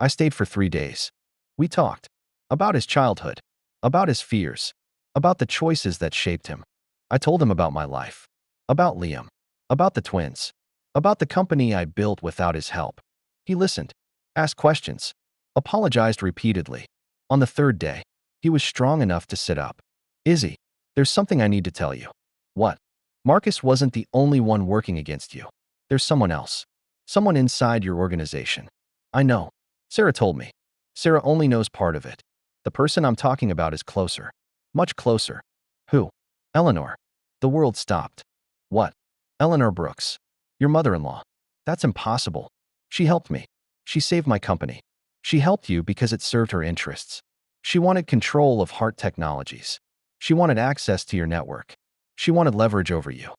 I stayed for 3 days. We talked about his childhood, about his fears, about the choices that shaped him. I told him about my life, about Liam, about the twins, about the company I built without his help. He listened, asked questions, apologized repeatedly. On the 3rd day, he was strong enough to sit up. Izzy, there's something I need to tell you. What? Marcus wasn't the only one working against you. There's someone else. Someone inside your organization. I know. Sarah told me. Sarah only knows part of it. The person I'm talking about is closer. Much closer. Who? Eleanor. The world stopped. What? Eleanor Brooks. Your mother-in-law. That's impossible. She helped me. She saved my company. She helped you because it served her interests. She wanted control of Heart Technologies. She wanted access to your network. She wanted leverage over you.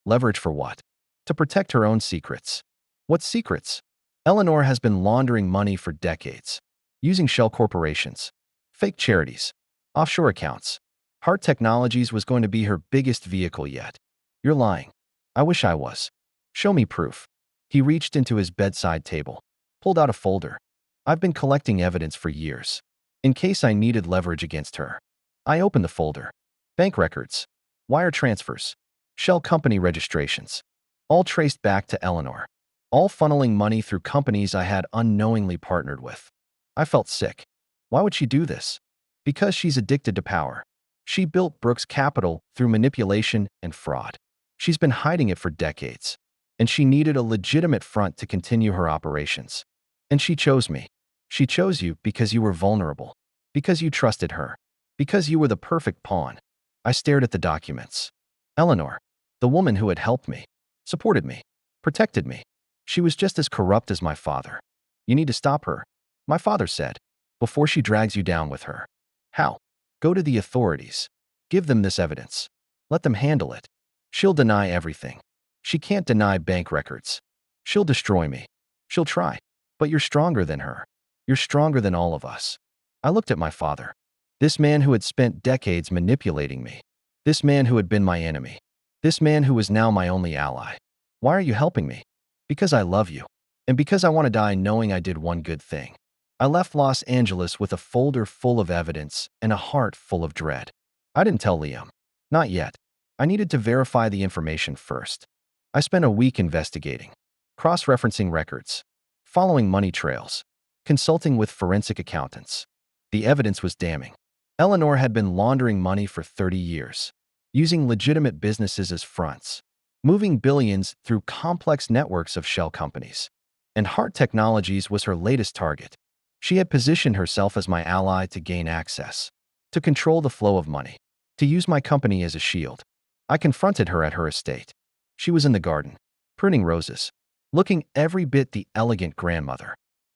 Leverage for what? To protect her own secrets. What secrets? Eleanor has been laundering money for decades, using shell corporations, fake charities, offshore accounts. Heart Technologies was going to be her biggest vehicle yet. You're lying. I wish I was. Show me proof. He reached into his bedside table, pulled out a folder. I've been collecting evidence for years, in case I needed leverage against her. I opened the folder. Bank records, wire transfers, shell company registrations, all traced back to Eleanor, all funneling money through companies I had unknowingly partnered with. I felt sick. Why would she do this? Because she's addicted to power. She built Brooks Capital through manipulation and fraud. She's been hiding it for decades, and she needed a legitimate front to continue her operations. And she chose me. She chose you because you were vulnerable, because you trusted her, because you were the perfect pawn. I stared at the documents. Eleanor, the woman who had helped me, supported me, protected me. She was just as corrupt as my father. You need to stop her, my father said. before she drags you down with her. How? Go to the authorities. Give them this evidence. Let them handle it. She'll deny everything. She can't deny bank records. She'll destroy me. She'll try. But you're stronger than her. You're stronger than all of us. I looked at my father. This man who had spent decades manipulating me. This man who had been my enemy. This man who was now my only ally. Why are you helping me? Because I love you. And because I want to die knowing I did one good thing. I left Los Angeles with a folder full of evidence and a heart full of dread. I didn't tell Liam. Not yet. I needed to verify the information first. I spent a week investigating, cross-referencing records, following money trails, consulting with forensic accountants. The evidence was damning. Eleanor had been laundering money for 30 years, using legitimate businesses as fronts, moving billions through complex networks of shell companies. And Hart Technologies was her latest target. She had positioned herself as my ally to gain access, to control the flow of money, to use my company as a shield. I confronted her at her estate. She was in the garden, pruning roses, looking every bit the elegant grandmother.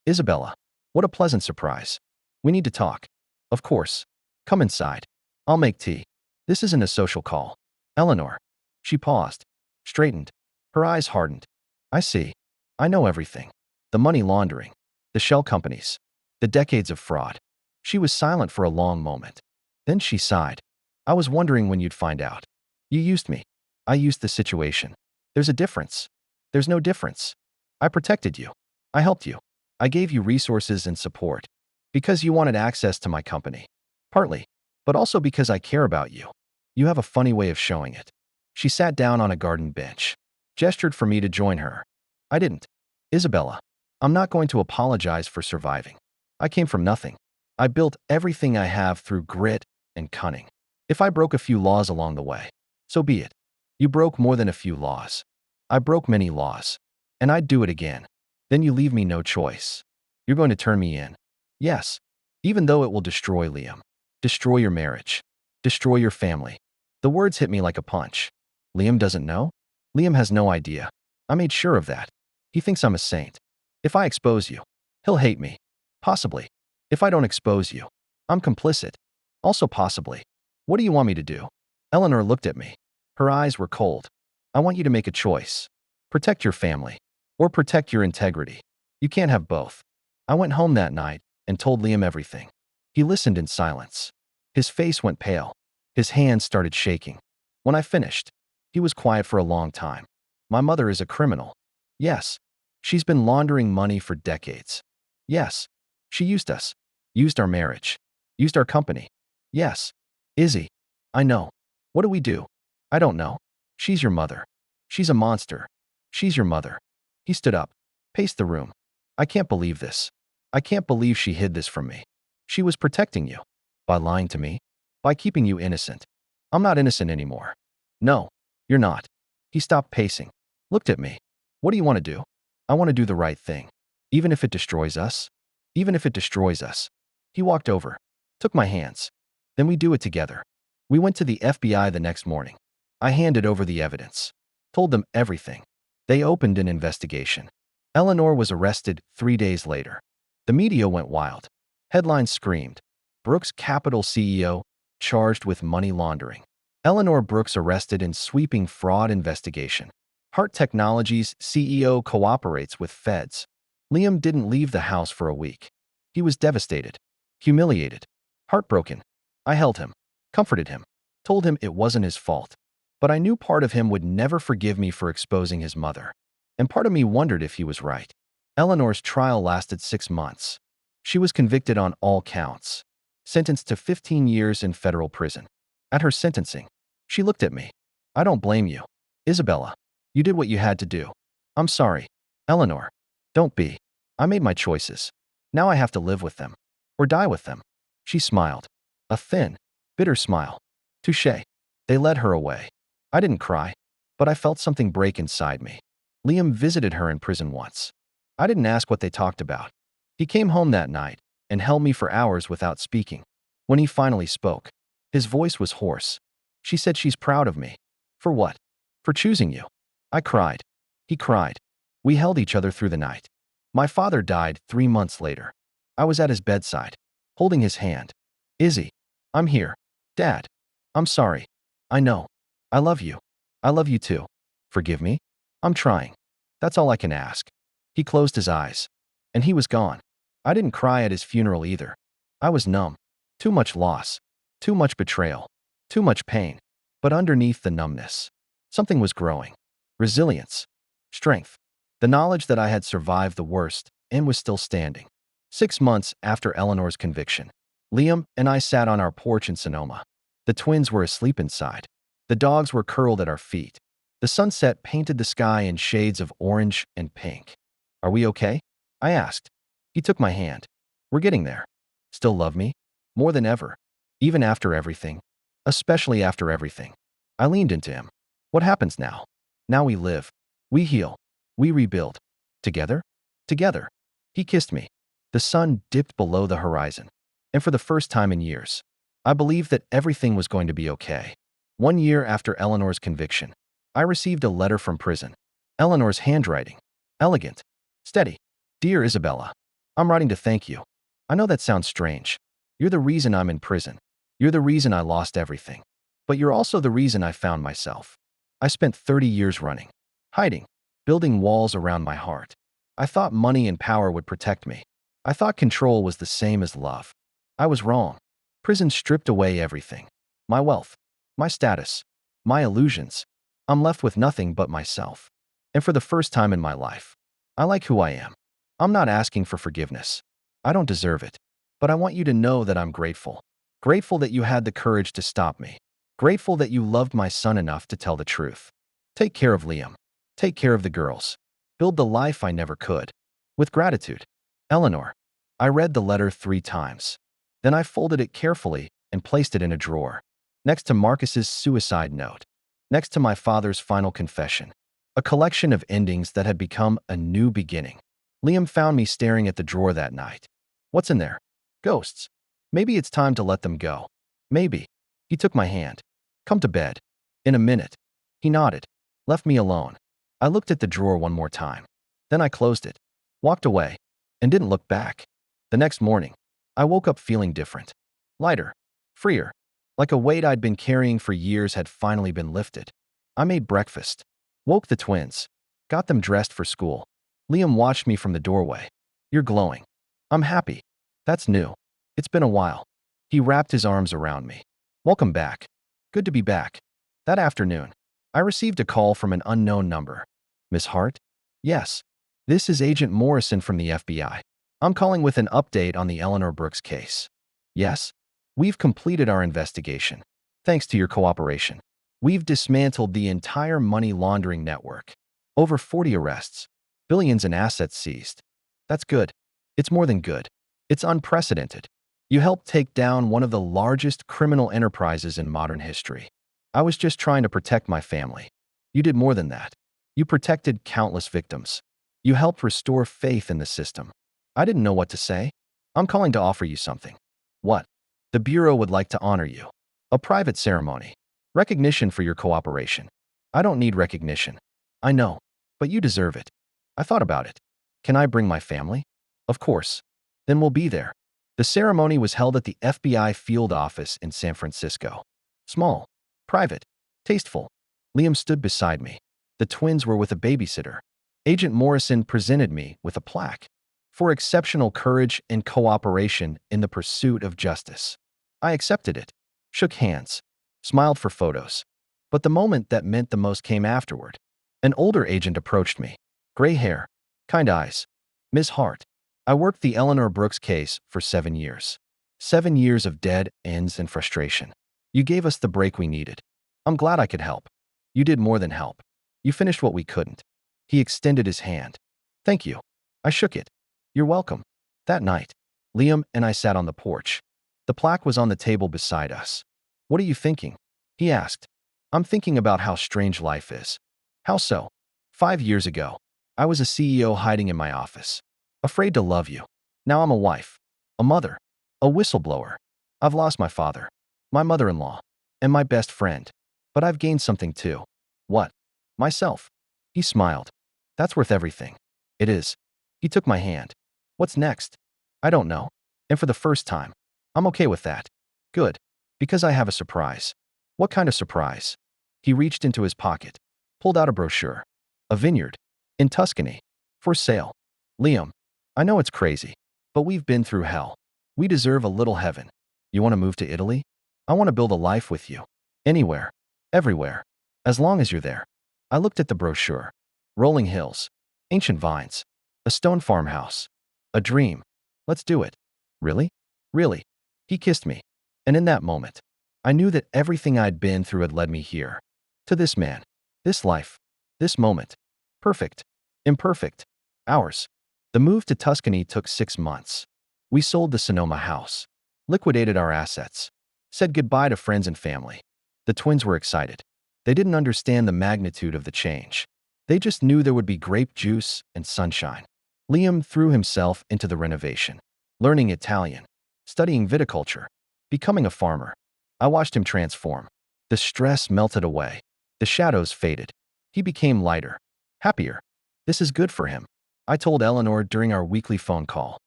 Isabella, what a pleasant surprise. We need to talk. Of course. Come inside. I'll make tea. This isn't a social call. Eleanor. She paused, straightened. Her eyes hardened. I see. I know everything. The money laundering, the shell companies, the decades of fraud. She was silent for a long moment. Then she sighed. I was wondering when you'd find out. You used me. I used the situation. There's a difference. There's no difference. I protected you. I helped you. I gave you resources and support. Because you wanted access to my company. Partly. But also because I care about you. You have a funny way of showing it. She sat down on a garden bench, gestured for me to join her. I didn't. Isabella, I'm not going to apologize for surviving. I came from nothing. I built everything I have through grit and cunning. If I broke a few laws along the way, so be it. You broke more than a few laws. I broke many laws. And I'd do it again. Then you leave me no choice. You're going to turn me in. Yes. Even though it will destroy Liam. Destroy your marriage. Destroy your family. The words hit me like a punch. Liam doesn't know? Liam has no idea. I made sure of that. He thinks I'm a saint. If I expose you, he'll hate me. Possibly. If I don't expose you, I'm complicit. Also possibly. What do you want me to do? Eleanor looked at me. Her eyes were cold. I want you to make a choice. Protect your family. Or protect your integrity. You can't have both. I went home that night and told Liam everything. He listened in silence. His face went pale. His hands started shaking. When I finished, he was quiet for a long time. My mother is a criminal. Yes. She's been laundering money for decades. Yes. She used us. Used our marriage. Used our company. Yes. Izzy. I know. What do we do? I don't know. She's your mother. She's a monster. She's your mother. He stood up, paced the room. I can't believe this. I can't believe she hid this from me. She was protecting you. By lying to me. By keeping you innocent. I'm not innocent anymore. No, you're not. He stopped pacing. Looked at me. What do you want to do? I want to do the right thing. Even if it destroys us. Even if it destroys us. He walked over. Took my hands. Then we do it together. We went to the FBI the next morning. I handed over the evidence. Told them everything. They opened an investigation. Eleanor was arrested 3 days later. The media went wild. Headlines screamed. Brooks Capital CEO charged with money laundering. Eleanor Brooks arrested in sweeping fraud investigation. Hart Technologies CEO cooperates with feds. Liam didn't leave the house for a week. He was devastated, humiliated, heartbroken. I held him, comforted him, told him it wasn't his fault. But I knew part of him would never forgive me for exposing his mother. And part of me wondered if he was right. Eleanor's trial lasted 6 months. She was convicted on all counts, sentenced to 15 years in federal prison. At her sentencing, she looked at me. I don't blame you. Isabella, you did what you had to do. I'm sorry. Eleanor, don't be. I made my choices. Now I have to live with them. Or die with them. She smiled. A thin, bitter smile. Touché. They led her away. I didn't cry, but I felt something break inside me. Liam visited her in prison once. I didn't ask what they talked about. He came home that night and held me for hours without speaking. When he finally spoke, his voice was hoarse. She said she's proud of me. For what? For choosing you. I cried. He cried. We held each other through the night. My father died 3 months later. I was at his bedside. holding his hand. Izzy, I'm here. Dad, I'm sorry. I know. I love you. I love you too. Forgive me? I'm trying. That's all I can ask. He closed his eyes. And he was gone. I didn't cry at his funeral either. I was numb. Too much loss. Too much betrayal. Too much pain. But underneath the numbness, something was growing. Resilience. Strength. The knowledge that I had survived the worst and was still standing. 6 months after Eleanor's conviction, Liam and I sat on our porch in Sonoma. The twins were asleep inside. The dogs were curled at our feet. The sunset painted the sky in shades of orange and pink. Are we okay? I asked. He took my hand. We're getting there. Still love me? More than ever. Even after everything. Especially after everything. I leaned into him. What happens now? Now we live. We heal. We rebuild. Together? Together. He kissed me. The sun dipped below the horizon. And for the first time in years, I believed that everything was going to be okay. 1 year after Eleanor's conviction, I received a letter from prison. Eleanor's handwriting. Elegant. Steady. Dear Isabella, I'm writing to thank you. I know that sounds strange. You're the reason I'm in prison. You're the reason I lost everything. But you're also the reason I found myself. I spent 30 years running, hiding, building walls around my heart. I thought money and power would protect me. I thought control was the same as love. I was wrong. Prison stripped away everything. My wealth, my status, my illusions. I'm left with nothing but myself. And for the first time in my life, I like who I am. I'm not asking for forgiveness. I don't deserve it. But I want you to know that I'm grateful. Grateful that you had the courage to stop me. Grateful that you loved my son enough to tell the truth. Take care of Liam. Take care of the girls. Build the life I never could. With gratitude. Eleanor. I read the letter 3 times. Then I folded it carefully and placed it in a drawer. Next to Marcus's suicide note. Next to my father's final confession. A collection of endings that had become a new beginning. Liam found me staring at the drawer that night. What's in there? Ghosts. Maybe it's time to let them go. Maybe. He took my hand. Come to bed. In a minute. He nodded. Left me alone. I looked at the drawer one more time. Then I closed it. Walked away. And didn't look back. The next morning, I woke up feeling different. Lighter. Freer. Like a weight I'd been carrying for years had finally been lifted. I made breakfast. Woke the twins. Got them dressed for school. Liam watched me from the doorway. You're glowing. I'm happy. That's new. It's been a while. He wrapped his arms around me. Welcome back. Good to be back. That afternoon, I received a call from an unknown number. Miss Hart? Yes. This is Agent Morrison from the FBI. I'm calling with an update on the Eleanor Brooks case. Yes? We've completed our investigation. Thanks to your cooperation. We've dismantled the entire money laundering network. Over 40 arrests. Billions in assets seized. That's good. It's more than good. It's unprecedented. You helped take down one of the largest criminal enterprises in modern history. I was just trying to protect my family. You did more than that. You protected countless victims. You helped restore faith in the system. I didn't know what to say. I'm calling to offer you something. What? The Bureau would like to honor you. A private ceremony. Recognition for your cooperation. I don't need recognition. I know. But you deserve it. I thought about it. Can I bring my family? Of course. Then we'll be there. The ceremony was held at the FBI field office in San Francisco. Small. Private. Tasteful. Liam stood beside me. The twins were with a babysitter. Agent Morrison presented me with a plaque for exceptional courage and cooperation in the pursuit of justice. I accepted it, shook hands, smiled for photos. But the moment that meant the most came afterward. An older agent approached me. Gray hair, kind eyes. Ms. Hart. I worked the Eleanor Brooks case for 7 years. 7 years of dead ends and frustration. You gave us the break we needed. I'm glad I could help. You did more than help. You finished what we couldn't. He extended his hand. Thank you. I shook it. You're welcome. That night, Liam and I sat on the porch. The plaque was on the table beside us. What are you thinking? He asked. I'm thinking about how strange life is. How so? 5 years ago, I was a CEO hiding in my office, afraid to love you. Now I'm a wife, a mother, a whistleblower. I've lost my father, my mother-in-law, and my best friend. But I've gained something too. What? Myself. He smiled. That's worth everything. It is. He took my hand. What's next? I don't know. And for the first time, I'm okay with that. Good. Because I have a surprise. What kind of surprise? He reached into his pocket, pulled out a brochure. A vineyard. In Tuscany. For sale. Liam, I know it's crazy, but we've been through hell. We deserve a little heaven. You want to move to Italy? I want to build a life with you. Anywhere. Everywhere. As long as you're there. I looked at the brochure. Rolling hills. Ancient vines. A stone farmhouse. A dream. Let's do it. Really? Really. He kissed me. And in that moment, I knew that everything I'd been through had led me here. To this man. This life. This moment. Perfect. Imperfect. Ours. The move to Tuscany took 6 months. We sold the Sonoma house. Liquidated our assets. Said goodbye to friends and family. The twins were excited. They didn't understand the magnitude of the change. They just knew there would be grape juice and sunshine. Liam threw himself into the renovation. Learning Italian. Studying viticulture. Becoming a farmer. I watched him transform. The stress melted away. The shadows faded. He became lighter. Happier. This is good for him. I told Eleanor during our weekly phone call.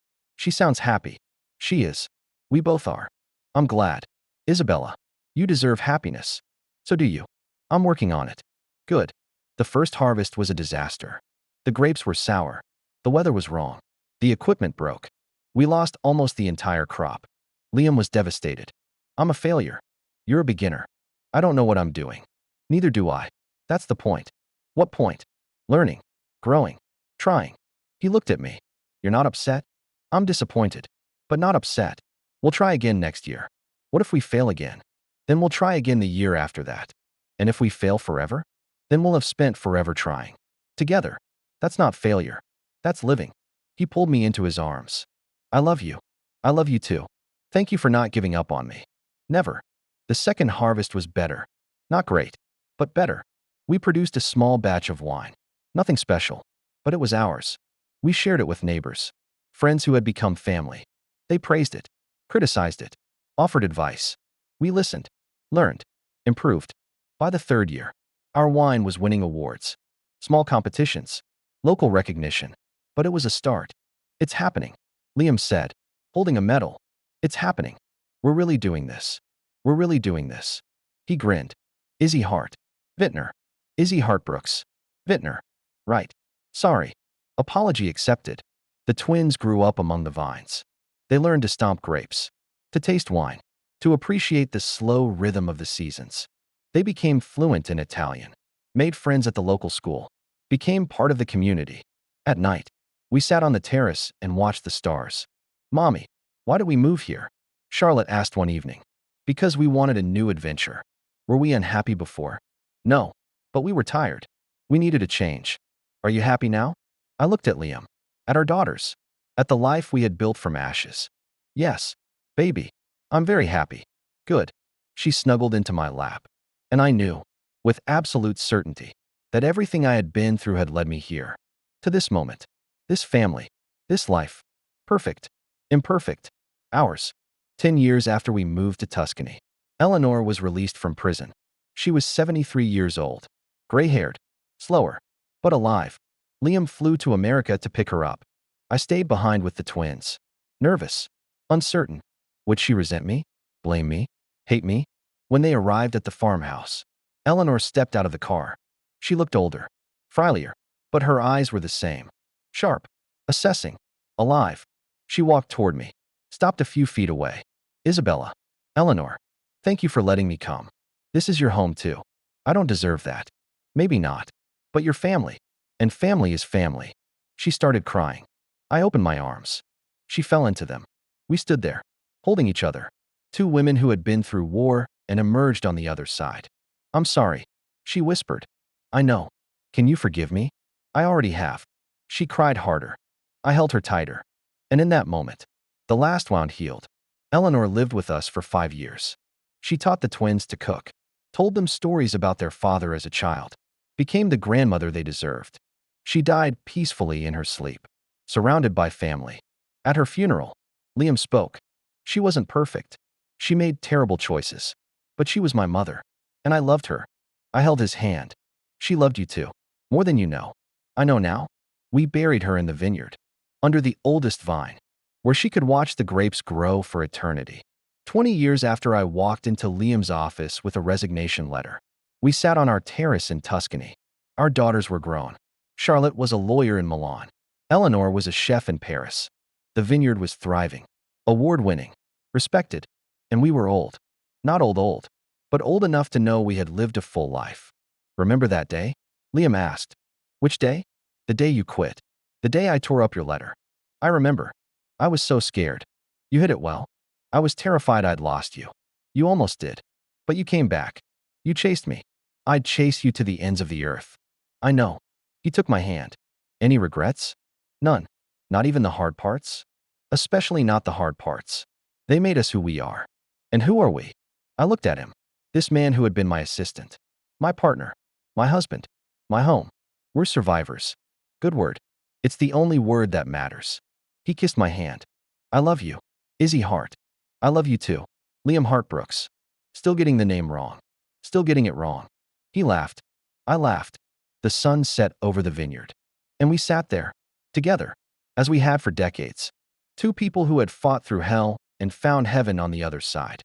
She sounds happy. She is. We both are. I'm glad. Isabella, you deserve happiness. So do you. I'm working on it. Good. The first harvest was a disaster. The grapes were sour. The weather was wrong. The equipment broke. We lost almost the entire crop. Liam was devastated. I'm a failure. You're a beginner. I don't know what I'm doing. Neither do I. That's the point. What point? Learning. Growing. Trying. He looked at me. You're not upset? I'm disappointed. But not upset. We'll try again next year. What if we fail again? Then we'll try again the year after that. And if we fail forever? Then we'll have spent forever trying. Together. That's not failure. That's living. He pulled me into his arms. I love you. I love you too. Thank you for not giving up on me. Never. The second harvest was better. Not great, but better. We produced a small batch of wine. Nothing special, but it was ours. We shared it with neighbors, friends who had become family. They praised it, criticized it, offered advice. We listened, learned, improved. By the third year, our wine was winning awards. Small competitions, local recognition. But it was a start. It's happening, Liam said, holding a medal. It's happening. We're really doing this. We're really doing this. He grinned. Izzy Hart. Vintner. Izzy Hart Brooks. Vintner. Right. Sorry. Apology accepted. The twins grew up among the vines. They learned to stomp grapes, to taste wine, to appreciate the slow rhythm of the seasons. They became fluent in Italian, made friends at the local school, became part of the community. At night, we sat on the terrace and watched the stars. Mommy, why did we move here? Charlotte asked one evening. Because we wanted a new adventure. Were we unhappy before? No, but we were tired. We needed a change. Are you happy now? I looked at Liam, at our daughters, at the life we had built from ashes. Yes, baby, I'm very happy. Good. She snuggled into my lap. And I knew, with absolute certainty, that everything I had been through had led me here. To this moment. This family. This life. Perfect. Imperfect. Ours. 10 years after we moved to Tuscany, Eleanor was released from prison. She was 73 years old. Gray-haired. Slower. But alive. Liam flew to America to pick her up. I stayed behind with the twins. Nervous. Uncertain. Would she resent me? Blame me? Hate me? When they arrived at the farmhouse, Eleanor stepped out of the car. She looked older. Frilier. But her eyes were the same. Sharp. Assessing. Alive. She walked toward me. Stopped a few feet away. Isabella. Eleanor. Thank you for letting me come. This is your home too. I don't deserve that. Maybe not. But you're family. And family is family. She started crying. I opened my arms. She fell into them. We stood there, holding each other. Two women who had been through war and emerged on the other side. I'm sorry. She whispered. I know. Can you forgive me? I already have. She cried harder. I held her tighter. And in that moment, the last wound healed. Eleanor lived with us for 5 years. She taught the twins to cook, told them stories about their father as a child, became the grandmother they deserved. She died peacefully in her sleep, surrounded by family. At her funeral, Liam spoke. She wasn't perfect. She made terrible choices. But she was my mother. And I loved her. I held his hand. She loved you too. More than you know. I know now. We buried her in the vineyard, under the oldest vine, where she could watch the grapes grow for eternity. 20 years after I walked into Liam's office with a resignation letter. We sat on our terrace in Tuscany. Our daughters were grown. Charlotte was a lawyer in Milan. Eleanor was a chef in Paris. The vineyard was thriving, award-winning, respected, and we were old. Not old, but old enough to know we had lived a full life. Remember that day? Liam asked. Which day? The day you quit. The day I tore up your letter. I remember. I was so scared. You hid it well. I was terrified I'd lost you. You almost did. But you came back. You chased me. I'd chase you to the ends of the earth. I know. He took my hand. Any regrets? None. Not even the hard parts? Especially not the hard parts. They made us who we are. And who are we? I looked at him. This man who had been my assistant. My partner. My husband. My home. We're survivors. Good word. It's the only word that matters. He kissed my hand. I love you. Izzy Hart. I love you too. Liam Hart Brooks. Still getting the name wrong. Still getting it wrong. He laughed. I laughed. The sun set over the vineyard. And we sat there. Together. As we had for decades. Two people who had fought through hell and found heaven on the other side.